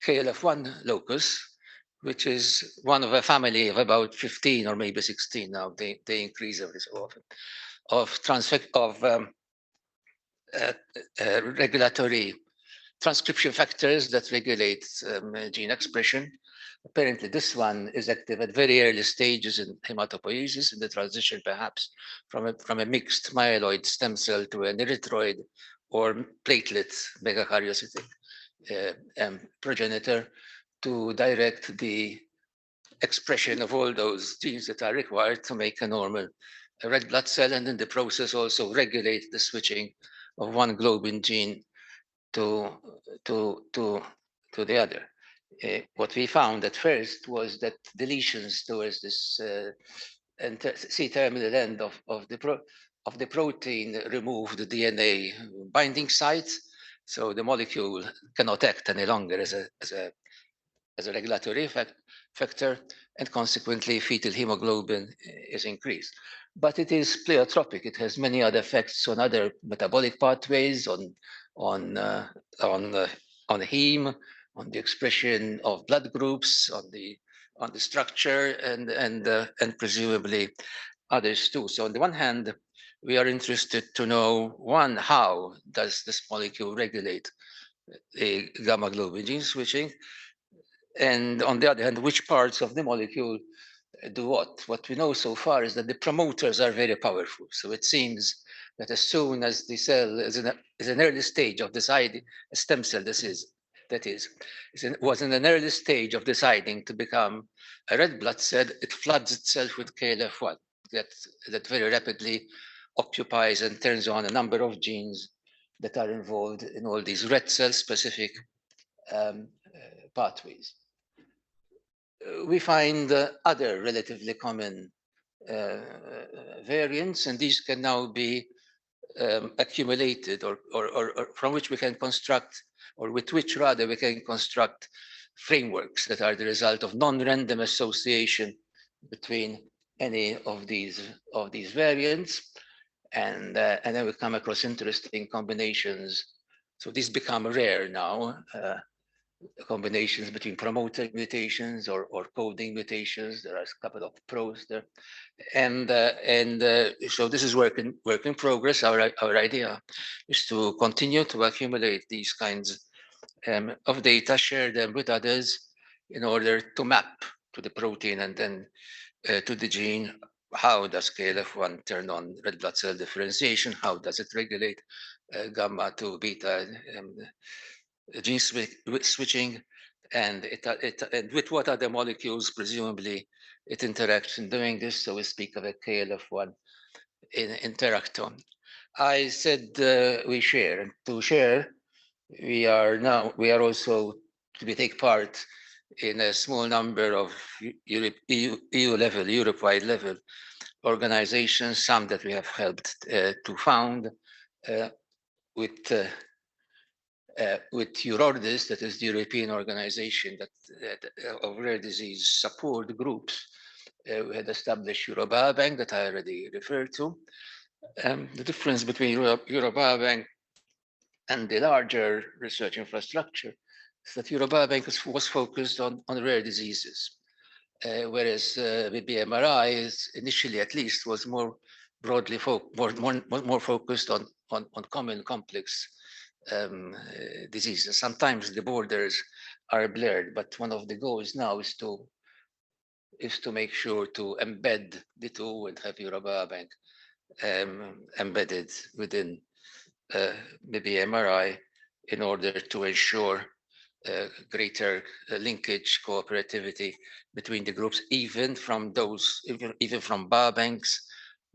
KLF1 locus, which is one of a family of about 15 or maybe 16 now. They increase every so often, of regulatory transcription factors that regulate gene expression. Apparently, this one is active at very early stages in hematopoiesis, in the transition perhaps from a mixed myeloid stem cell to an erythroid or platelet megakaryocytic progenitor to direct the expression of all those genes that are required to make a normal red blood cell, and in the process also regulate the switching of one globin gene to the other. What we found at first was that deletions towards this C-terminal end of the protein remove the DNA binding site, so the molecule cannot act any longer as as a regulatory factor, and consequently fetal hemoglobin is increased. But it is pleiotropic. It has many other effects on other metabolic pathways, on heme, on the expression of blood groups, on the structure, and presumably others too. So on the one hand, we are interested to know, one, how does this molecule regulate a gamma globin gene switching? And on the other hand, which parts of the molecule do what? What we know so far is that the promoters are very powerful. So it seems that as soon as the cell is in an early stage of deciding, a stem cell was in an early stage of deciding to become a red blood cell, it floods itself with KLF1 that very rapidly occupies and turns on a number of genes that are involved in all these red cell specific pathways. We find other relatively common variants, and these can now be accumulated or from which we can construct, or with which rather we can construct frameworks that are the result of non-random association between any of these variants, and then we come across interesting combinations. So these become rare now. Combinations between promoter mutations or coding mutations. There are a couple of pros there, and so this is work in progress. Our idea is to continue to accumulate these kinds of data, share them with others in order to map to the protein and then to the gene. How does KLF1 turn on red blood cell differentiation? How does it regulate gamma to beta gene switching, and with what other molecules presumably it interacts in doing this? So we speak of a KLF1 interactome. I said we share, and to share, we also take part in a small number of Europe-wide level organizations, some that we have helped to found with EURORDIS, that is the European organization of rare disease support groups. We had established Eurobiobank that I already referred to. The difference between Eurobiobank and the larger research infrastructure is that Eurobiobank was focused on rare diseases, whereas BBMRI initially, at least, was more broadly more focused on common complex diseases. Sometimes the borders are blurred, but one of the goals now is to make sure to embed the two and have Eurobiobank embedded within maybe MRI in order to ensure greater linkage, cooperativity between the groups, even from biobanks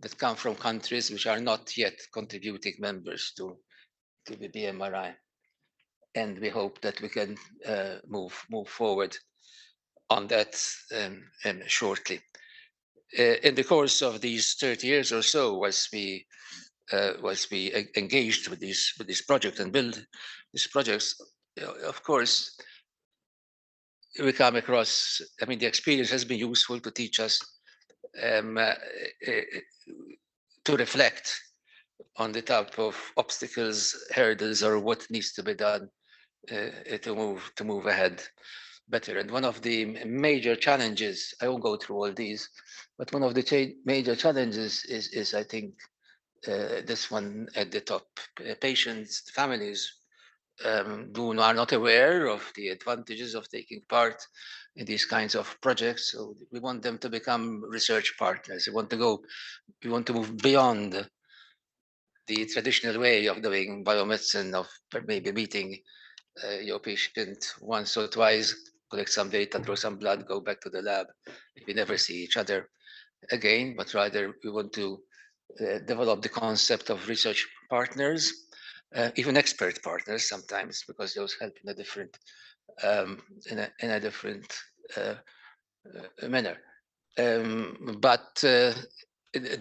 that come from countries which are not yet contributing members to the BMRI. And we hope that we can move forward on that shortly. In the course of these 30 years or so, as we engaged with this project and build these projects, of course, we come across, I mean, the experience has been useful to teach us to reflect on the type of obstacles, hurdles, or what needs to be done to move ahead better. And one of the major challenges, I won't go through all these, but one of the major challenges is I think this one at the top. Patients, families are not aware of the advantages of taking part in these kinds of projects. So we want them to become research partners. We want to move beyond the traditional way of doing biomedicine, of maybe meeting your patient once or twice, collect some data, draw some blood, go back to the lab. We never see each other again, but rather we want to develop the concept of research partners, even expert partners sometimes, because those help in a different manner. But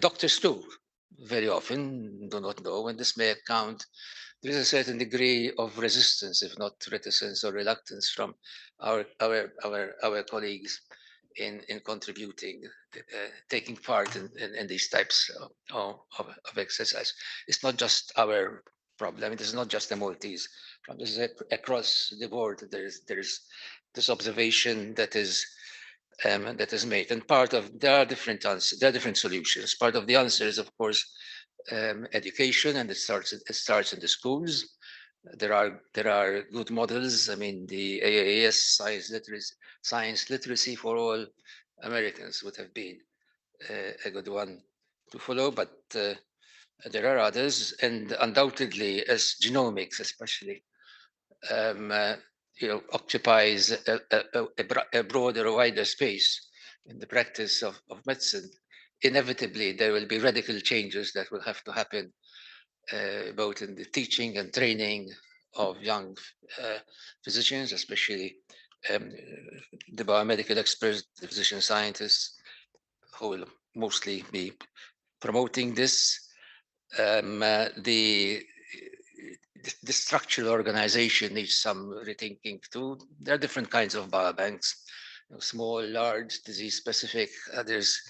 doctors too very often do not know, and this may account there is a certain degree of resistance, if not reticence or reluctance, from our colleagues in contributing, taking part in these types of exercise. It's not just our problem. It is not just the Maltese problem. This is across the board. There's this observation that is made, and there are different answers. There are different solutions. Part of the answer is, of course, education, and it starts in the schools. There are good models. I mean, the AAS science literacy for all Americans would have been a good one to follow, but there are others, and undoubtedly, as genomics, especially, occupies a broader, wider space in the practice of medicine. Inevitably, there will be radical changes that will have to happen, both in the teaching and training of young physicians, especially the biomedical experts, the physician scientists, who will mostly be promoting this. The structural organization needs some rethinking too. There are different kinds of biobanks, small, large, disease-specific, others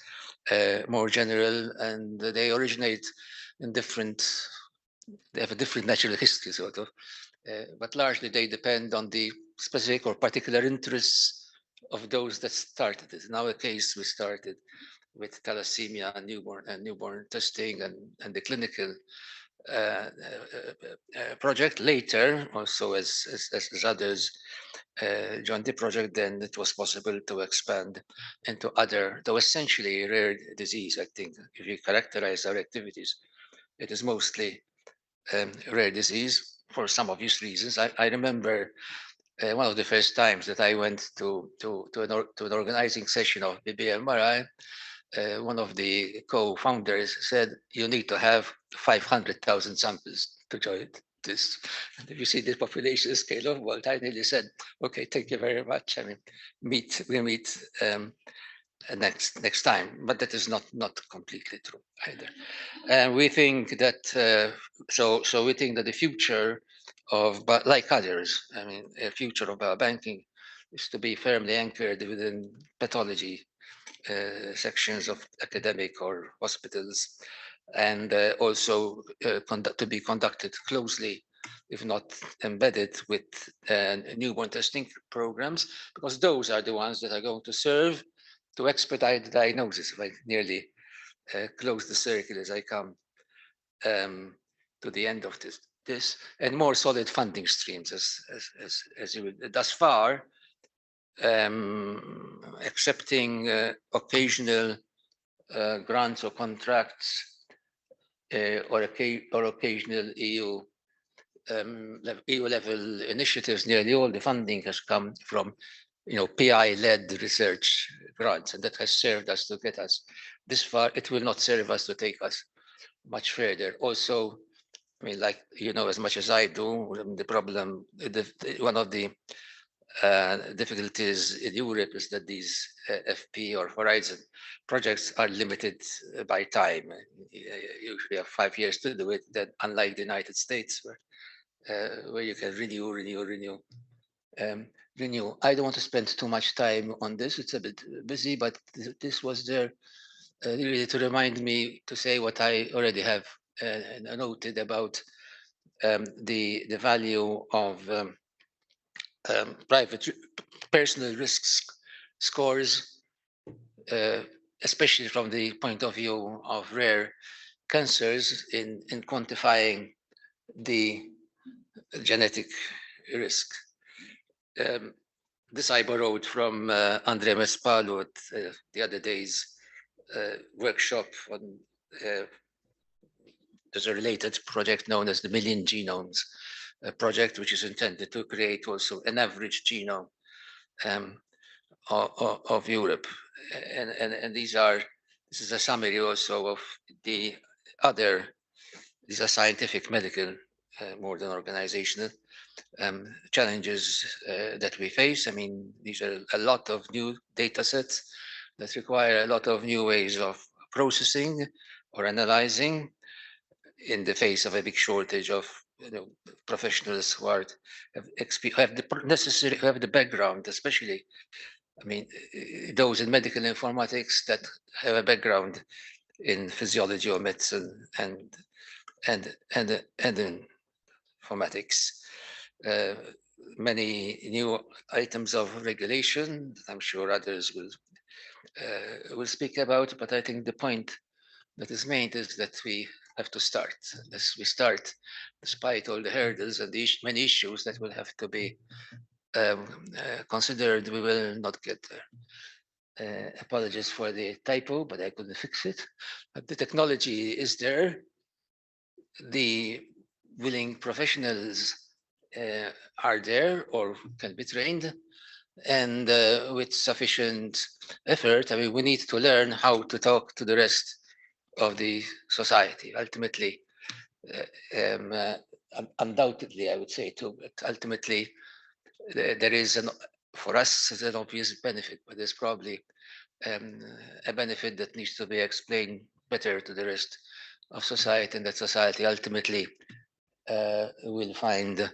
more general, and they originate in they have a different natural history, sort of, but largely they depend on the specific or particular interests of those that started it. In our case, we started with thalassemia and newborn testing and the clinical project. Later, also as others joined the project, then it was possible to expand into other, though essentially rare disease. I think if you characterize our activities, it is mostly rare disease for some obvious reasons. I remember one of the first times that I went to an organizing session of BBMRI, one of the co-founders said, you need to have 500,000 samples to join this. And if you see the population scale of Malta, I nearly said, okay, thank you very much. I mean, we meet next time, but that is not completely true either. And we think that, so we think that the future of, but like others, I mean, a future of biobanking is to be firmly anchored within pathology sections of academic or hospitals, and also to be conducted closely, if not embedded, with newborn testing programs, because those are the ones that are going to serve to expedite the diagnosis. If I nearly close the circle as I come to the end of this, and more solid funding streams as you would. Thus far, accepting occasional grants or contracts or occasional EU level initiatives. Nearly all the funding has come from PI-led research grants, and that has served us to get us this far. It will not serve us to take us much further. Also, I mean, like as much as I do, the problem, one of the difficulties in Europe is that these FP or Horizon projects are limited by time. You usually have 5 years to do it. That, unlike the United States, where you can renew. I don't want to spend too much time on this. It's a bit busy, but this was there really to remind me to say what I already have noted about the value of private personal risks scores, especially from the point of view of rare cancers in quantifying the genetic risk. This I borrowed from Andrea Mespalo at the other day's workshop on there's a related project known as the Million Genomes project, which is intended to create also an average genome of Europe. And this is a summary also of the other, these are scientific, medical, more than organizational challenges that we face. I mean, these are a lot of new data sets that require a lot of new ways of processing or analyzing. in the face of a big shortage of professionals who have the necessary, who have the background, especially, I mean, those in medical informatics that have a background in physiology or medicine and in informatics. Many new items of regulation, I'm sure others will speak about, but I think the point that is made is that we have to start. As we start, despite all the hurdles and the many issues that will have to be considered, we will not get there. Apologies for the typo, but I couldn't fix it. But the technology is there. The willing professionals are there or can be trained. And with sufficient effort, I mean, we need to learn how to talk to the rest of the society. Ultimately, undoubtedly, I would say too, but ultimately, there is for us, it's an obvious benefit, but there's probably a benefit that needs to be explained better to the rest of society, and that society ultimately will find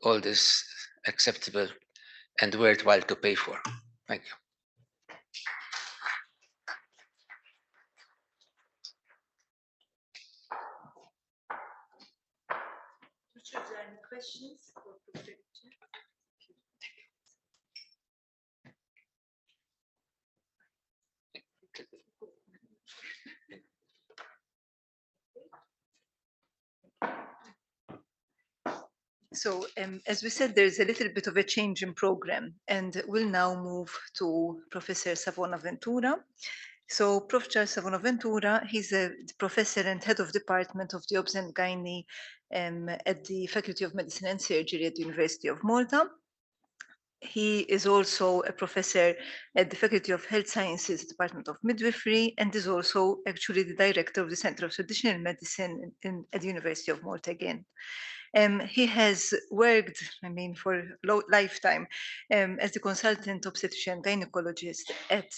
all this acceptable and worthwhile to pay for. Thank you. Are there any questions? So as we said, there's a little bit of a change in program, and we'll now move to Professor Savona Ventura. So Prof. Charles Savona Ventura, he's a professor and head of department of the Obs and Gynae at the Faculty of Medicine and Surgery at the University of Malta. He is also a professor at the Faculty of Health Sciences, Department of Midwifery, and is also actually the director of the Center of Traditional Medicine at the University of Malta again. He has worked, I mean, for a lifetime as the consultant obstetrician gynecologist at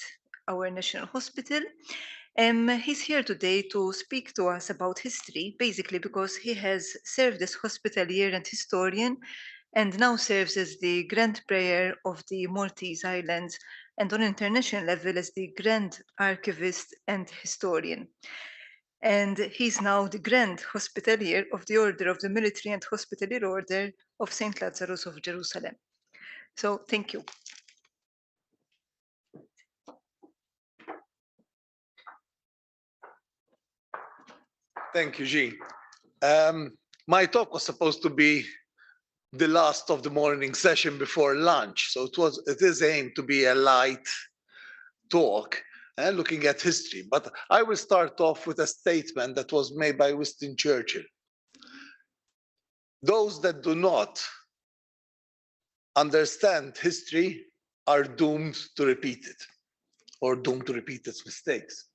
our National Hospital. He's here today to speak to us about history, basically because he has served as hospitalier and historian, and now serves as the Grand Prior of the Maltese Islands, and on international level as the Grand Archivist and Historian. And he's now the Grand Hospitalier of the Order of the Military and Hospitalier Order of St. Lazarus of Jerusalem. So thank you. Thank you, Jean. My talk was supposed to be the last of the morning session before lunch. So it is aimed to be a light talk looking at history. But I will start off with a statement that was made by Winston Churchill. Those that do not understand history are doomed to repeat it, or doomed to repeat its mistakes.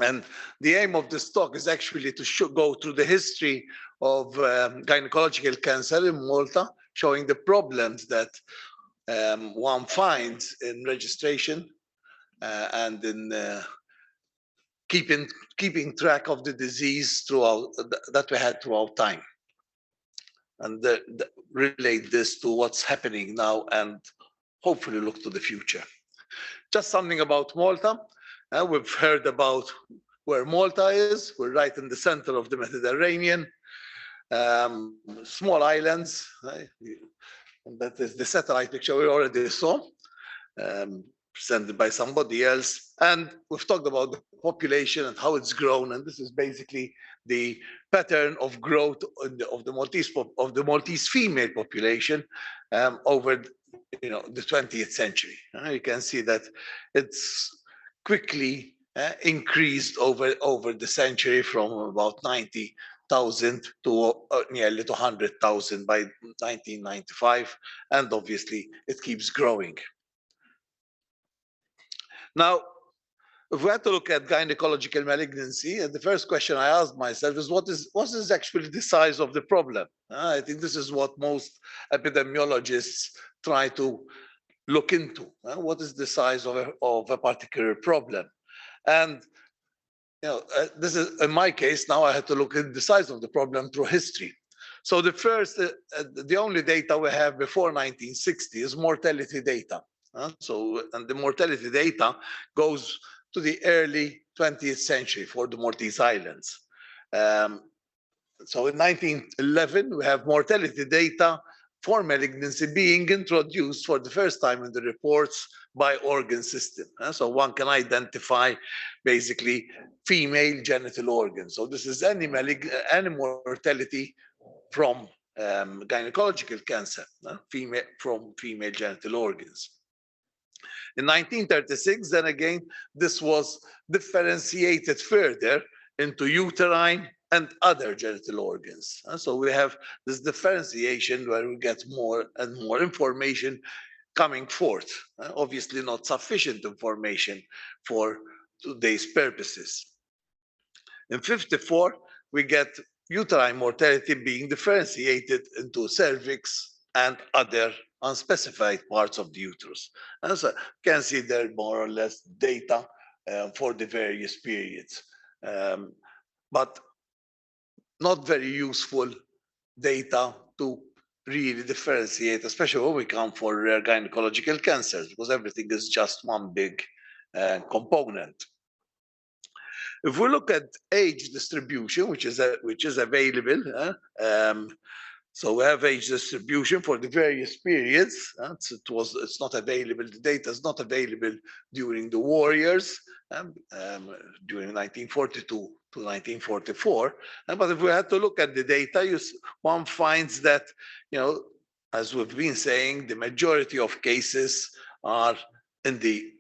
And the aim of this talk is actually to go through the history of gynecological cancer in Malta, showing the problems that one finds in registration and in keeping track of the disease throughout that we had throughout time, and relate this to what's happening now and hopefully look to the future. Just something about Malta. We've heard about where Malta is. We're right in the center of the Mediterranean. Small islands. And that is the satellite picture we already saw, presented by somebody else. And we've talked about the population and how it's grown. And this is basically the pattern of growth of the Maltese female population over the 20th century. You can see that it's quickly increased over the century from about 90,000 to nearly 100,000 by 1995, and obviously it keeps growing. Now, if we had to look at gynecological malignancy, the first question I asked myself is, what is actually the size of the problem? I think this is what most epidemiologists try to look into. What is the size of a particular problem? And this is in my case. Now I had to look at the size of the problem through history. So the only data we have before 1960 is mortality data. And the mortality data goes to the early 20th century for the Maltese Islands. So in 1911, we have mortality data for malignancy being introduced for the first time in the reports by organ system. So one can identify basically female genital organs. So this is any mortality from gynecological cancer, from female genital organs. In 1936, then again, this was differentiated further into uterine and other genital organs. So we have this differentiation where we get more and more information coming forth. Obviously not sufficient information for today's purposes. In 54, we get uterine mortality being differentiated into cervix and other unspecified parts of the uterus. And so you can see there more or less data for the various periods. But not very useful data to really differentiate, especially when we come for rare gynecological cancers, because everything is just one big component. If we look at age distribution, which is available, so we have age distribution for the various periods. It's not available. The data is not available during the war years, during 1942 to 1944. But if we had to look at the data, one finds that, as we've been saying, the majority of cases are in the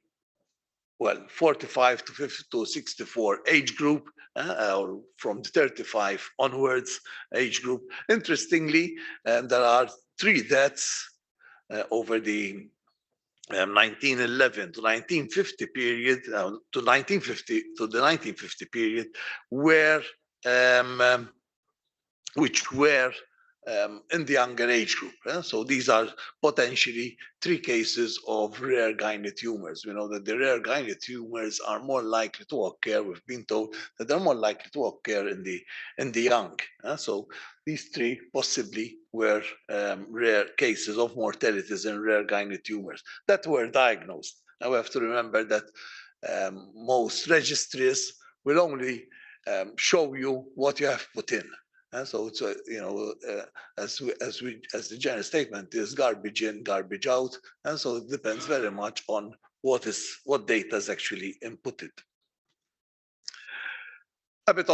45 to 64 age group, or from the 35 onwards age group. Interestingly, there are 3 deaths over the 1911 to 1950 period, to the 1950 period, which were in the younger age group. So these are potentially 3 cases of rare gyne tumors. We know that the rare gyne tumors are more likely to occur. We've been told that they're more likely to occur in the young. So these 3 possibly were rare cases of mortalities in rare gyne tumors that were diagnosed. Now we have to remember that most registries will only show you what you have put in. So it's as the general statement is garbage in, garbage out, and so it depends very much on what data is actually inputted. A bit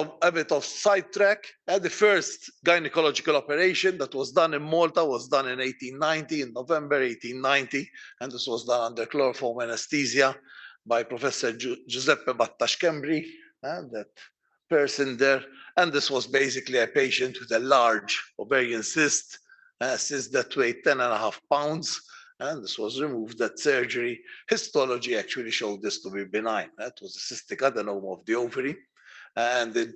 of sidetrack. The first gynecological operation that was done in Malta was done in 1890, in November 1890, and this was done under chloroform anesthesia by Professor Giuseppe Battaschembri, that person there. And this was basically a patient with a large ovarian cyst that weighed 10.5 pounds. And this was removed at surgery. Histology actually showed this to be benign. That was a cystic adenoma of the ovary. And in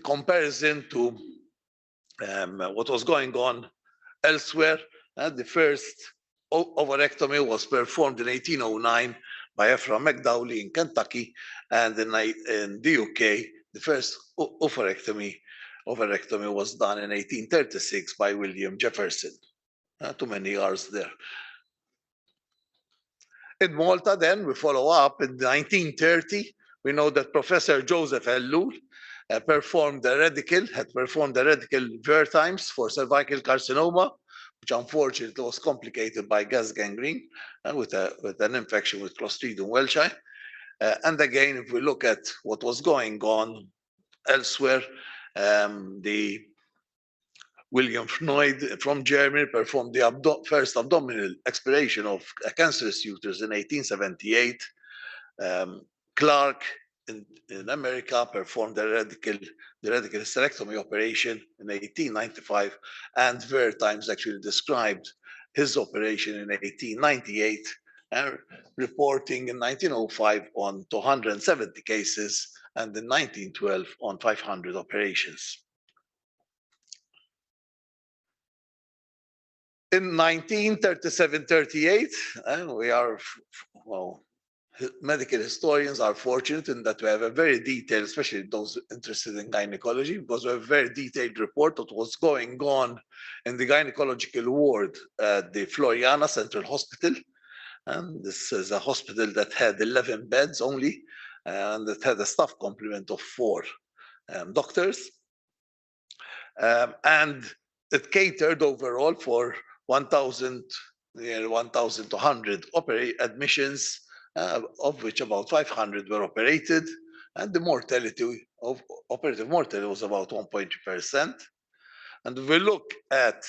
comparison to what was going on elsewhere, the first ovarectomy was performed in 1809 by Ephraim McDowley in Kentucky, and in the UK, the first ovarectomy was done in 1836 by William Jefferson. Too many R's there. In Malta, then, we follow up in 1930. We know that Professor Joseph Ellul had performed a radical Vertimes for cervical carcinoma, which unfortunately was complicated by gas gangrene with an infection with Clostridium welchi. And again, if we look at what was going on elsewhere, the William Schneid from Germany performed the first abdominal exploration of a cancerous uterus in 1878. Clark in America performed the radical hysterectomy operation in 1895, and Vertimes actually described his operation in 1898, reporting in 1905 on 270 cases, and in 1912 on 500 operations. In 1937-38, we are, medical historians are fortunate in that we have a very detailed, especially those interested in gynecology, because we have a very detailed report of what's going on in the gynecological ward at the Floriana Central Hospital. And this is a hospital that had 11 beds only, and it had a staff complement of 4 doctors. And it catered overall for 1,200 admissions, of which about 500 were operated, and the mortality of operative mortality was about 1.2%. And if we look at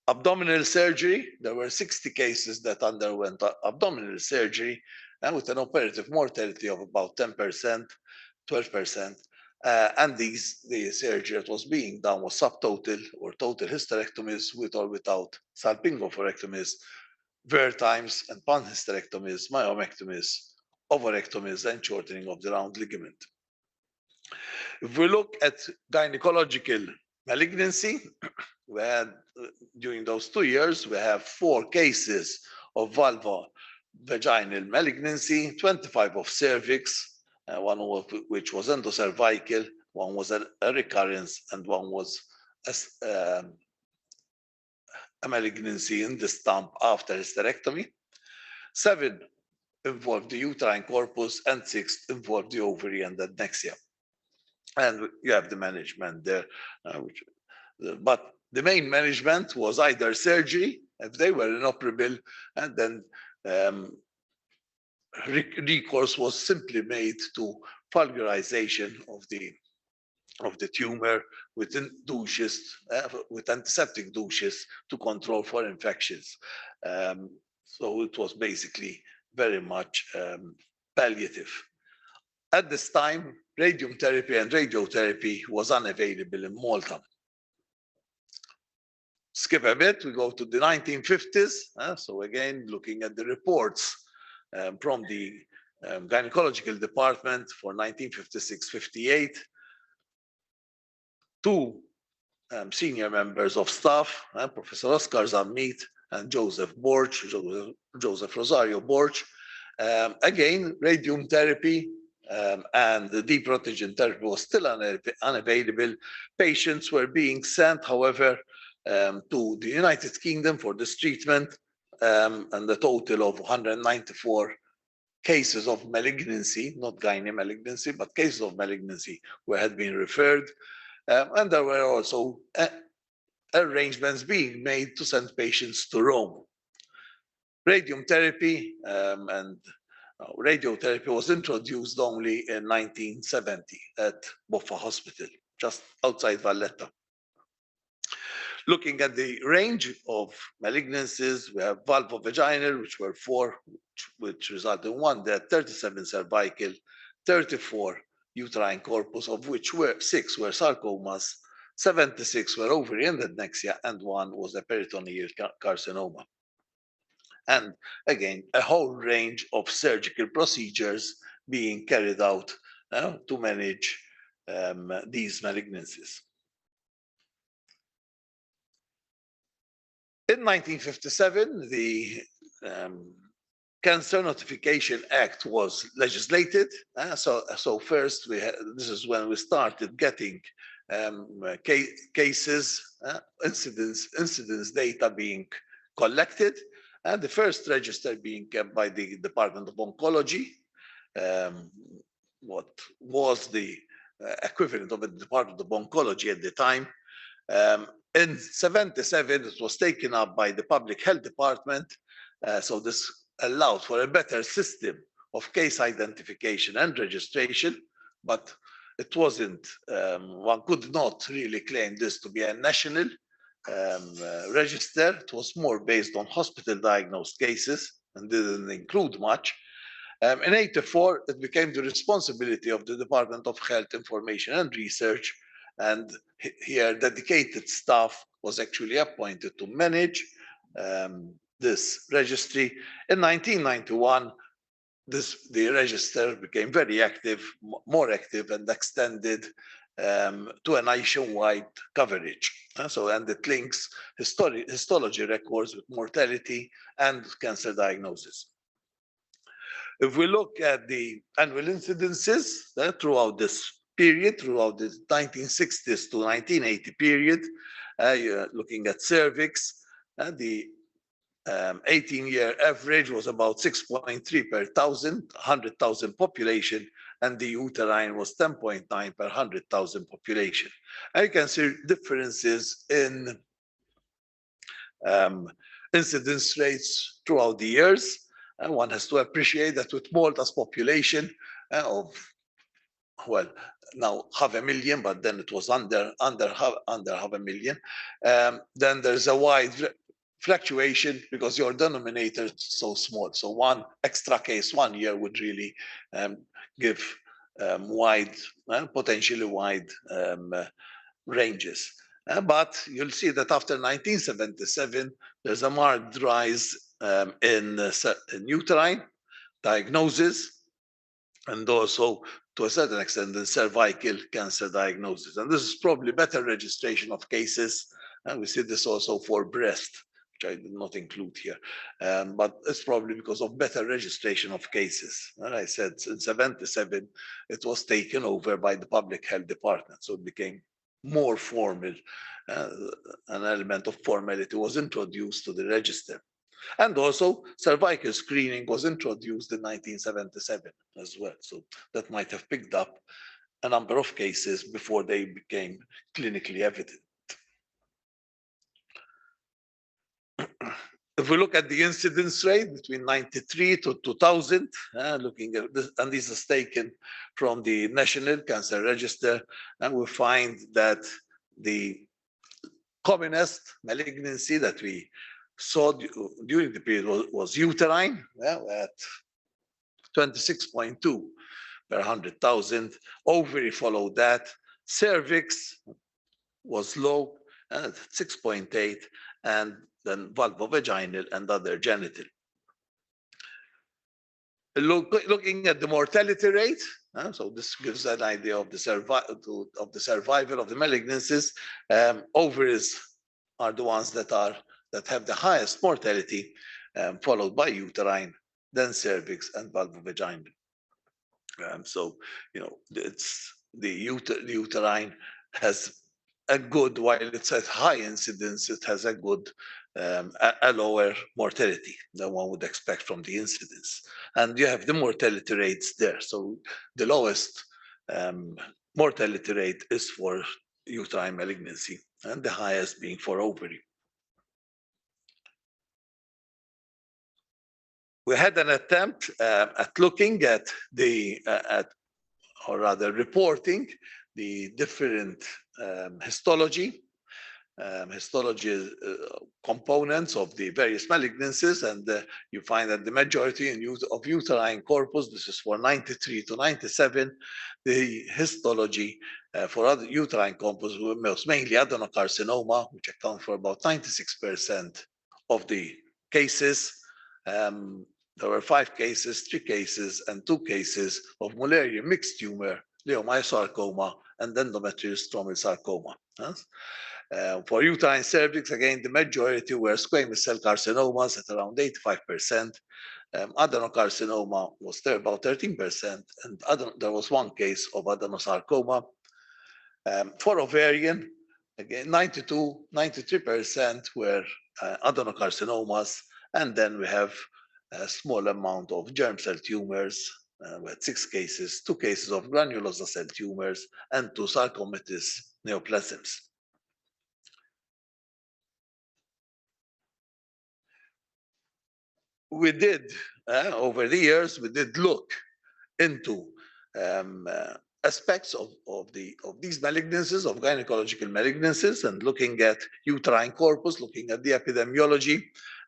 abdominal surgery, there were 60 cases that underwent abdominal surgery, and with an operative mortality of about 10%, 12%. And the surgery that was being done was subtotal or total hysterectomies with or without salpingo-oophorectomies, Vertimes and panhysterectomies, myomectomies, ovarectomies, and shortening of the round ligament. If we look at gynecological malignancy, we had, during those 2 years, we have 4 cases of vulvovaginal malignancy, 25 of cervix, one of which was endocervical, one was a recurrence, and one was a malignancy in the stump after hysterectomy. 7 involved the uterine corpus, and 6 involved the ovary and adnexia. And you have the management there, but the main management was either surgery, if they were inoperable, and then recourse was simply made to vulgarization of the tumor with douches, with antiseptic douches to control for infections. So it was basically very much palliative. At this time, radium therapy and radiotherapy was unavailable in Malta. Skip a bit, we go to the 1950s. So again, looking at the reports from the gynecological department for 1956-58, 2 senior members of staff, Professor Oscar Zammit and Joseph Rosario Borch. Again, radium therapy and the deep protogen therapy was still unavailable. Patients were being sent, however, to the United Kingdom for this treatment, and a total of 194 cases of malignancy, not gynae malignancy, but cases of malignancy had been referred. And there were also arrangements being made to send patients to Rome. Radium therapy and radiotherapy was introduced only in 1970 at Boffa Hospital, just outside Valletta. Looking at the range of malignancies, we have vulvovaginal, which were 4, which resulted in 1 death, 37 cervical, 34 uterine corpus, of which 6 were sarcomas, 76 were ovary and adnexia, and 1 was a peritoneal carcinoma. And again, a whole range of surgical procedures being carried out to manage these malignancies. In 1957, the Cancer Notification Act was legislated. So first, this is when we started getting cases, incidence data being collected, and the first register being kept by the Department of Oncology, what was the equivalent of the Department of Oncology at the time. In 1977, it was taken up by the Public Health Department. So this allowed for a better system of case identification and registration, but it wasn't, one could not really claim this to be a national register. It was more based on hospital diagnosed cases and didn't include much. In 1984, it became the responsibility of the Department of Health Information and Research, and here dedicated staff was actually appointed to manage this registry. In 1991, the register became very active, more active, and extended to a nationwide coverage. And it links histology records with mortality and cancer diagnosis. If we look at the annual incidences throughout this period, throughout the 1960s to 1980 period, you're looking at cervix, the 18-year average was about 6.3 per 100,000 population, and the uterine was 10.9 per 100,000 population. And you can see differences in incidence rates throughout the years. And one has to appreciate that with Malta's population of, well, now 500,000, but then it was under half a million. Then there's a wide fluctuation because your denominator is so small. So one extra case 1 year would really give wide, potentially wide ranges. But you'll see that after 1977, there's a marked rise in uterine diagnosis, and also to a certain extent in cervical cancer diagnosis. And this is probably better registration of cases. And we see this also for breast, which I did not include here. But it's probably because of better registration of cases. And I said in 77, it was taken over by the public health department. So it became more formal. An element of formality was introduced to the register. And also cervical screening was introduced in 1977 as well. So that might have picked up a number of cases before they became clinically evident. If we look at the incidence rate between 93 to 2000, looking at this, and this is taken from the National Cancer Register, and we find that the commonest malignancy that we saw during the period was uterine, at 26.2 per 100,000. Ovary followed that. Cervix was low at 6.8, and then vulvovaginal and other genital. Looking at the mortality rate, so this gives an idea of the survival of the malignancies. Ovaries are the ones that have the highest mortality, followed by uterine, then cervix, and vulvovaginal. So it's the uterine has a good, while it's at high incidence, it has a good, a lower mortality than one would expect from the incidence. And you have the mortality rates there. So the lowest mortality rate is for uterine malignancy, and the highest being for ovary. We had an attempt at looking at or rather reporting the different histology components of the various malignancies, and you find that the majority of uterine corpus, this is for 93 to 97, the histology for other uterine corpus was mainly adenocarcinoma, which accounts for about 96% of the cases. There were 5 cases, 3 cases, and 2 cases of Mullerian mixed tumor, leiomyosarcoma, and endometrial stromal sarcoma. For uterine cervix, again, the majority were squamous cell carcinomas at around 85%. Adenocarcinoma was there about 13%, and there was 1 case of adenosarcoma. For ovarian, again, 93% were adenocarcinomas, and then we have a small amount of germ cell tumors. We had 6 cases, 2 cases of granulosa cell tumors, and 2 sarcomatous neoplasms. We did, over the years, we did look into aspects of these malignancies, of gynecological malignancies, and looking at uterine corpus, looking at the epidemiology,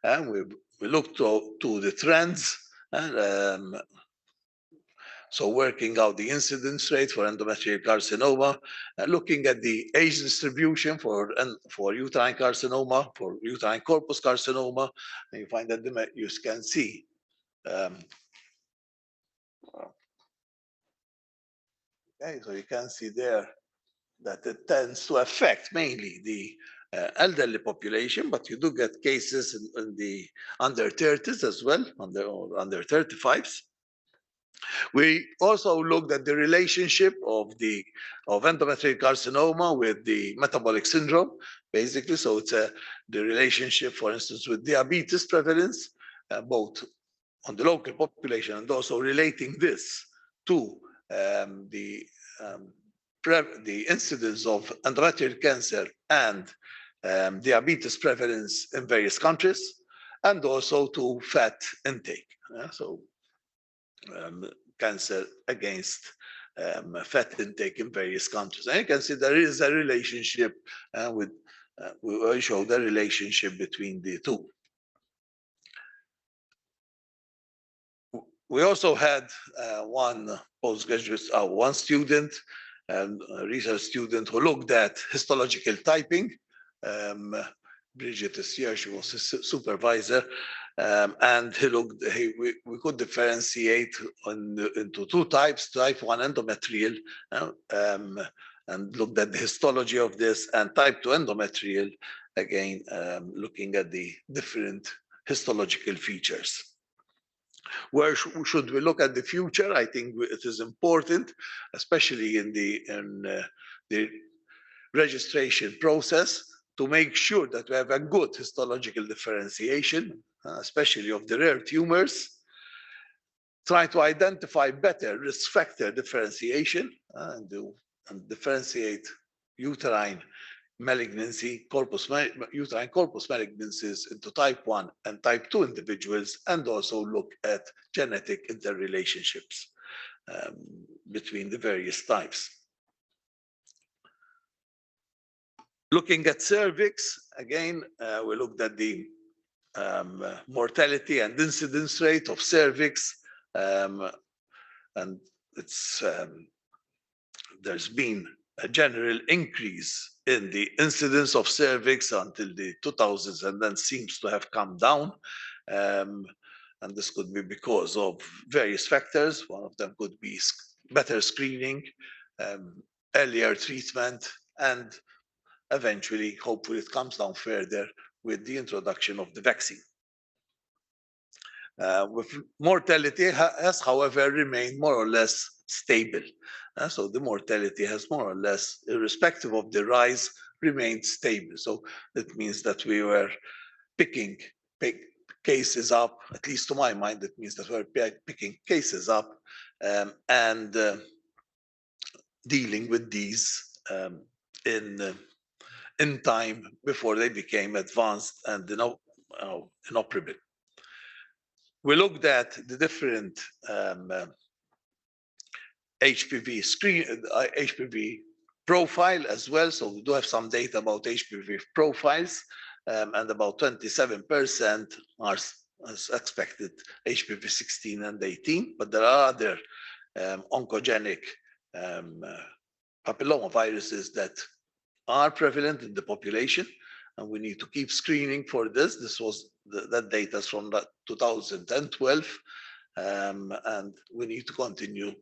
and we looked to the trends, and so working out the incidence rate for endometrial carcinoma, looking at the age distribution for uterine carcinoma, for uterine corpus carcinoma, and you find that you can see okay, so you can see there that it tends to affect mainly the elderly population, but you do get cases in the under 30s as well, under 35s. We also looked at the relationship of endometrial carcinoma with the metabolic syndrome, basically. So it's the relationship, for instance, with diabetes prevalence, both on the local population and also relating this to the incidence of endometrial cancer and diabetes prevalence in various countries, and also to fat intake. Cancer against fat intake in various countries. And you can see there is a relationship we show the relationship between the two. We also had one postgraduate, one student, and a research student who looked at histological typing. Bridget is here, she was his supervisor. And we could differentiate into two types, type 1 endometrial, and looked at the histology of this, and type 2 endometrial, again, looking at the different histological features. Where should we look at the future? I think it is important, especially in the registration process, to make sure that we have a good histological differentiation, especially of the rare tumors. Try to identify better risk factor differentiation and differentiate uterine malignancy, uterine corpus malignancies into type 1 and type 2 individuals, and also look at genetic interrelationships between the various types. Looking at cervix, again, we looked at the mortality and incidence rate of cervix, and there's been a general increase in the incidence of cervix until the 2000s, and then seems to have come down. And this could be because of various factors. One of them could be better screening, earlier treatment, and eventually, hopefully, it comes down further with the introduction of the vaccine. With mortality has, however, remained more or less stable. So the mortality has more or less, irrespective of the rise, remained stable. So that means that we were picking cases up, at least to my mind, that means that we're picking cases up and dealing with these in time before they became advanced and inoperable. We looked at the different HPV profile as well. So we do have some data about HPV profiles, and about 27% are, as expected, HPV 16 and 18, but there are other oncogenic papillomaviruses that are prevalent in the population, and we need to keep screening for this. This was that data is from 2012, and we need to continue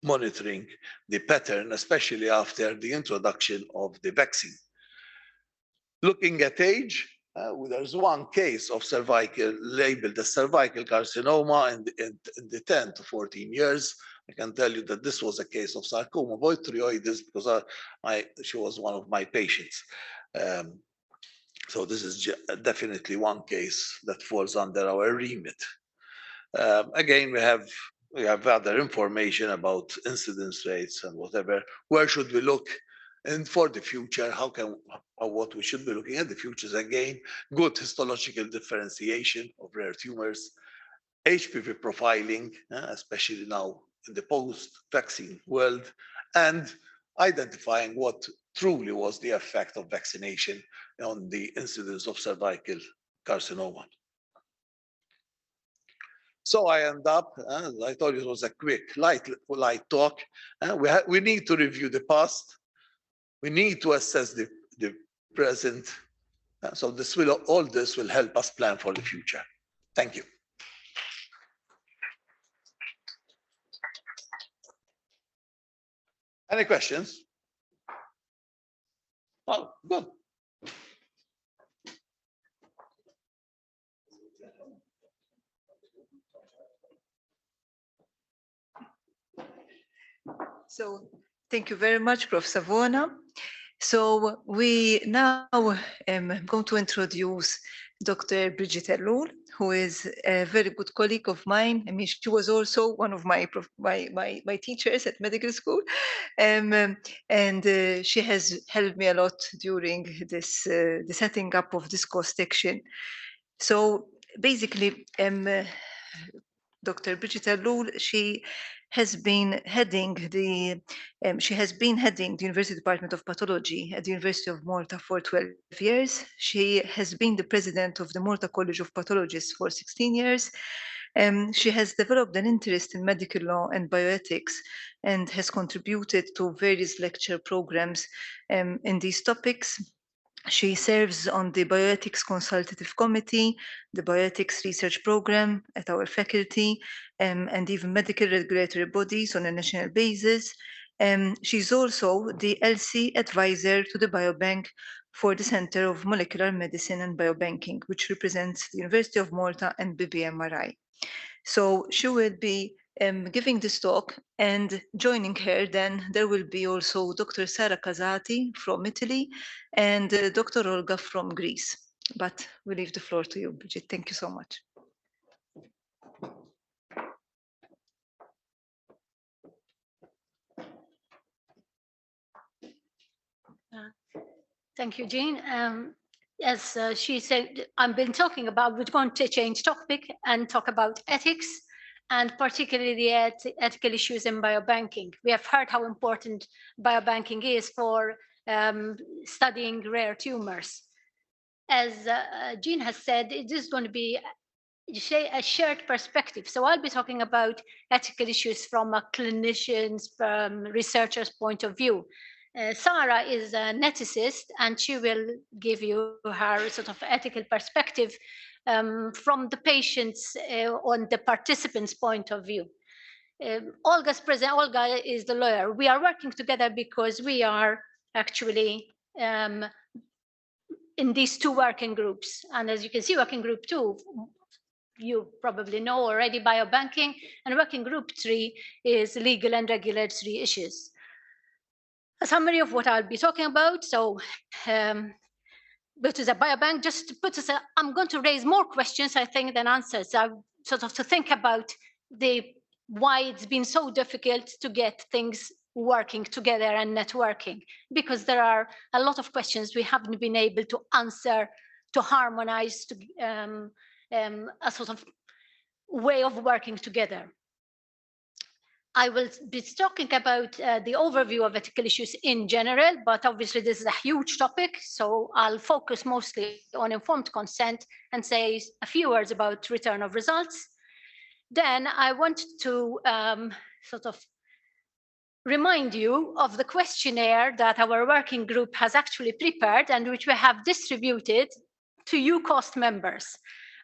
monitoring the pattern, especially after the introduction of the vaccine. Looking at age, there's one case of cervical labeled as cervical carcinoma in the 10 to 14 years. I can tell you that this was a case of sarcoma botryoides because she was one of my patients. So this is definitely one case that falls under our remit. Again, we have other information about incidence rates and whatever. Where should we look? And for the future, what we should be looking at the future is, again, good histological differentiation of rare tumors, HPV profiling, especially now in the post-vaccine world, and identifying what truly was the effect of vaccination on the incidence of cervical carcinoma. So I end up, I told you it was a quick, light talk. We need to review the past. We need to assess the present. So all this will help us plan for the future. Thank you. Any questions? Oh, good. So thank you very much, Prof. Savona. So we now going to introduce Dr. Brigitte Erlul, who is a very good colleague of mine. I mean, she was also one of my teachers at medical school, and she has helped me a lot during this the setting up of this course section. So basically, Dr. Brigitte Erlul, she has been heading the University Department of Pathology at the University of Malta for 12 years. She has been the president of the Malta College of Pathologists for 16 years. She has developed an interest in medical law and bioethics and has contributed to various lecture programs in these topics. She serves on the Bioethics Consultative Committee, the Bioethics Research Program at our faculty, and even medical regulatory bodies on a national basis. She's also the LC advisor to the Biobank for the Center of Molecular Medicine and Biobanking, which represents the University of Malta and BBMRI. So she will be giving this talk, and joining her then there will be also Dr. Sara Casati from Italy and Dr. Olga from Greece. But we leave the floor to you, Bridget. Thank you so much. Thank you, Jean. As she said, I've been talking about, we're going to change topic and talk about ethics, and particularly the ethical issues in biobanking. We have heard how important biobanking is for studying rare tumors. As Jean has said, it is going to be a shared perspective. So I'll be talking about ethical issues from a clinician's, researcher's point of view. Sarah is an ethicist, and she will give you her sort of ethical perspective from the patient's on the participant's point of view. Olga's present. Olga is the lawyer. We are working together because we are actually in these two working groups. And as you can see, working group 2, you probably know already, biobanking, and working group 3 is legal and regulatory issues. A summary of what I'll be talking about. So, but as a biobank, just to put us, I'm going to raise more questions, I think, than answers. So sort of to think about why it's been so difficult to get things working together and networking, because there are a lot of questions we haven't been able to answer, to harmonize to a sort of way of working together. I will be talking about the overview of ethical issues in general, but obviously this is a huge topic, so I'll focus mostly on informed consent and say a few words about return of results. Then I want to sort of remind you of the questionnaire that our working group has actually prepared and which we have distributed to you COST members.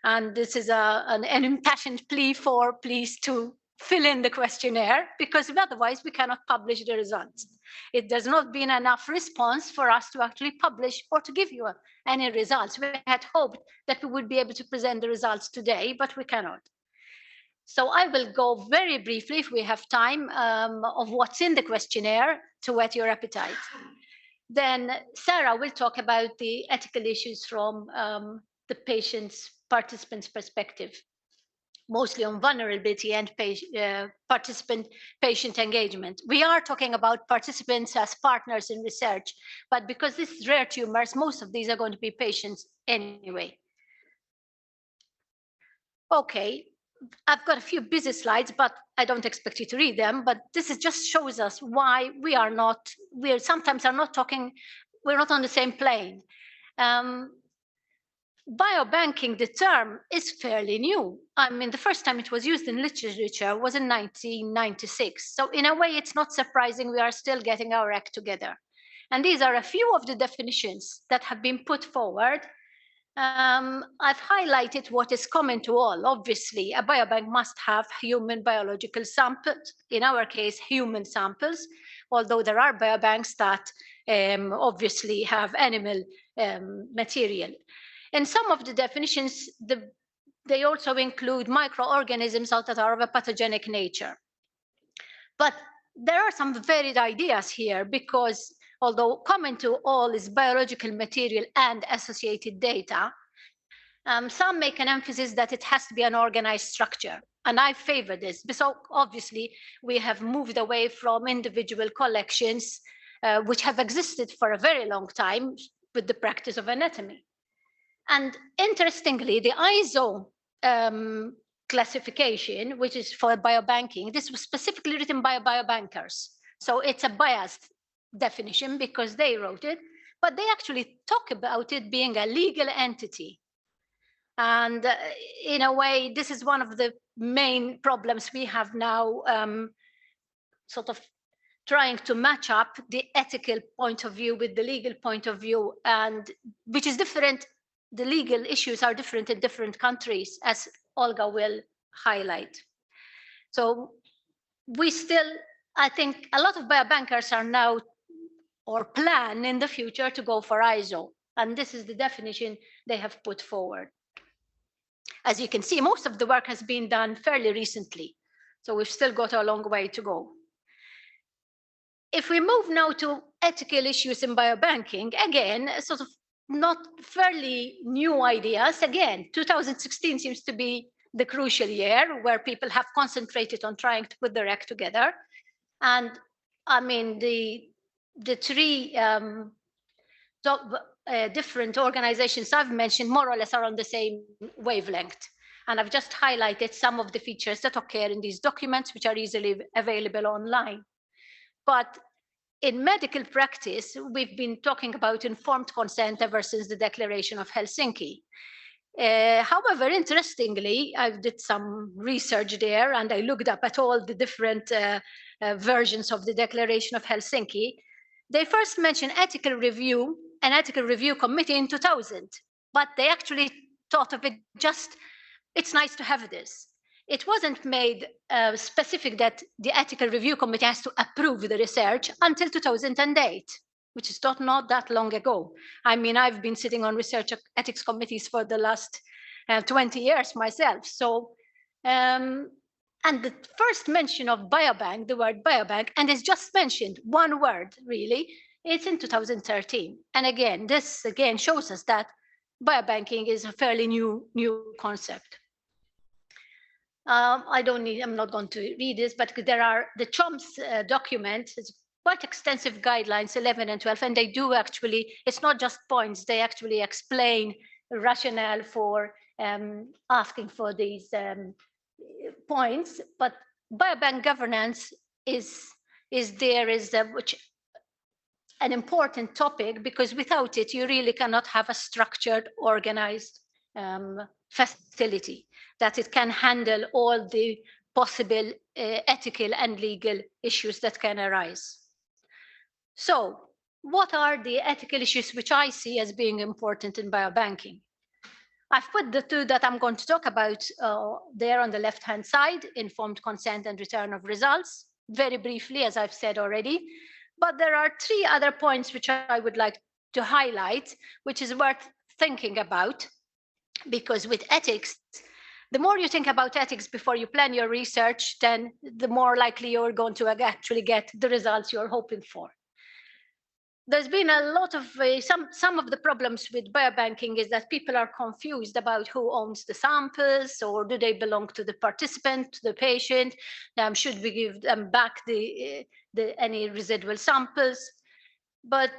And this is an impassioned plea for please to fill in the questionnaire, because otherwise we cannot publish the results. It does not been enough response for us to actually publish or to give you any results. We had hoped that we would be able to present the results today, but we cannot. So I will go very briefly, if we have time, of what's in the questionnaire to whet your appetite. Then Sarah will talk about the ethical issues from the participant's perspective, mostly on vulnerability and participant-patient engagement. We are talking about participants as partners in research, but because this is rare tumors, most of these are going to be patients anyway. Okay, I've got a few busy slides, but I don't expect you to read them, but this is just shows us why we sometimes are not talking, we're not on the same plane. Biobanking, the term, is fairly new. I mean, the first time it was used in literature was in 1996. So in a way, it's not surprising we are still getting our act together. And these are a few of the definitions that have been put forward. I've highlighted what is common to all. Obviously, a biobank must have human biological samples, in our case, human samples, although there are biobanks that obviously have animal material. And some of the definitions, they also include microorganisms that are of a pathogenic nature. But there are some varied ideas here, because although common to all is biological material and associated data, some make an emphasis that it has to be an organized structure. And I favor this, because obviously we have moved away from individual collections, which have existed for a very long time with the practice of anatomy. And interestingly, the ISO classification, which is for biobanking, this was specifically written by biobankers. So it's a biased definition because they wrote it, but they actually talk about it being a legal entity. And in a way, this is one of the main problems we have now, sort of trying to match up the ethical point of view with the legal point of view, and which is different. The legal issues are different in different countries, as Olga will highlight. So we still, I think a lot of biobankers are now, or plan in the future, to go for ISO. And this is the definition they have put forward. As you can see, most of the work has been done fairly recently. So we've still got a long way to go. If we move now to ethical issues in biobanking, again, sort of not fairly new ideas. Again, 2016 seems to be the crucial year where people have concentrated on trying to put their act together. And I mean, the three different organizations I've mentioned more or less are on the same wavelength. And I've just highlighted some of the features that occur in these documents, which are easily available online. But in medical practice, we've been talking about informed consent ever since the Declaration of Helsinki. However, interestingly, I did some research there and I looked up at all the different versions of the Declaration of Helsinki. They first mentioned ethical review, an ethical review committee in 2000, but they actually thought of it just, it's nice to have this. It wasn't made specific that the ethical review committee has to approve the research until 2008, which is not that long ago. I mean, I've been sitting on research ethics committees for the last 20 years myself. So, and the first mention of biobank, the word biobank, and it's just mentioned one word, really, it's in 2013. And again, this again shows us that biobanking is a fairly new concept. I'm not going to read this, but there are the CHOMS document, it's quite extensive guidelines, 11 and 12, and they do actually, it's not just points, they actually explain the rationale for asking for these points, but biobank governance is an important topic, because without it, you really cannot have a structured, organized facility that it can handle all the possible ethical and legal issues that can arise. So what are the ethical issues which I see as being important in biobanking? I've put the two that I'm going to talk about there on the left-hand side, informed consent and return of results, very briefly, as I've said already. But there are three other points which I would like to highlight, which is worth thinking about, because with ethics, the more you think about ethics before you plan your research, then the more likely you're going to actually get the results you're hoping for. There's been a lot of, some of the problems with biobanking is that people are confused about who owns the samples, or do they belong to the participant, to the patient? Should we give them back any residual samples? But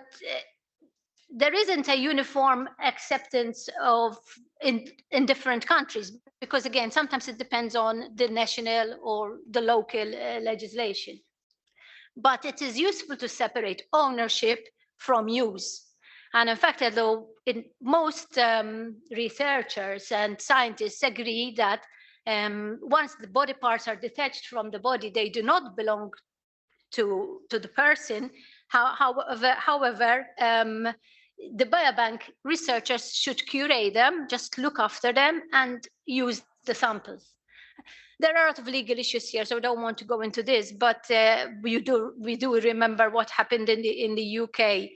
there isn't a uniform acceptance of in different countries, because again, sometimes it depends on the national or the local legislation. But it is useful to separate ownership from use. And in fact, although most researchers and scientists agree that once the body parts are detached from the body, they do not belong to the person. However, the biobank researchers should curate them, just look after them and use the samples. There are a lot of legal issues here, so I don't want to go into this, but we do remember what happened in the UK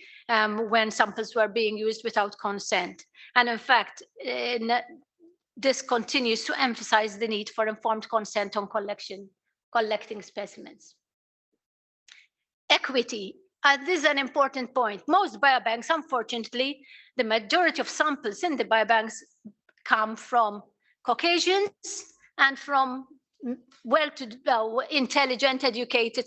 when samples were being used without consent. And in fact, this continues to emphasize the need for informed consent on collecting specimens. Equity. This is an important point. Most biobanks, unfortunately, the majority of samples in the biobanks come from Caucasians and from intelligent, educated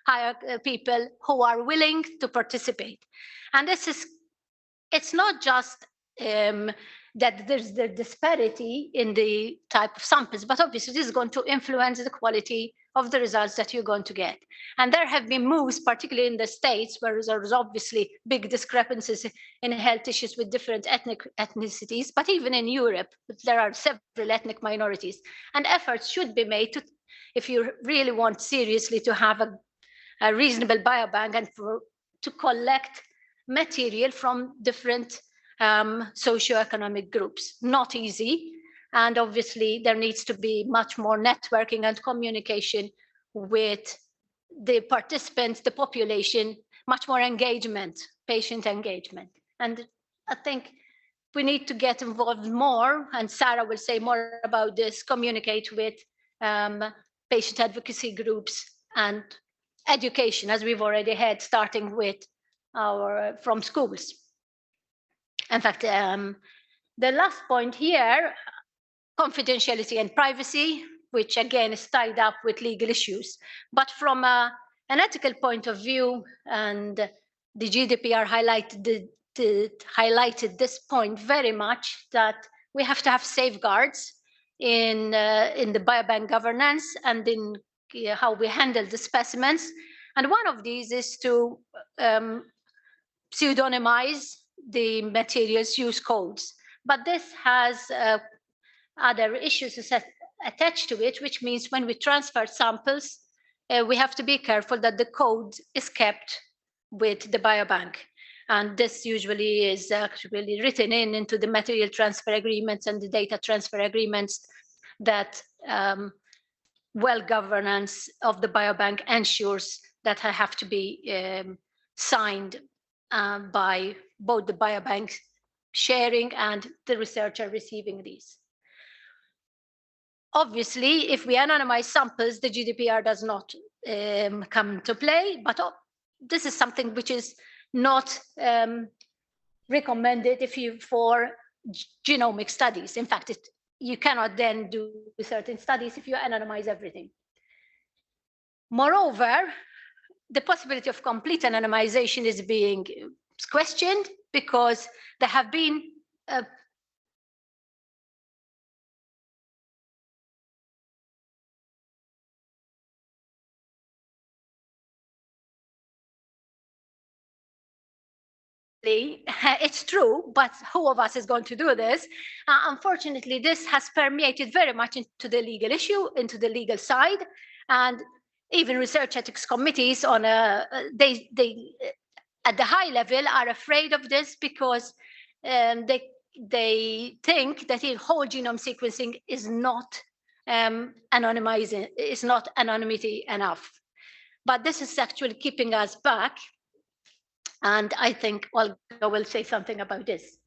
higher people who are willing to participate. And it's not just that there's the disparity in the type of samples, but obviously this is going to influence the quality of the results that you're going to get. And there have been moves, particularly in the States, where there's obviously big discrepancies in health issues with different ethnicities, but even in Europe, there are several ethnic minorities. And efforts should be made to, if you really want seriously to have a reasonable biobank and to collect material from different socioeconomic groups. Not easy. And obviously, there needs to be much more networking and communication with the participants, the population, much more engagement, patient engagement. And I think we need to get involved more, and Sarah will say more about this, communicate with patient advocacy groups and education, as we've already had, starting with from schools. In fact, the last point here, confidentiality and privacy, which again is tied up with legal issues. But from an ethical point of view, and the GDPR highlighted this point very much, that we have to have safeguards in the biobank governance and in how we handle the specimens. And one of these is to pseudonymize the materials use codes. But this has other issues attached to it, which means when we transfer samples, we have to be careful that the code is kept with the biobank. And this usually is actually written into the material transfer agreements and the data transfer agreements that well governance of the biobank ensures that have to be signed by both the biobank sharing and the researcher receiving these. Obviously, if we anonymize samples, the GDPR does not come into play, but this is something which is not recommended for genomic studies. In fact, you cannot then do certain studies if you anonymize everything. Moreover, the possibility of complete anonymization is being questioned because there have been it's true, but who of us is going to do this? Unfortunately, this has permeated very much into the legal issue, into the legal side, and even research ethics committees on they at the high level are afraid of this because they think that whole genome sequencing is not anonymizing, is not anonymity enough. But this is actually keeping us back. And I think Olga will say something about this.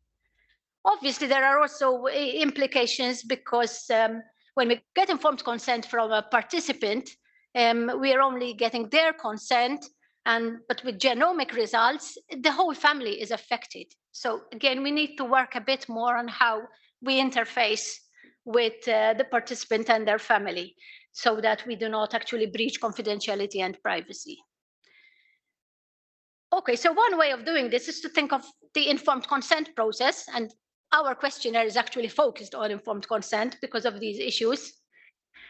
Obviously, there are also implications because when we get informed consent from a participant, we are only getting their consent, but with genomic results, the whole family is affected. So again, we need to work a bit more on how we interface with the participant and their family so that we do not actually breach confidentiality and privacy. Okay, so one way of doing this is to think of the informed consent process, and our questionnaire is actually focused on informed consent because of these issues.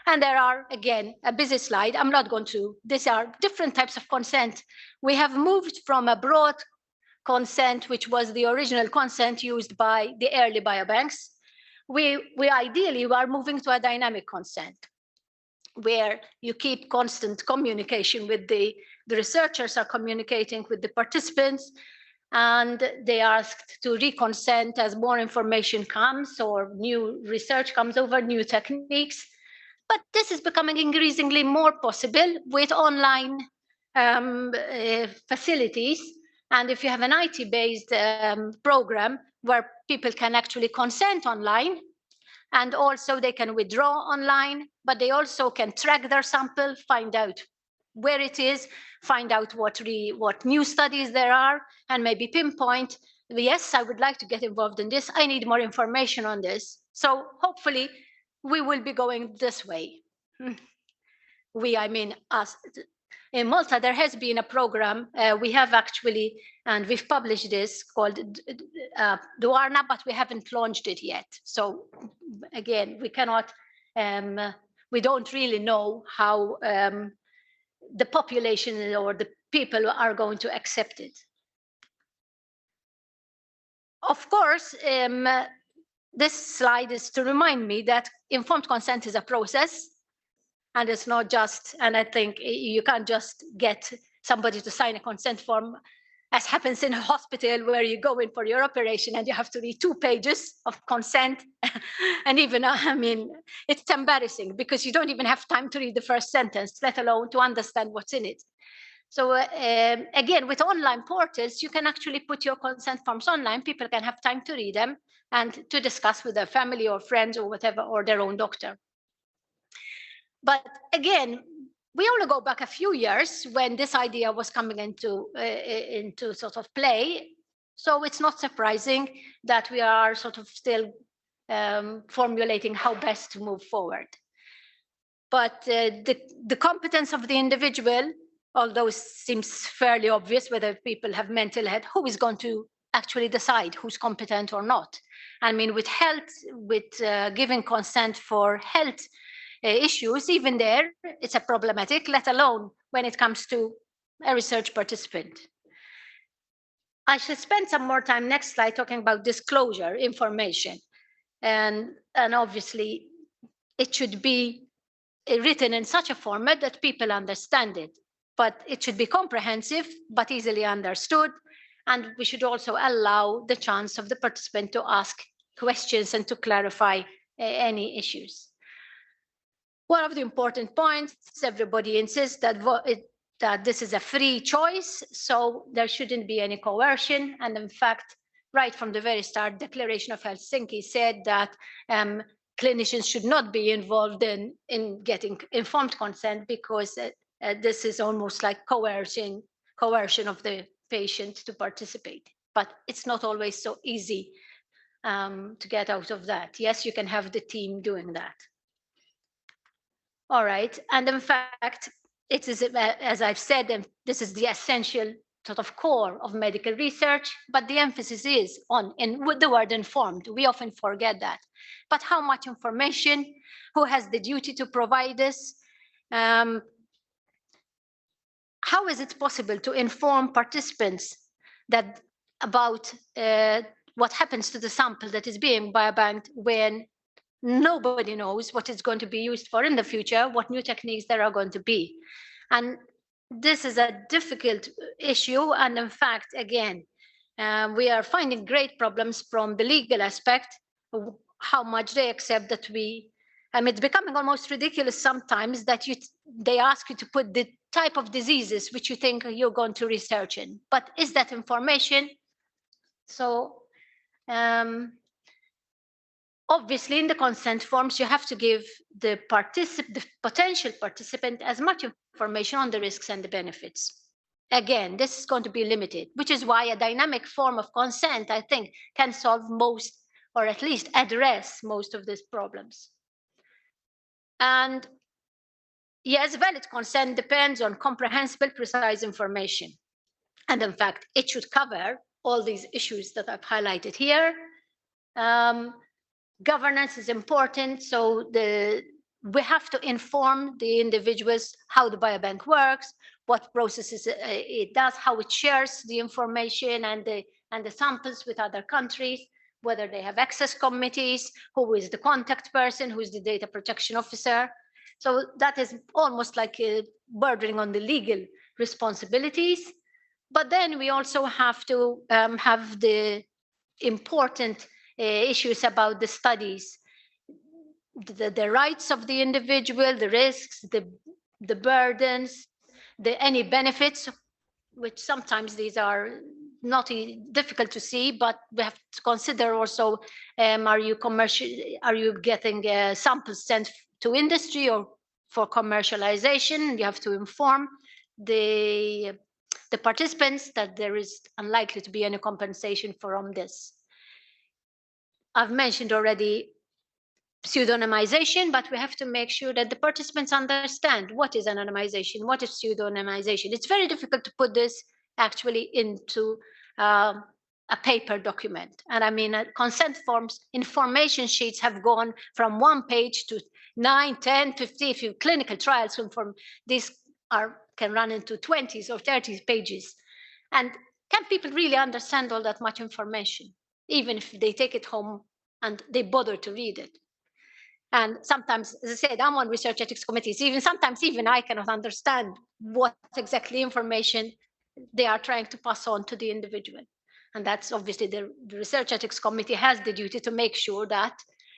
And there are, again, a busy slide. I'm not going to, these are different types of consent. We have moved from a broad consent, which was the original consent used by the early biobanks. We ideally are moving to a dynamic consent, where you keep constant communication with the researchers are communicating with the participants, and they asked to reconsent as more information comes or new research comes over, new techniques. But this is becoming increasingly more possible with online facilities. And if you have an IT-based program where people can actually consent online, and also they can withdraw online, but they also can track their sample, find out where it is, find out what new studies there are, and maybe pinpoint, yes, I would like to get involved in this. I need more information on this. So hopefully we will be going this way. We, I mean us. In Malta, there has been a program. We have actually, and we've published this called Duarna, but we haven't launched it yet. So again, we cannot, we don't really know how the population or the people are going to accept it. Of course, this slide is to remind me that informed consent is a process, and it's not just, and I think you can't just get somebody to sign a consent form, as happens in a hospital where you go in for your operation and you have to read 2 pages of consent. And even, I mean, it's embarrassing because you don't even have time to read the first sentence, let alone to understand what's in it. So again, with online portals, you can actually put your consent forms online. People can have time to read them and to discuss with their family or friends or whatever, or their own doctor. But again, we only go back a few years when this idea was coming into sort of play. So it's not surprising that we are sort of still formulating how best to move forward. But the competence of the individual, although it seems fairly obvious whether people have mental health, who is going to actually decide who's competent or not? I mean, with health, with giving consent for health issues, even there, it's a problematic, let alone when it comes to a research participant. I should spend some more time, next slide, talking about disclosure information. And obviously, it should be written in such a format that people understand it. But it should be comprehensive, but easily understood. And we should also allow the chance of the participant to ask questions and to clarify any issues. One of the important points, everybody insists that this is a free choice, so there shouldn't be any coercion. And in fact, right from the very start, Declaration of Helsinki said that clinicians should not be involved in getting informed consent because this is almost like coercion of the patient to participate. But it's not always so easy to get out of that. Yes, you can have the team doing that. All right, and in fact, it is, as I've said, and this is the essential sort of core of medical research, but the emphasis is on, with the word informed. We often forget that. But how much information, who has the duty to provide this? How is it possible to inform participants about what happens to the sample that is being biobanked when nobody knows what it's going to be used for in the future, what new techniques there are going to be? And this is a difficult issue. And in fact, again, we are finding great problems from the legal aspect, how much they accept that it's becoming almost ridiculous sometimes that they ask you to put the type of diseases which you think you're going to research in. But is that information? So, obviously, in the consent forms, you have to give the potential participant as much information on the risks and the benefits. Again, this is going to be limited, which is why a dynamic form of consent, I think, can solve most, or at least address most of these problems. And yes, valid consent depends on comprehensible, precise information. And in fact, it should cover all these issues that I've highlighted here. Governance is important, so we have to inform the individuals how the biobank works, what processes it does, how it shares the information and the samples with other countries, whether they have access committees, who is the contact person, who is the data protection officer. So that is almost like bordering on the legal responsibilities. But then we also have to have the important issues about the studies, the rights of the individual, the risks, the burdens, any benefits, which sometimes these are not difficult to see, but we have to consider also, are you getting samples sent to industry or for commercialization? You have to inform. the participants that there is unlikely to be any compensation from this. I've mentioned already pseudonymization, but we have to make sure that the participants understand what is anonymization, what is pseudonymization. It's very difficult to put this actually into a paper document. And I mean, consent forms, information sheets have gone from 1 page to 9, 10, 50. If you clinical trials from these can run into 20s or 30 pages. And can people really understand all that much information, even if they take it home and they bother to read it? And sometimes, as I said, I'm on research ethics committees. Sometimes I cannot understand what exactly information they are trying to pass on to the individual. And that's obviously the research ethics committee has the duty to make sure that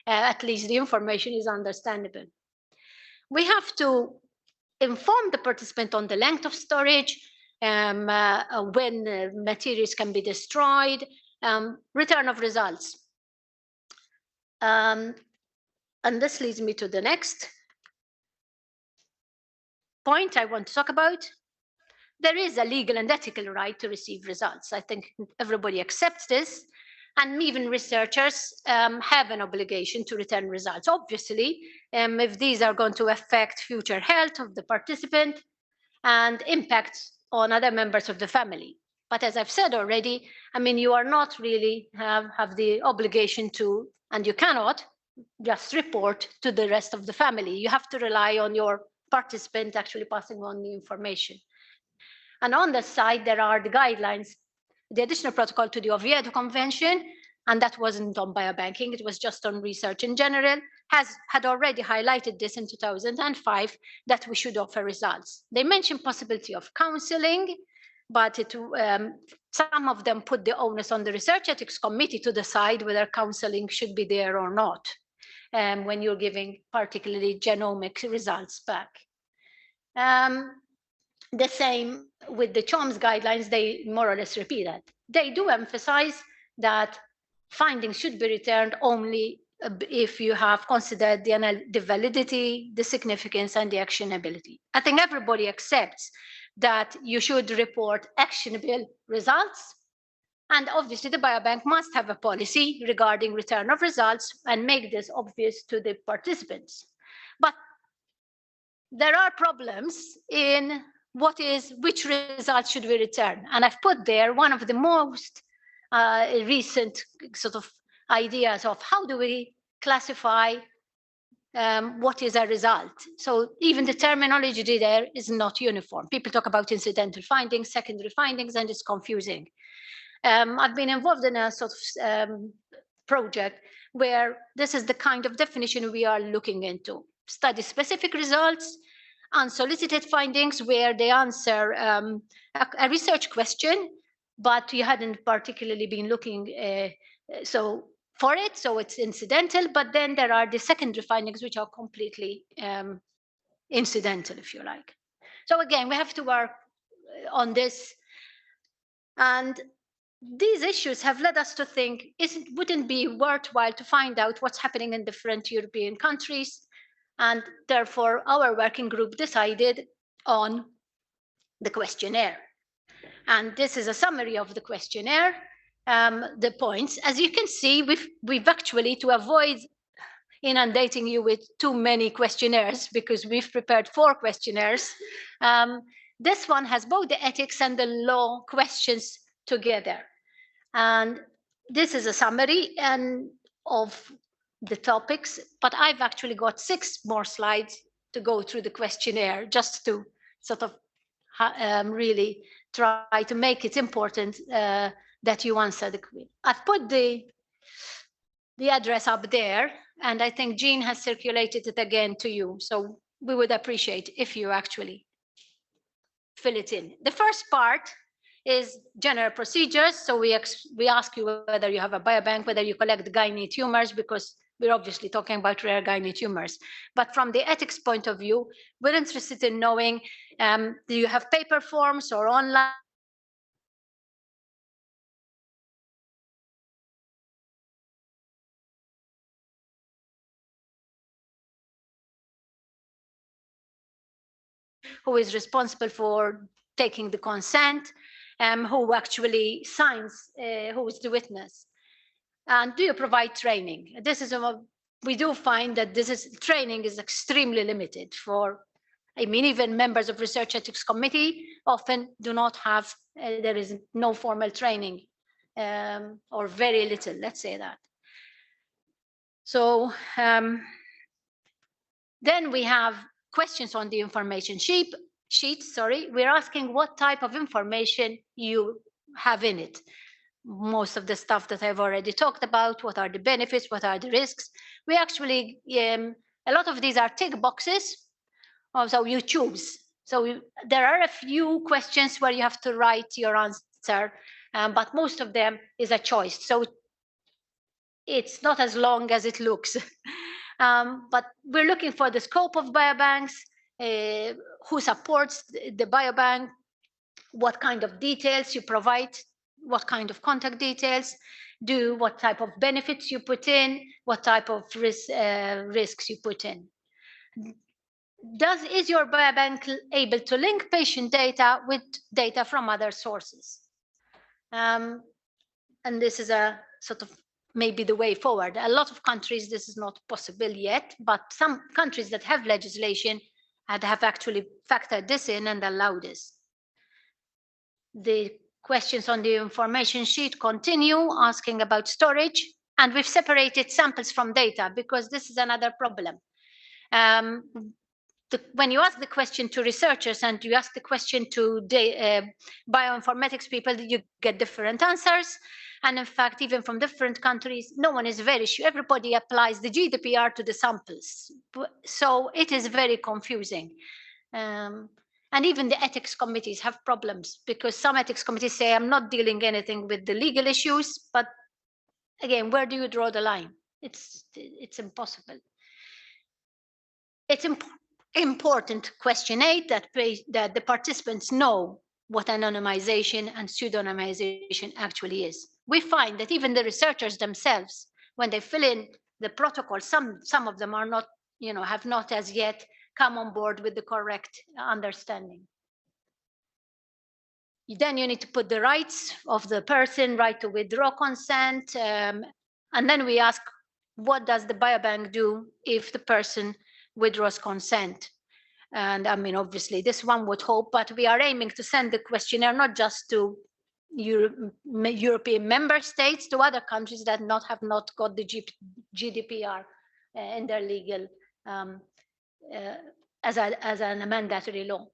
at least the information is understandable. We have to inform the participant on the length of storage, when materials can be destroyed, return of results. And this leads me to the next point I want to talk about. There is a legal and ethical right to receive results. I think everybody accepts this. And even researchers have an obligation to return results. Obviously, if these are going to affect future health of the participant and impact on other members of the family. But as I've said already, I mean, you are not really have the obligation to, and you cannot just report to the rest of the family. You have to rely on your participant actually passing on the information. And on the side, there are the guidelines, the additional protocol to the Oviedo Convention, and that wasn't on biobanking, it was just on research in general, had already highlighted this in 2005, that we should offer results. They mentioned possibility of counseling, but some of them put the onus on the research ethics committee to decide whether counseling should be there or not, when you're giving particularly genomic results back. The same with the CHOMS guidelines, they more or less repeat that. They do emphasize that findings should be returned only if you have considered the validity, the significance, and the actionability. I think everybody accepts that you should report actionable results. And obviously, the biobank must have a policy regarding return of results and make this obvious to the participants. But there are problems in which results should we return? And I've put there one of the most recent sort of ideas of how do we classify what is a result. So even the terminology there is not uniform. People talk about incidental findings, secondary findings, and it's confusing. I've been involved in a sort of project where this is the kind of definition we are looking into. Study-specific results, unsolicited findings where they answer a research question, but you hadn't particularly been looking for it, so it's incidental. But then there are the secondary findings which are completely incidental, if you like. So again, we have to work on this. And these issues have led us to think, wouldn't it be worthwhile to find out what's happening in different European countries? And therefore, our working group decided on the questionnaire. And this is a summary of the questionnaire, the points. As you can see, we've actually, to avoid inundating you with too many questionnaires, because we've prepared 4 questionnaires, this one has both the ethics and the law questions together. And this is a summary of the topics, but I've actually got 6 more slides to go through the questionnaire, just to sort of really try to make it important that you answer the quiz. I've put the address up there, and I think Jean has circulated it again to you. So we would appreciate if you actually fill it in. The first part is general procedures. So we ask you whether you have a biobank, whether you collect gynae tumors, because we're obviously talking about rare gynae tumors. But from the ethics point of view, we're interested in knowing, do you have paper forms or online? who is responsible for taking the consent, who actually signs, who is the witness. And do you provide training? This is we do find that training is extremely limited for, I mean, even members of Research Ethics Committee often do not have, there is no formal training, or very little, let's say that. So then we have questions on the information sheet. We're asking what type of information you have in it. Most of the stuff that I've already talked about, what are the benefits, what are the risks. We actually, a lot of these are tick boxes, so you choose. So there are a few questions where you have to write your answer, but most of them is a choice. So it's not as long as it looks. But we're looking for the scope of biobanks, who supports the biobank, what kind of details you provide, what kind of contact details, what type of benefits you put in, what type of risks you put in. Is your biobank able to link patient data with data from other sources? And this is a sort of maybe the way forward. A lot of countries, this is not possible yet, but some countries that have legislation have actually factored this in and allowed this. The questions on the information sheet continue, asking about storage, and we've separated samples from data because this is another problem. When you ask the question to researchers and you ask the question to bioinformatics people, you get different answers. And in fact, even from different countries, no one is very sure. Everybody applies the GDPR to the samples. So it is very confusing. And even the ethics committees have problems because some ethics committees say, I'm not dealing anything with the legal issues. But again, where do you draw the line? It's impossible. It's important, question 8, that the participants know what anonymization and pseudonymization actually is. We find that even the researchers themselves, when they fill in the protocol, some of them are not, have not as yet come on board with the correct understanding. Then you need to put the rights of the person, right to withdraw consent, and then we ask, what does the biobank do if the person withdraws consent? And I mean, obviously, this one would hope, but we are aiming to send the questionnaire not just to European member states, to other countries that have not got the GDPR in their legal as a mandatory law.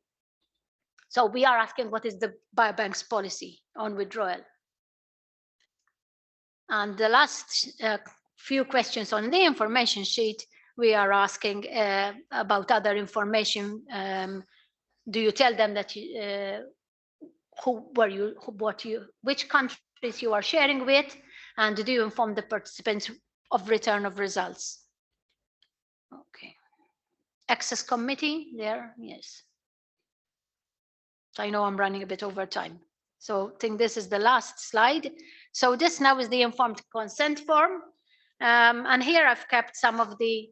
So we are asking, what is the biobank's policy on withdrawal? And the last few questions on the information sheet, we are asking about other information. Do you tell them that which countries you are sharing with, and do you inform the participants of return of results? Okay. Access committee there, yes. So I know I'm running a bit over time. So I think this is the last slide. So this now is the informed consent form. And here I've kept some of the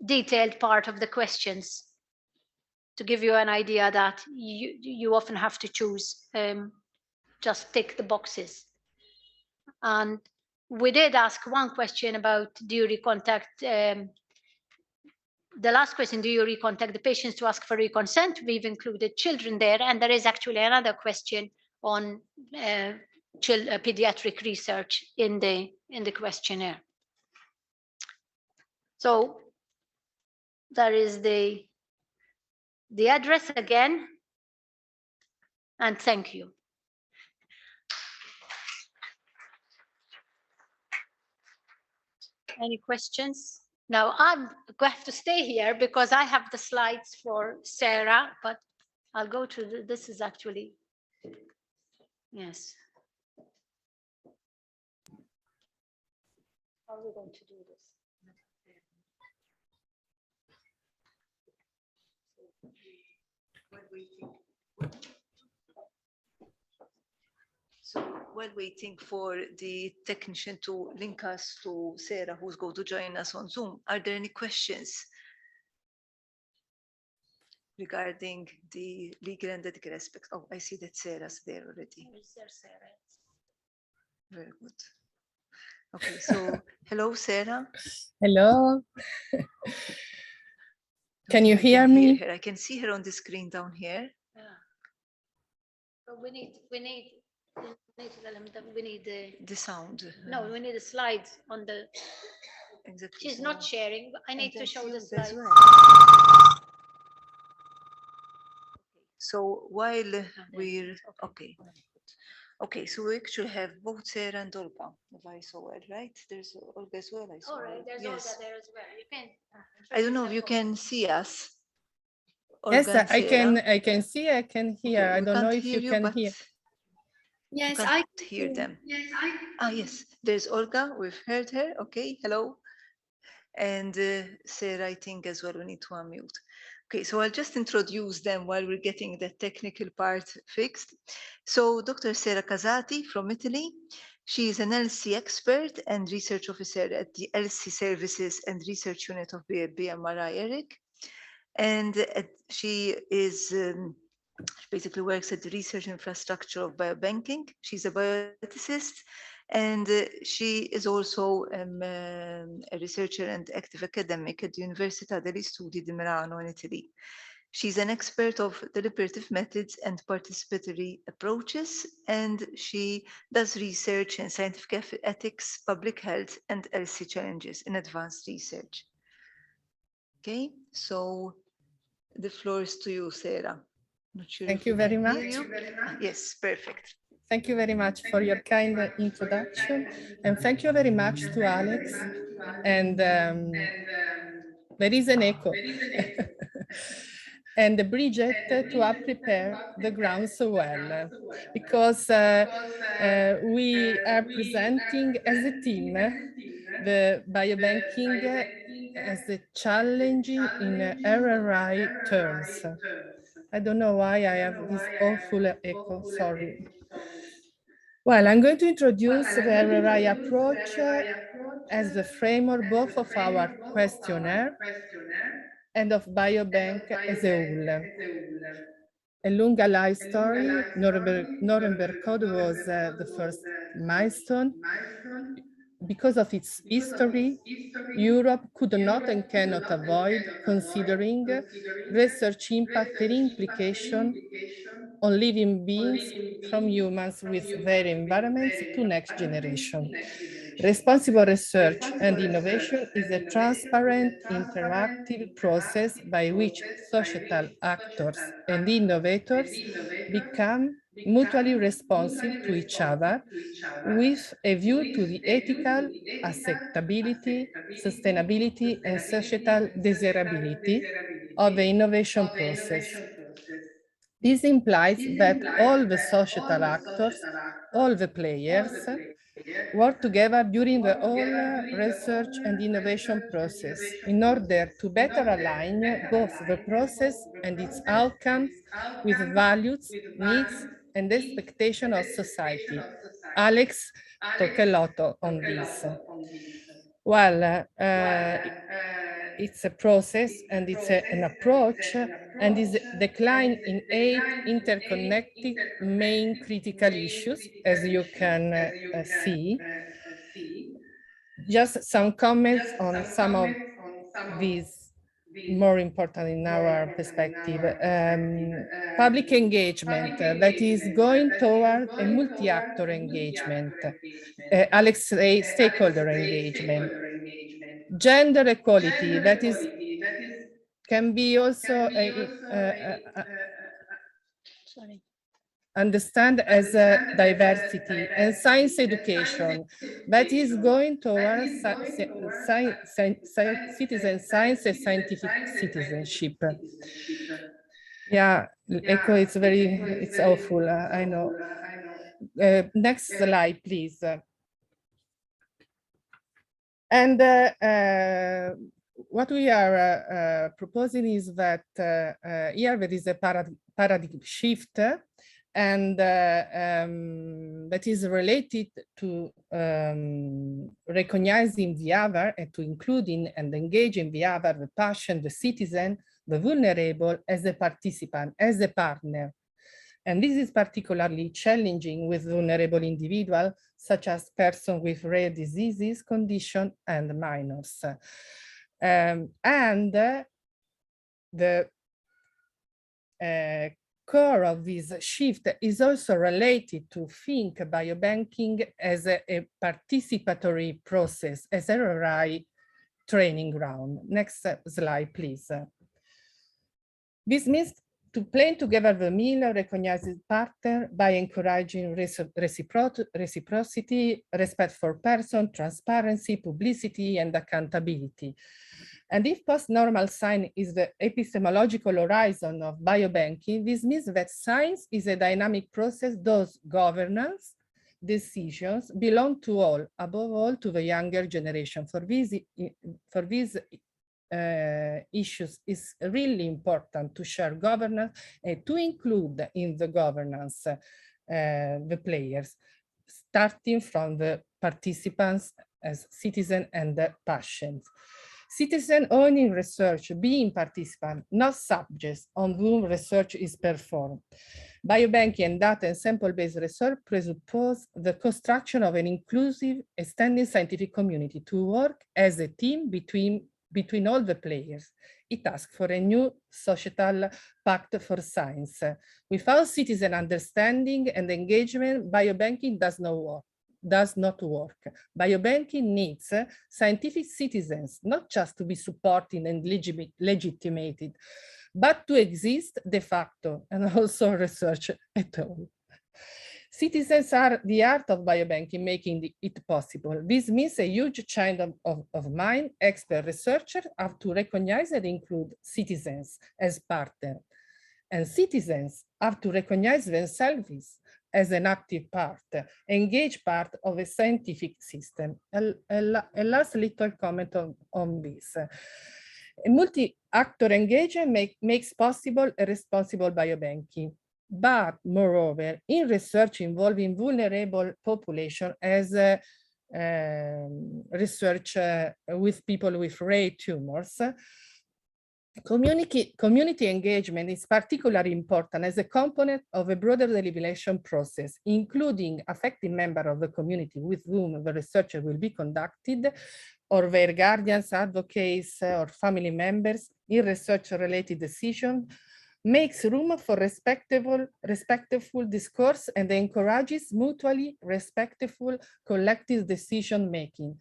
detailed part of the questions to give you an idea that you often have to choose, just tick the boxes. And we did ask one question about, do you recontact, the last question, do you recontact the patients to ask for reconsent? We've included children there, and there is actually another question on pediatric research in the questionnaire. So there is the address again, and thank you. Any questions? Now I'm going to have to stay here because I have the slides for Sarah, but I'll go to this is actually, yes. How are we going to do this? So while waiting for the technician to link us to Sarah, who's going to join us on Zoom, are there any questions? regarding the legal and ethical aspects. Oh, I see that Sarah's there already. Very good. Okay, so hello, Sarah. Hello. Can you I hear can me? her. I can see her on the screen down here. Yeah. But we need the sound. No, we need a slide on the. Exactly. She's not sharing, but I need to show the slide. So while we're okay. Okay, so we actually have both Sarah and Olga, if I saw it, right? There's Olga as well, I saw. All right, there's yes. Olga there as well. You can. I don't know if you can see us. Yes, Olga and I can. Sarah. I can see. I can hear. Okay, I we don't know can't if you hear can but hear. Yes, I hear them. Yes, there's Olga. We've heard her. Okay, hello. And Sarah, I think as well, we need to unmute. Okay, so I'll just introduce them while we're getting the technical part fixed. So Dr. Sarah Casati from Italy. She is an LC expert and research officer at the LC Services and Research Unit of BMRI ERIC. And she is she basically works at the research infrastructure of biobanking. She's a bioethicist, and she is also a researcher and active academic at the Università degli Studi di Milano in Italy. She's an expert of deliberative methods and participatory approaches, and she does research in scientific ethics, public health, and LC challenges in advanced research. Okay, so the floor is to you, Sarah. Not sure Thank you very much. Yes, perfect. Thank you very much for your kind introduction. And thank you very much to Alex. And there is an echo. And Bridget to have prepared the ground so well, because we are presenting as a team the biobanking as a challenging in RRI terms. I don't know why I have this awful echo, sorry. Well, I'm going to introduce the RRI approach as the framework both of our questionnaire and of biobank as a whole. A longer life story, Nuremberg Code was the first milestone. Because of its history, Europe could not and cannot avoid considering research impact and implication on living beings from humans with their environments to next generation. Responsible research and innovation is a transparent, interactive process by which societal actors and innovators become mutually responsive to each other with a view to the ethical acceptability, sustainability, and societal desirability of the innovation process. This implies that all the societal actors, all the players, work together during the whole research and innovation process in order to better align both the process and its outcomes with values, needs, and expectations of society. Alex talked a lot on this. Well, it's a process and it's an approach and is declined in 8 interconnected main critical issues, as you can see. Just some comments on some of these more important in our perspective. Public engagement that is going toward a multi-actor engagement. Alex say stakeholder engagement. Gender equality that is can be also understand as a diversity and science education that is going towards citizen science and scientific citizenship. Yeah, echo is it's awful, I know. Next slide, please. And what we are proposing is that here there is a paradigm shift, and that is related to recognizing the other and to including and engaging the other, the patient, the citizen, the vulnerable as a participant, as a partner. And this is particularly challenging with vulnerable individuals, such as persons with rare diseases, condition, and minors. The core of this shift is also related to think biobanking as a participatory process, as a RRI training ground. Next slide, please. This means to plan together the meal recognizes partner by encouraging reciprocity, respect for person, transparency, publicity, and accountability. And if post-normal science is the epistemological horizon of biobanking, this means that science is a dynamic process, those governance decisions belong to all, above all to the younger generation. For these issues, is really important to share governance and to include in the governance the players, starting from the participants as citizens and the patients. Citizen owning research, being participants, not subjects on whom research is performed. Biobanking and data and sample-based research presuppose the construction of an inclusive, extended scientific community to work as a team between all the players. It asks for a new societal pact for science. Without citizen understanding and engagement, biobanking does not work. Biobanking needs scientific citizens, not just to be supported and legitimated, but to exist de facto and also research at all. Citizens are the heart of biobanking, making it possible. This means a huge chain of mind. Expert researchers have to recognize and include citizens as partners. And citizens have to recognize themselves as an active part, engaged part of a scientific system. A last little comment on this. A multi-actor engagement makes possible a responsible biobanking. But moreover, in research involving vulnerable population as research with people with rare tumors, community engagement is particularly important as a component of a broader deliberation process, including affecting members of the community with whom the research will be conducted, or their guardians, advocates, or family members in research-related decisions, makes room for respectful discourse and encourages mutually respectful collective decision-making.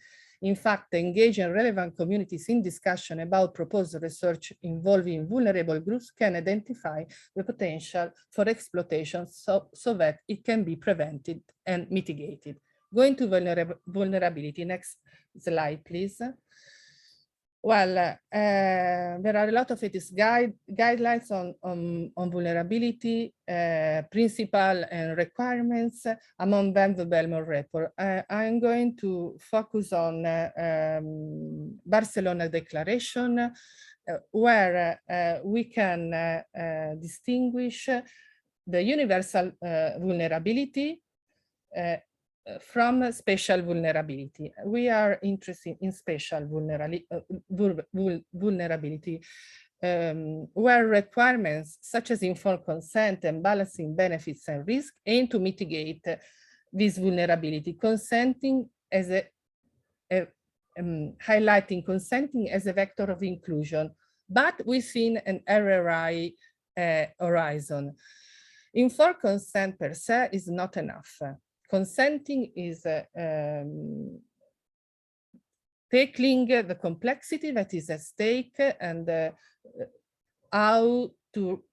In fact, engaging relevant communities in discussion about proposed research involving vulnerable groups can identify the potential for exploitation so that it can be prevented and mitigated. Going to vulnerability, next slide, please. Well, there are a lot of ethics guidelines on vulnerability, principles and requirements, among them the Belmont report. I'm going to focus on Barcelona Declaration, where we can distinguish the universal vulnerability from special vulnerability. We are interested in special vulnerability, where requirements such as informed consent and balancing benefits and risk aim to mitigate this vulnerability, consenting as highlighting consenting as a vector of inclusion, but within an RRI horizon. Informed consent per se is not enough. Consenting is tackling the complexity that is at stake and how to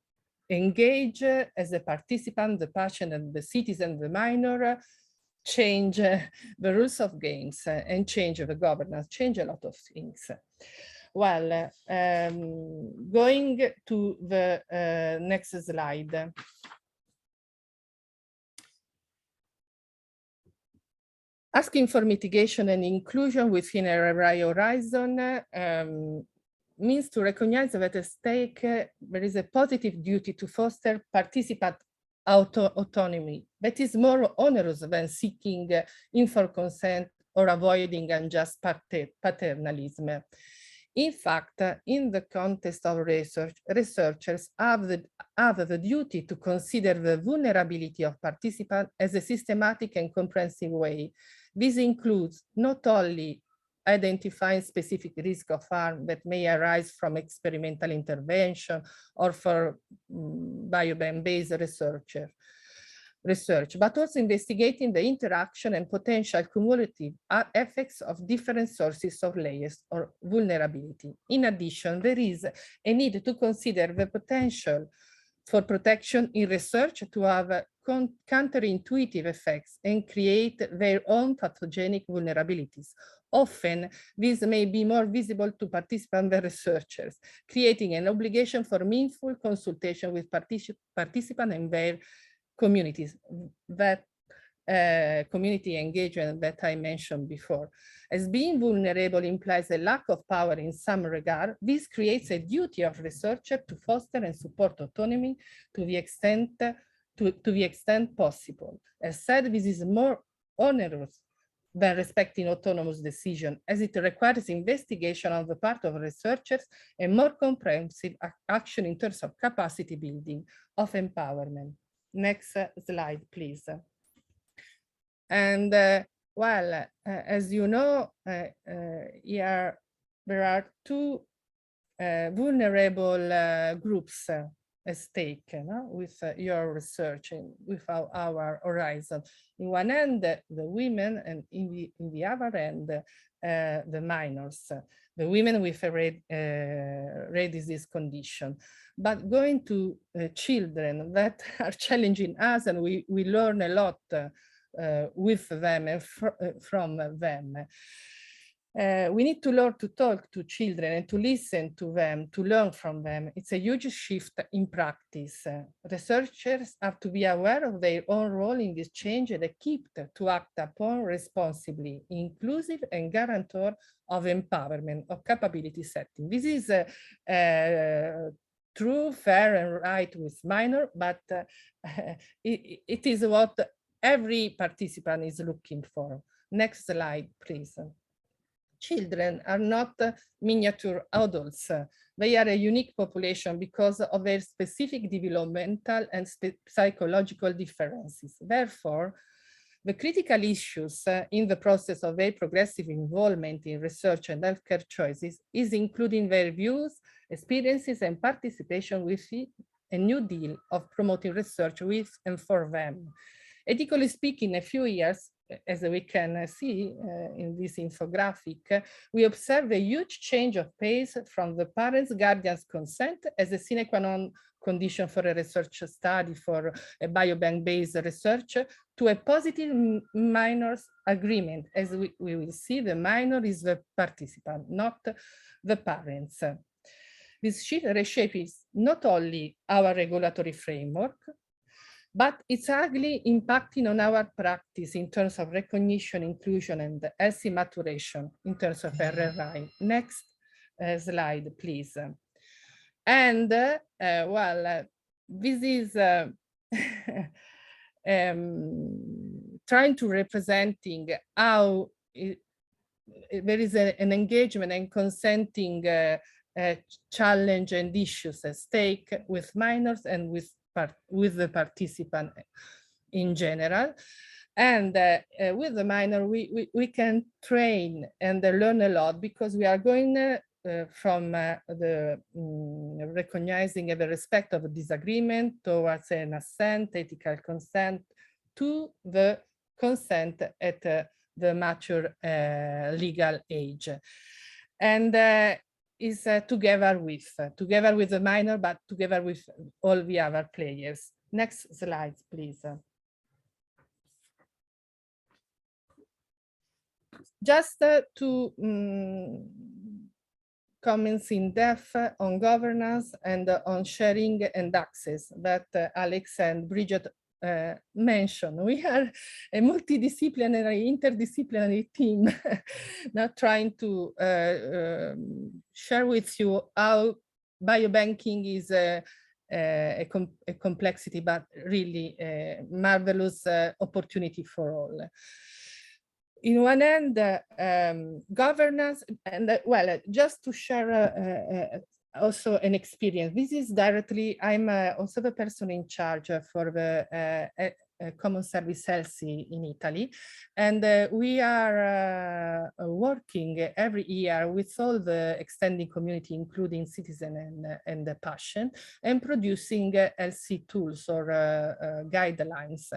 engage as a participant, the patient and the citizen, the minor, change the rules of games and change the governance, change a lot of things. Well, going to the next slide. Asking for mitigation and inclusion within a RRI horizon means to recognize that at stake there is a positive duty to foster participant autonomy that is more onerous than seeking informed consent or avoiding unjust paternalism. In fact, in the context of research, researchers have the duty to consider the vulnerability of participants as a systematic and comprehensive way. This includes not only identifying specific risk of harm that may arise from experimental intervention or for biobank-based research, but also investigating the interaction and potential cumulative effects of different sources of layers or vulnerability. In addition, there is a need to consider the potential for protection in research to have counterintuitive effects and create their own pathogenic vulnerabilities. Often, this may be more visible to participants than researchers, creating an obligation for meaningful consultation with participants and their communities, that community engagement that I mentioned before. As being vulnerable implies a lack of power in some regard, this creates a duty of researchers to foster and support autonomy to the extent possible. As said, this is more onerous than respecting autonomous decision, as it requires investigation on the part of researchers and more comprehensive action in terms of capacity building of empowerment. Next slide, please. And well, as you know, here there are two vulnerable groups at stake with your research and with our horizon. In one end, the women, and in the other end, the minors, the women with a rare disease condition. But going to children that are challenging us, and we learn a lot with them and from them. We need to learn to talk to children and to listen to them, to learn from them. It's a huge shift in practice. Researchers have to be aware of their own role in this change and equipped to act upon responsibly, inclusive and guarantor of empowerment, of capability setting. This is true, fair and right with minor, but it is what every participant is looking for. Next slide, please. Children are not miniature adults. They are a unique population because of their specific developmental and psychological differences. Therefore, the critical issues in the process of their progressive involvement in research and healthcare choices is including their views, experiences, and participation with a new deal of promoting research with and for them. Ethically speaking, in a few years, as we can see in this infographic, we observe a huge change of pace from the parents' guardians' consent as a sine qua non condition for a research study, for a biobank-based research, to a positive minor's agreement. As we will see, the minor is the participant, not the parents. This shift reshapes not only our regulatory framework, but it's ugly impacting on our practice in terms of recognition, inclusion, and healthy maturation in terms of RRI. Next slide, please. And well, this is trying to representing how there is an engagement and consenting challenge and issues at stake with minors and with the participant in general. And with the minor, we can train and learn a lot, because we are going from the recognizing the respect of a disagreement towards an assent, ethical consent, to the consent at the mature legal age. And is together with the minor, but together with all the other players. Next slide, please. Just to comments in depth on governance and on sharing and access that Alex and Bridget mentioned. We are a multidisciplinary, interdisciplinary team, not trying to share with you how biobanking is a complexity, but really a marvelous opportunity for all. in one end, governance, and well, just to share also an experience. This is directly, I'm also the person in charge for the Common Service Healthy in Italy. And we are working every year with all the extending community, including citizen and the patient, and producing LC tools or guidelines.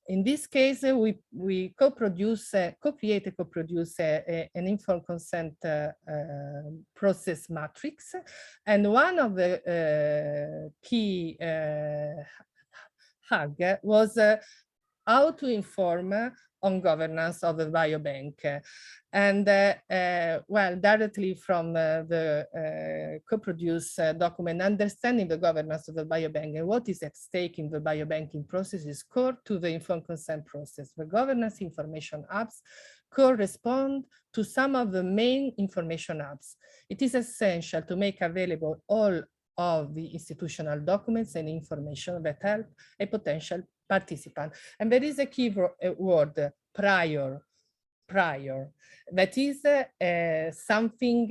In this case, we co-create and co-produce an informed consent process matrix. And one of the key hug was how to inform on governance of the biobank. And well, directly from the co-produced document, understanding the governance of the biobank and what is at stake in the biobanking process is core to the informed consent process. The governance information hubs correspond to some of the main information hubs. It is essential to make available all of the institutional documents and information that help a potential participant. And there is a key word, prior. That is something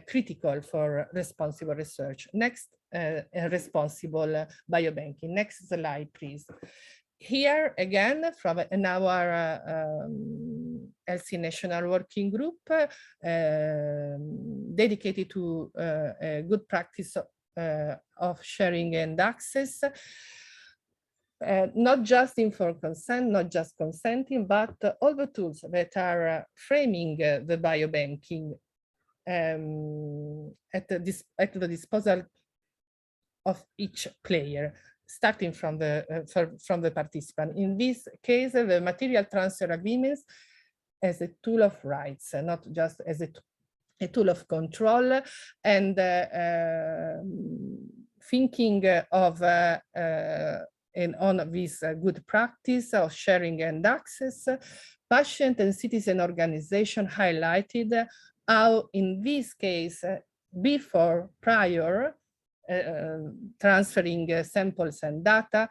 critical for responsible research. Next, responsible biobanking. Next slide, please. Here again, from in our LC National Working Group dedicated to a good practice of sharing and access, not just informed consent, not just consenting, but all the tools that are framing the biobanking at the disposal of each player, starting from the participant. In this case, the material transfer agreements as a tool of rights, not just as a tool of control, and thinking of and on this good practice of sharing and access, patient and citizen organization highlighted how in this case, prior transferring samples and data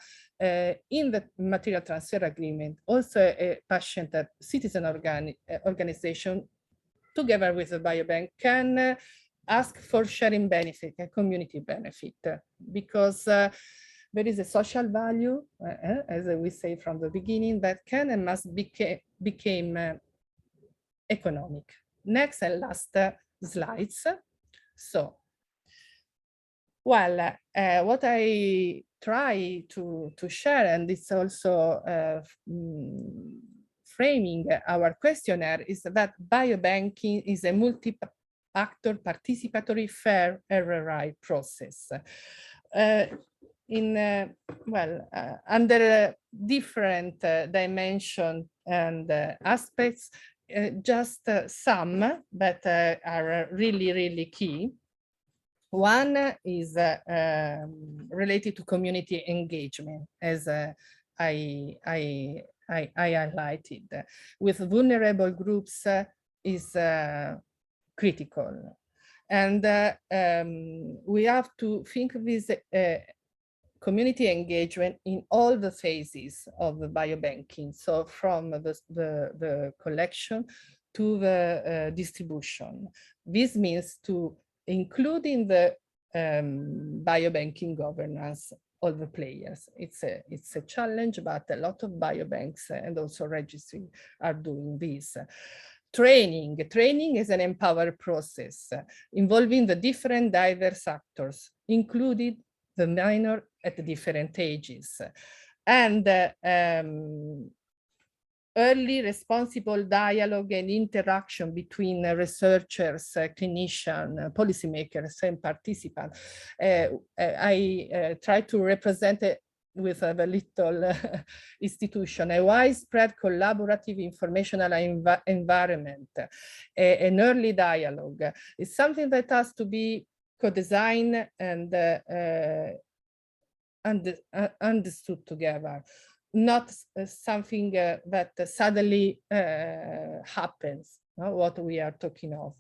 in the material transfer agreement, also a patient citizen organization together with the biobank can ask for sharing benefit and community benefit, because there is a social value, as we say from the beginning, that can and must become economic. Next and last slides. So, well, what I try to share, and it's also framing our questionnaire, is that biobanking is a multi-actor participatory fair RRI process. Under different dimensions and aspects, just some that are really, really key. One is related to community engagement, as I highlighted. With vulnerable groups is critical. And we have to think of this community engagement in all the phases of the biobanking. So from the collection to the distribution. This means to include in the biobanking governance all the players. It's a challenge, but a lot of biobanks and also registry are doing this. Training is an empowered process involving the different diverse actors, including the minor at different ages. And early responsible dialogue and interaction between researchers, clinicians, policymakers, and participants. I try to represent it with a little institution, a widespread collaborative informational environment, an early dialogue. It's something that has to be co-designed and understood together. not something that suddenly happens, what we are talking of.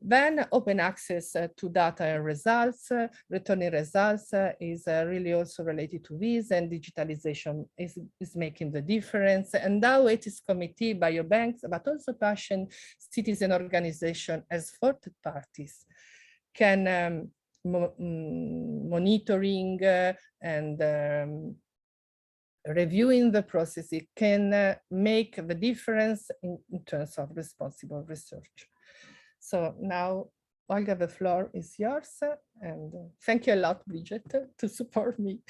Then open access to data and results, returning results is really also related to this, and digitalization is making the difference. And now ethics committee, biobanks, but also patient citizen organization as third parties can monitoring and reviewing the process, it can make the difference in terms of responsible research. So now, Olga, the floor is yours. And thank you a lot, Bridget, to support me.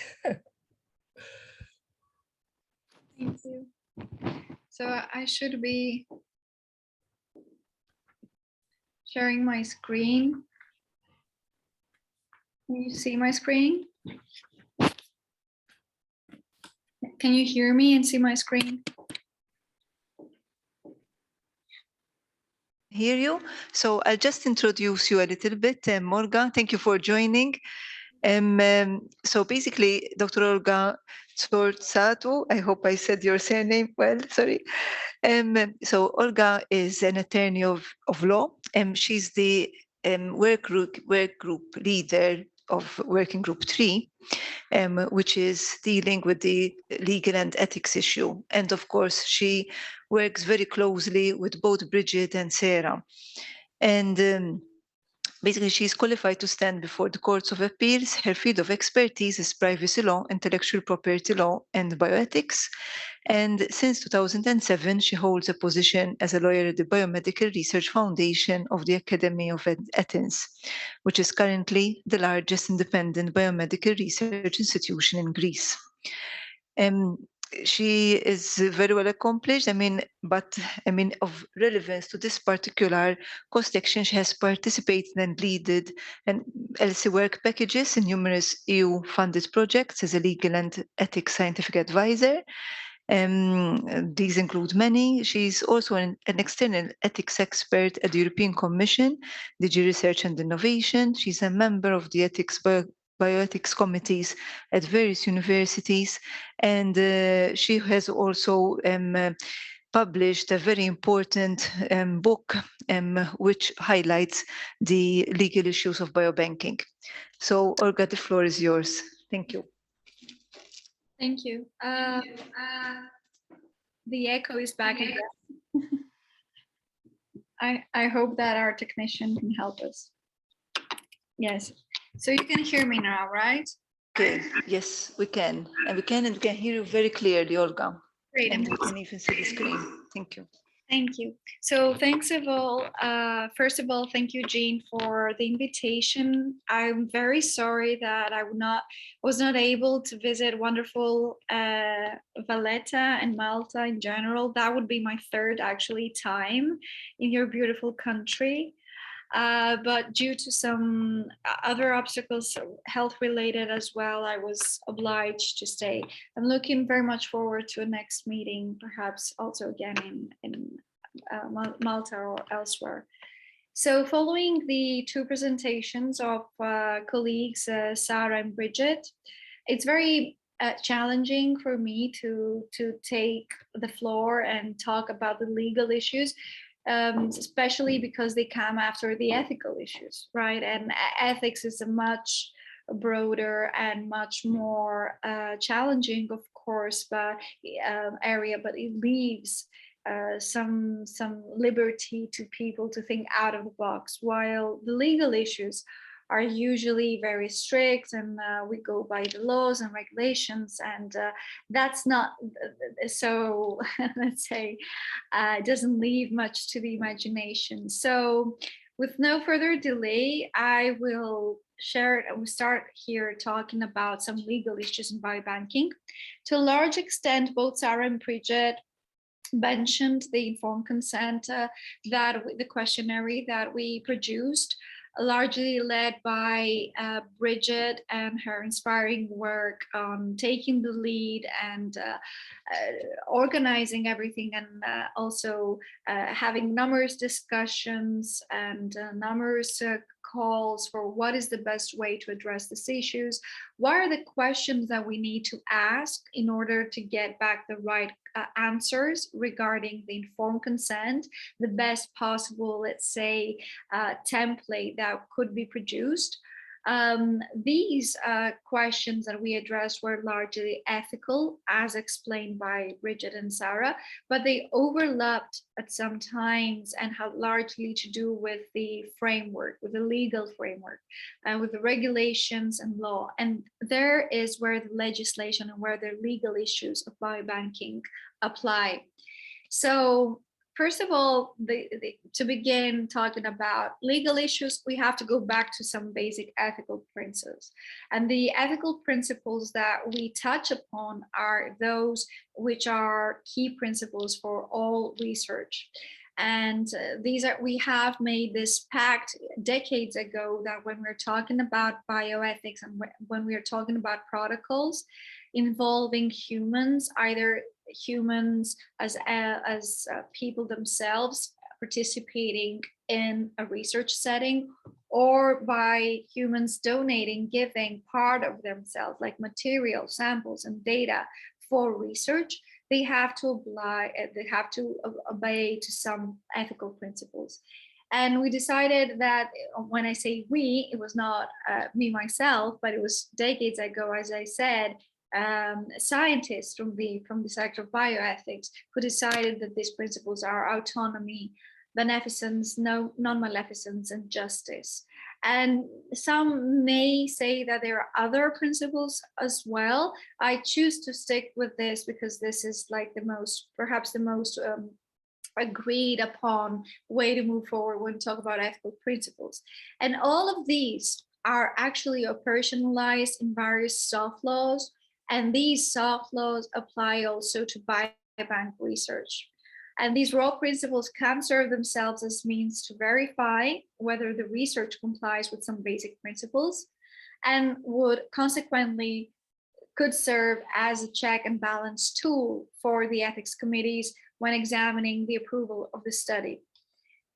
Thank you. So I should be sharing my screen. Can you see my screen? Can you hear me and see my screen? Hear you. So I'll just introduce you a little bit. Olga, thank you for joining. So basically, Dr. Olga Tsortsato, I hope I said your surname well, sorry. So Olga is an attorney of law. She's the work group leader of Working Group 3, which is dealing with the legal and ethics issue. And of course, she works very closely with both Bridget and Sarah. And basically, she's qualified to stand before the courts of appeals. Her field of expertise is privacy law, intellectual property law, and bioethics. And since 2007, she holds a position as a lawyer at the Biomedical Research Foundation of the Academy of Athens, which is currently the largest independent biomedical research institution in Greece. She is very well accomplished. But of relevance to this particular cost action, she has participated and leaded and LC work packages in numerous EU-funded projects as a legal and ethics scientific advisor. These include many. She's also an external ethics expert at the European Commission, DG Research and Innovation. She's a member of the bioethics committees at various universities, and she has also published a very important book which highlights the legal issues of biobanking. So Olga, the floor is yours. Thank you. Thank you. The echo is back again. I hope that our technician can help us. Yes. So you can hear me now, right? Okay. Yes, we can. And we can hear you very clearly, Olga. Great. And we can even see the screen. Thank you. Thank you. So thanks of all. First of all, thank you, Jean, for the invitation. I'm very sorry that I was not able to visit wonderful Valletta and Malta in general. That would be my third actually time in your beautiful country. But due to some other obstacles, health related as well, I was obliged to stay. I'm looking very much forward to a next meeting, perhaps also again in Malta or elsewhere. So following the two presentations of colleagues, Sarah and Bridget, it's very challenging for me to take the floor and talk about the legal issues, especially because they come after the ethical issues, right? And ethics is a much broader and much more challenging, of course, but area, but it leaves some liberty to people to think out of the box, while the legal issues are usually very strict, and we go by the laws and regulations, and that's not so, let's say, it doesn't leave much to the imagination. So with no further delay, I will start here talking about some legal issues in biobanking. To a large extent, both Sarah and Bridget mentioned the informed consent, that the questionnaire that we produced. largely led by Bridget and her inspiring work on taking the lead and organizing everything, and also having numerous discussions and numerous calls for what is the best way to address these issues. What are the questions that we need to ask in order to get back the right answers regarding the informed consent, the best possible, let's say, template that could be produced. These questions that we addressed were largely ethical, as explained by Bridget and Sarah, but they overlapped at some times and had largely to do with the framework, with the legal framework, with the regulations and law. And there is where the legislation and where the legal issues of biobanking apply. So first of all, to begin talking about legal issues, we have to go back to some basic ethical principles. And the ethical principles that we touch upon are those which are key principles for all research. And we have made this pact decades ago that when we're talking about bioethics and when we're talking about protocols involving humans, either humans as people themselves participating in a research setting, or by humans donating, giving part of themselves, like material, samples, and data for research, they have to obey to some ethical principles. And we decided that, when I say we, it was not me myself, but it was decades ago, as I said, scientists from the sector of bioethics who decided that these principles are autonomy, beneficence, non-maleficence, and justice. And some may say that there are other principles as well. I choose to stick with this because this is like perhaps the most agreed upon way to move forward when we talk about ethical principles. And all of these are actually operationalized in various soft laws. And these soft laws apply also to biobank research. And these raw principles can serve themselves as means to verify whether the research complies with some basic principles, and could serve as a check and balance tool for the ethics committees when examining the approval of the study.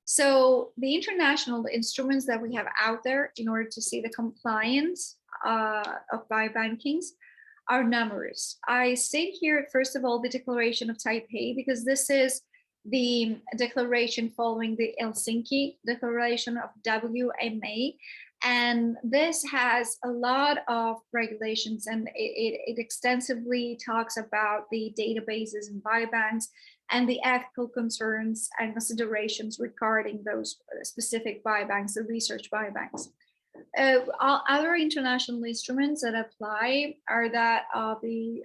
So the international instruments that we have out there in order to see the compliance of biobankings are numerous. I state here, first of all, the Declaration of Taipei, because this is the declaration following the Helsinki Declaration of WMA. And this has a lot of regulations, and it extensively talks about the databases and biobanks and the ethical concerns and considerations regarding those specific biobanks, the research biobanks. Other international instruments that apply are that of the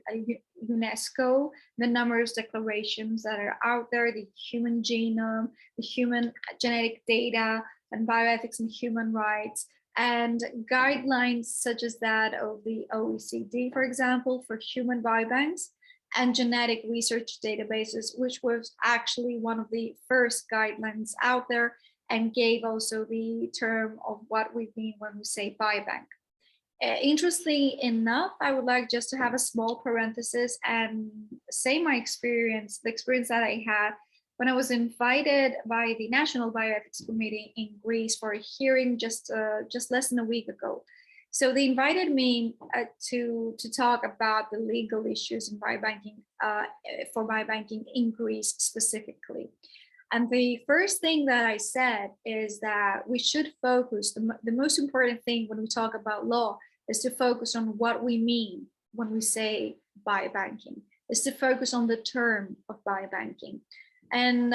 UNESCO, the numerous declarations that are out there, the human genome, the human genetic data, and bioethics and human rights, and guidelines such as that of the OECD, for example, for human biobanks, and genetic research databases, which was actually one of the first guidelines out there and gave also the term of what we mean when we say biobank. Interestingly enough, I would like just to have a small parenthesis and say my experience, the experience that I had when I was invited by the National Bioethics Committee in Greece for a hearing just less than a week ago. So they invited me to talk about the legal issues in biobanking, for biobanking in Greece specifically. And the first thing that I said is that we should focus, the most important thing when we talk about law is to focus on what we mean when we say biobanking, is to focus on the term of biobanking. And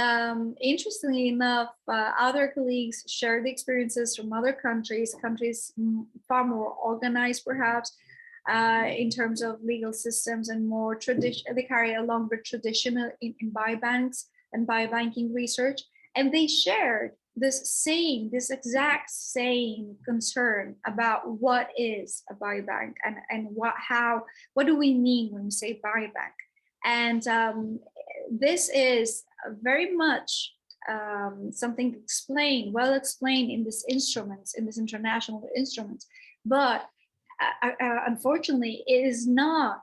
interestingly enough, other colleagues shared the experiences from other countries far more organized perhaps, in terms of legal systems and more tradition, they carry a longer tradition in biobanks and biobanking research, and they shared this exact same concern about what is a biobank and what do we mean when we say biobank. And this is very much something explained, well explained in this instruments, in this international instruments, but unfortunately, it is not.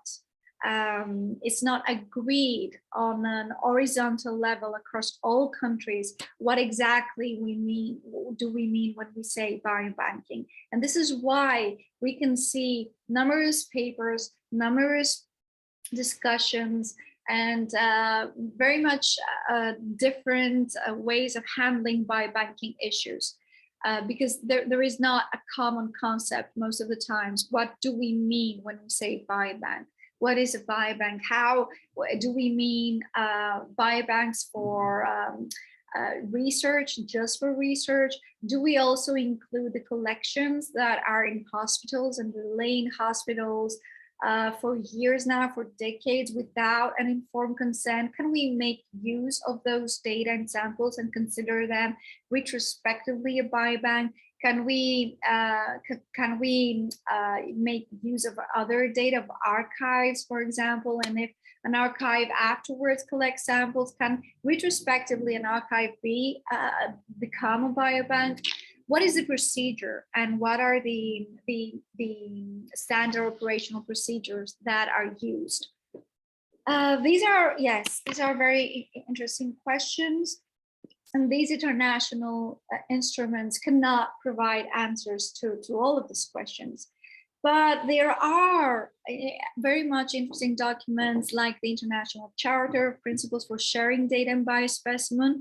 It's not agreed on an horizontal level across all countries what exactly we mean, do we mean when we say biobanking. And this is why we can see numerous papers, numerous discussions, and very much different ways of handling biobanking issues. Because there is not a common concept most of the times. What do we mean when we say biobank? What is a biobank? How do we mean biobanks for research, just for research? Do we also include the collections that are in hospitals and delay in hospitals for years now, for decades, without an informed consent? Can we make use of those data and samples and consider them retrospectively a biobank? Can we make use of other data of archives, for example? And if an archive afterwards collects samples, can retrospectively an archive become a biobank? What is the procedure, and what are the standard operational procedures that are used? These are very interesting questions. And these international instruments cannot provide answers to all of these questions. But there are very much interesting documents like the International Charter of Principles for Sharing Data and Biospecimen,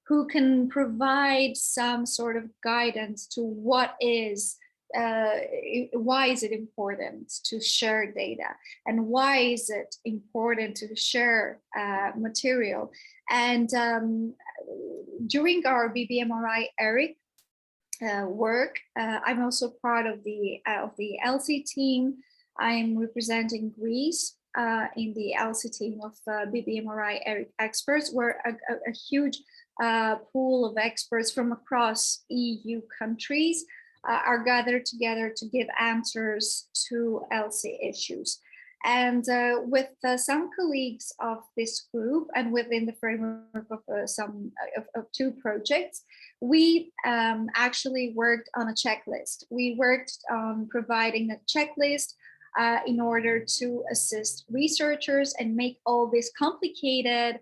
who can provide some sort of guidance to what is, why is it important to share data, and why is it important to share material. And during our BBMRI ERIC work, I'm also part of the ELSI team. I'm representing Greece in the ELSI team of BBMRI ERIC experts. We're a huge pool of experts from across EU countries are gathered together to give answers to ELSI issues. And with some colleagues of this group, and within the framework of two projects, we actually worked on a checklist. We worked on providing a checklist in order to assist researchers and make all these complicated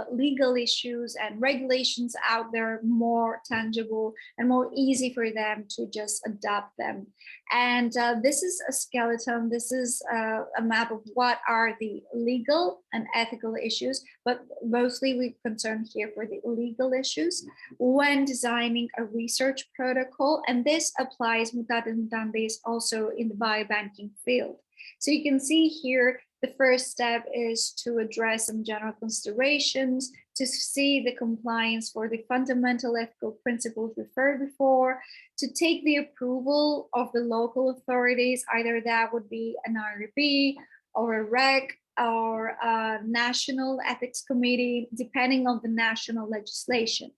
legal issues and regulations out there more tangible and more easy for them to just adopt them. And this is a skeleton, this is a map of what are the legal and ethical issues, but mostly we're concerned here for the legal issues when designing a research protocol. And this applies mutatis mutandis also in the biobanking field. So you can see here, the first step is to address some general considerations, to see the compliance for the fundamental ethical principles referred before, to take the approval of the local authorities, either that would be an IRB or a REC or a national ethics committee, depending on the national legislation.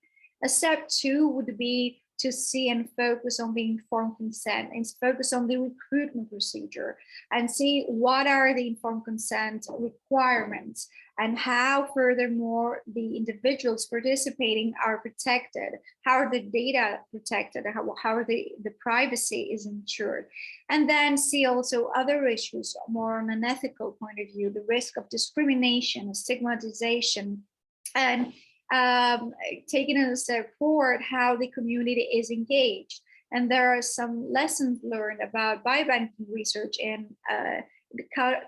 A step two would be to see and focus on the informed consent and focus on the recruitment procedure and see what are the informed consent requirements and how furthermore the individuals participating are protected, how are the data protected, how are the privacy is ensured. And then see also other issues more on an ethical point of view, the risk of discrimination, stigmatization, and taking a step forward, how the community is engaged. And there are some lessons learned about biobanking research in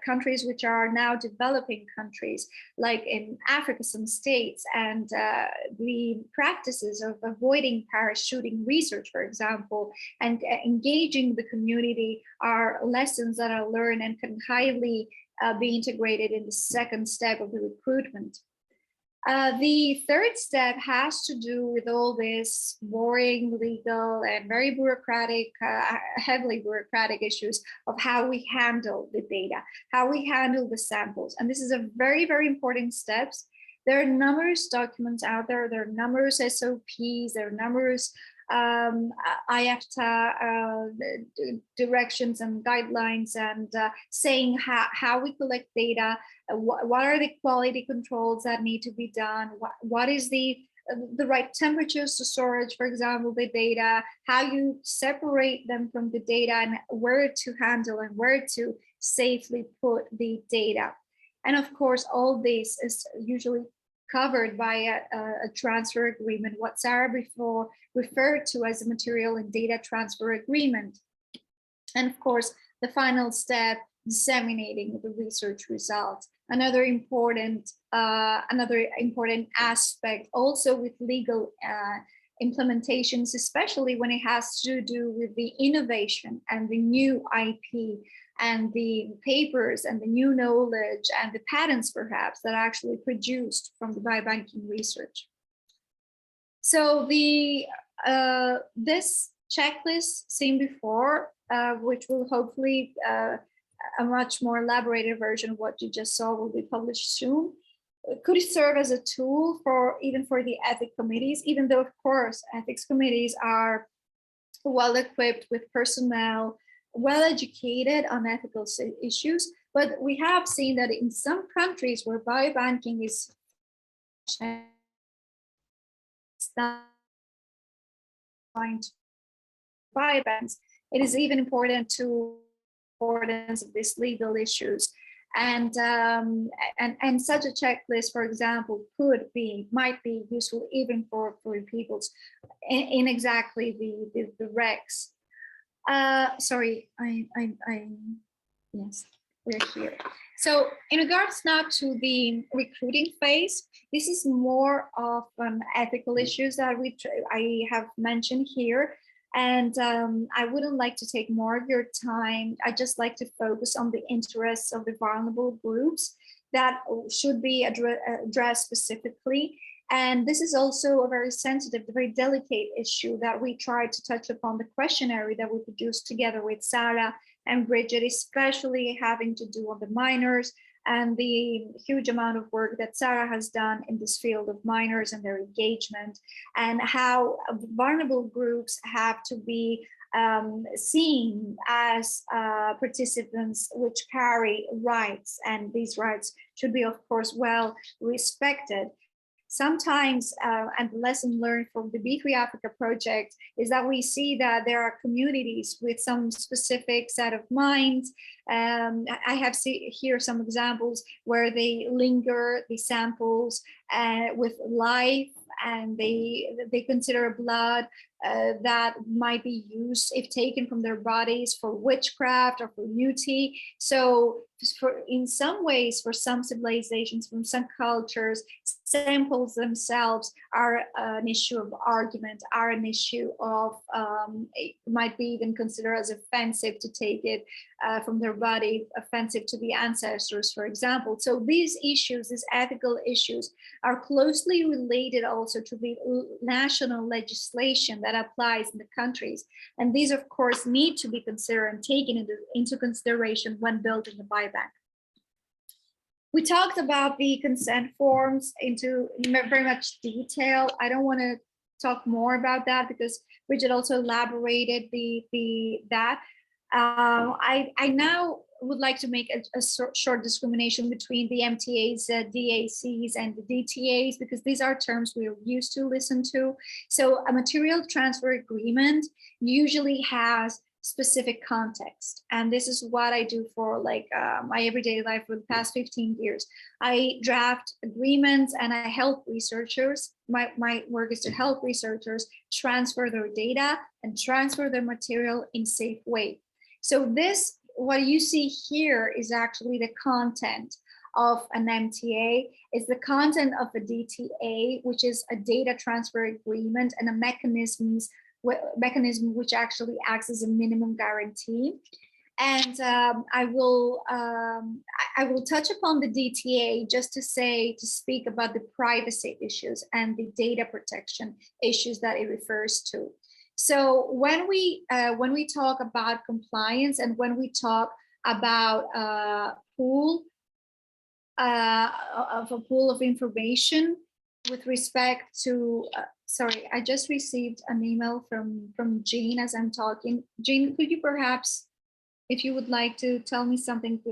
countries which are now developing countries, like in Africa, some states, and the practices of avoiding parachuting research, for example, and engaging the community are lessons that are learned and can highly be integrated in the second step of the recruitment. The third step has to do with all this boring, legal, and very bureaucratic, heavily bureaucratic issues of how we handle the data, how we handle the samples. And this is a very, very important steps. There are numerous documents out there. There are numerous SOPs. There are numerous IAFTA directions and guidelines, and saying how we collect data, what are the quality controls that need to be done, what is the the right temperatures to storage, for example, the data, how you separate them from the data, and where to handle and where to safely put the data. And of course, all this is usually covered by a transfer agreement, what Sarah before referred to as a material and data transfer agreement. And of course, the final step, disseminating the research results. Another important aspect also with legal implementations, especially when it has to do with the innovation and the new IP and the papers and the new knowledge and the patents perhaps that are actually produced from the biobanking research. So the this checklist seen before, which will hopefully a much more elaborated version of what you just saw will be published soon, could serve as a tool for even for the ethics committees, even though of course ethics committees are well equipped with personnel, well educated on ethical issues, but we have seen that in some countries where biobanking is biobanks, it is even important to importance of these legal issues. And such a checklist, for example, might be useful even for people's in exactly the regs. Sorry, yes, we're here. So in regards now to the recruiting phase, this is more of ethical issues that I have mentioned here. And I wouldn't like to take more of your time. I just like to focus on the interests of the vulnerable groups that should be addressed specifically. And this is also a very sensitive, very delicate issue that we tried to touch upon the questionnaire that we produced together with Sarah and Bridget, especially having to do on the minors and the huge amount of work that Sarah has done in this field of minors and their engagement, and how vulnerable groups have to be seen as participants which carry rights, and these rights should be, of course, well respected. Sometimes, and the lesson learned from the B3 Africa project is that we see that there are communities with some specific set of minds. I have here some examples where they linger the samples with life, and they consider blood that might be used if taken from their bodies for witchcraft or for beauty. So in some ways, for some civilizations, from some cultures, samples themselves are an issue of argument, are an issue of, it might be even considered as offensive to take it from their body, offensive to the ancestors, for example. So these issues, these ethical issues, are closely related also to the national legislation that applies in the countries. And these, of course, need to be considered and taken into consideration when building the biobank. We talked about the consent forms into very much detail. I don't want to talk more about that because Bridget also elaborated that. I now would like to make a short discrimination between the MTAs, DACs, and the DTAs, because these are terms we are used to listen to. So a material transfer agreement usually has specific context, and this is what I do for like my everyday life for the past 15 years. I draft agreements and I help researchers. My work is to help researchers transfer their data and transfer their material in safe way. So this, what you see here, is actually the content of an MTA, is the content of a DTA, which is a data transfer agreement, and a mechanism which actually acts as a minimum guarantee. And I will touch upon the DTA just to speak about the privacy issues and the data protection issues that it refers to. So when we talk about compliance, and when we talk about a pool of information with respect to, sorry, I just received an email from Jean as I'm talking. Jean, could you perhaps, if you would like to tell me something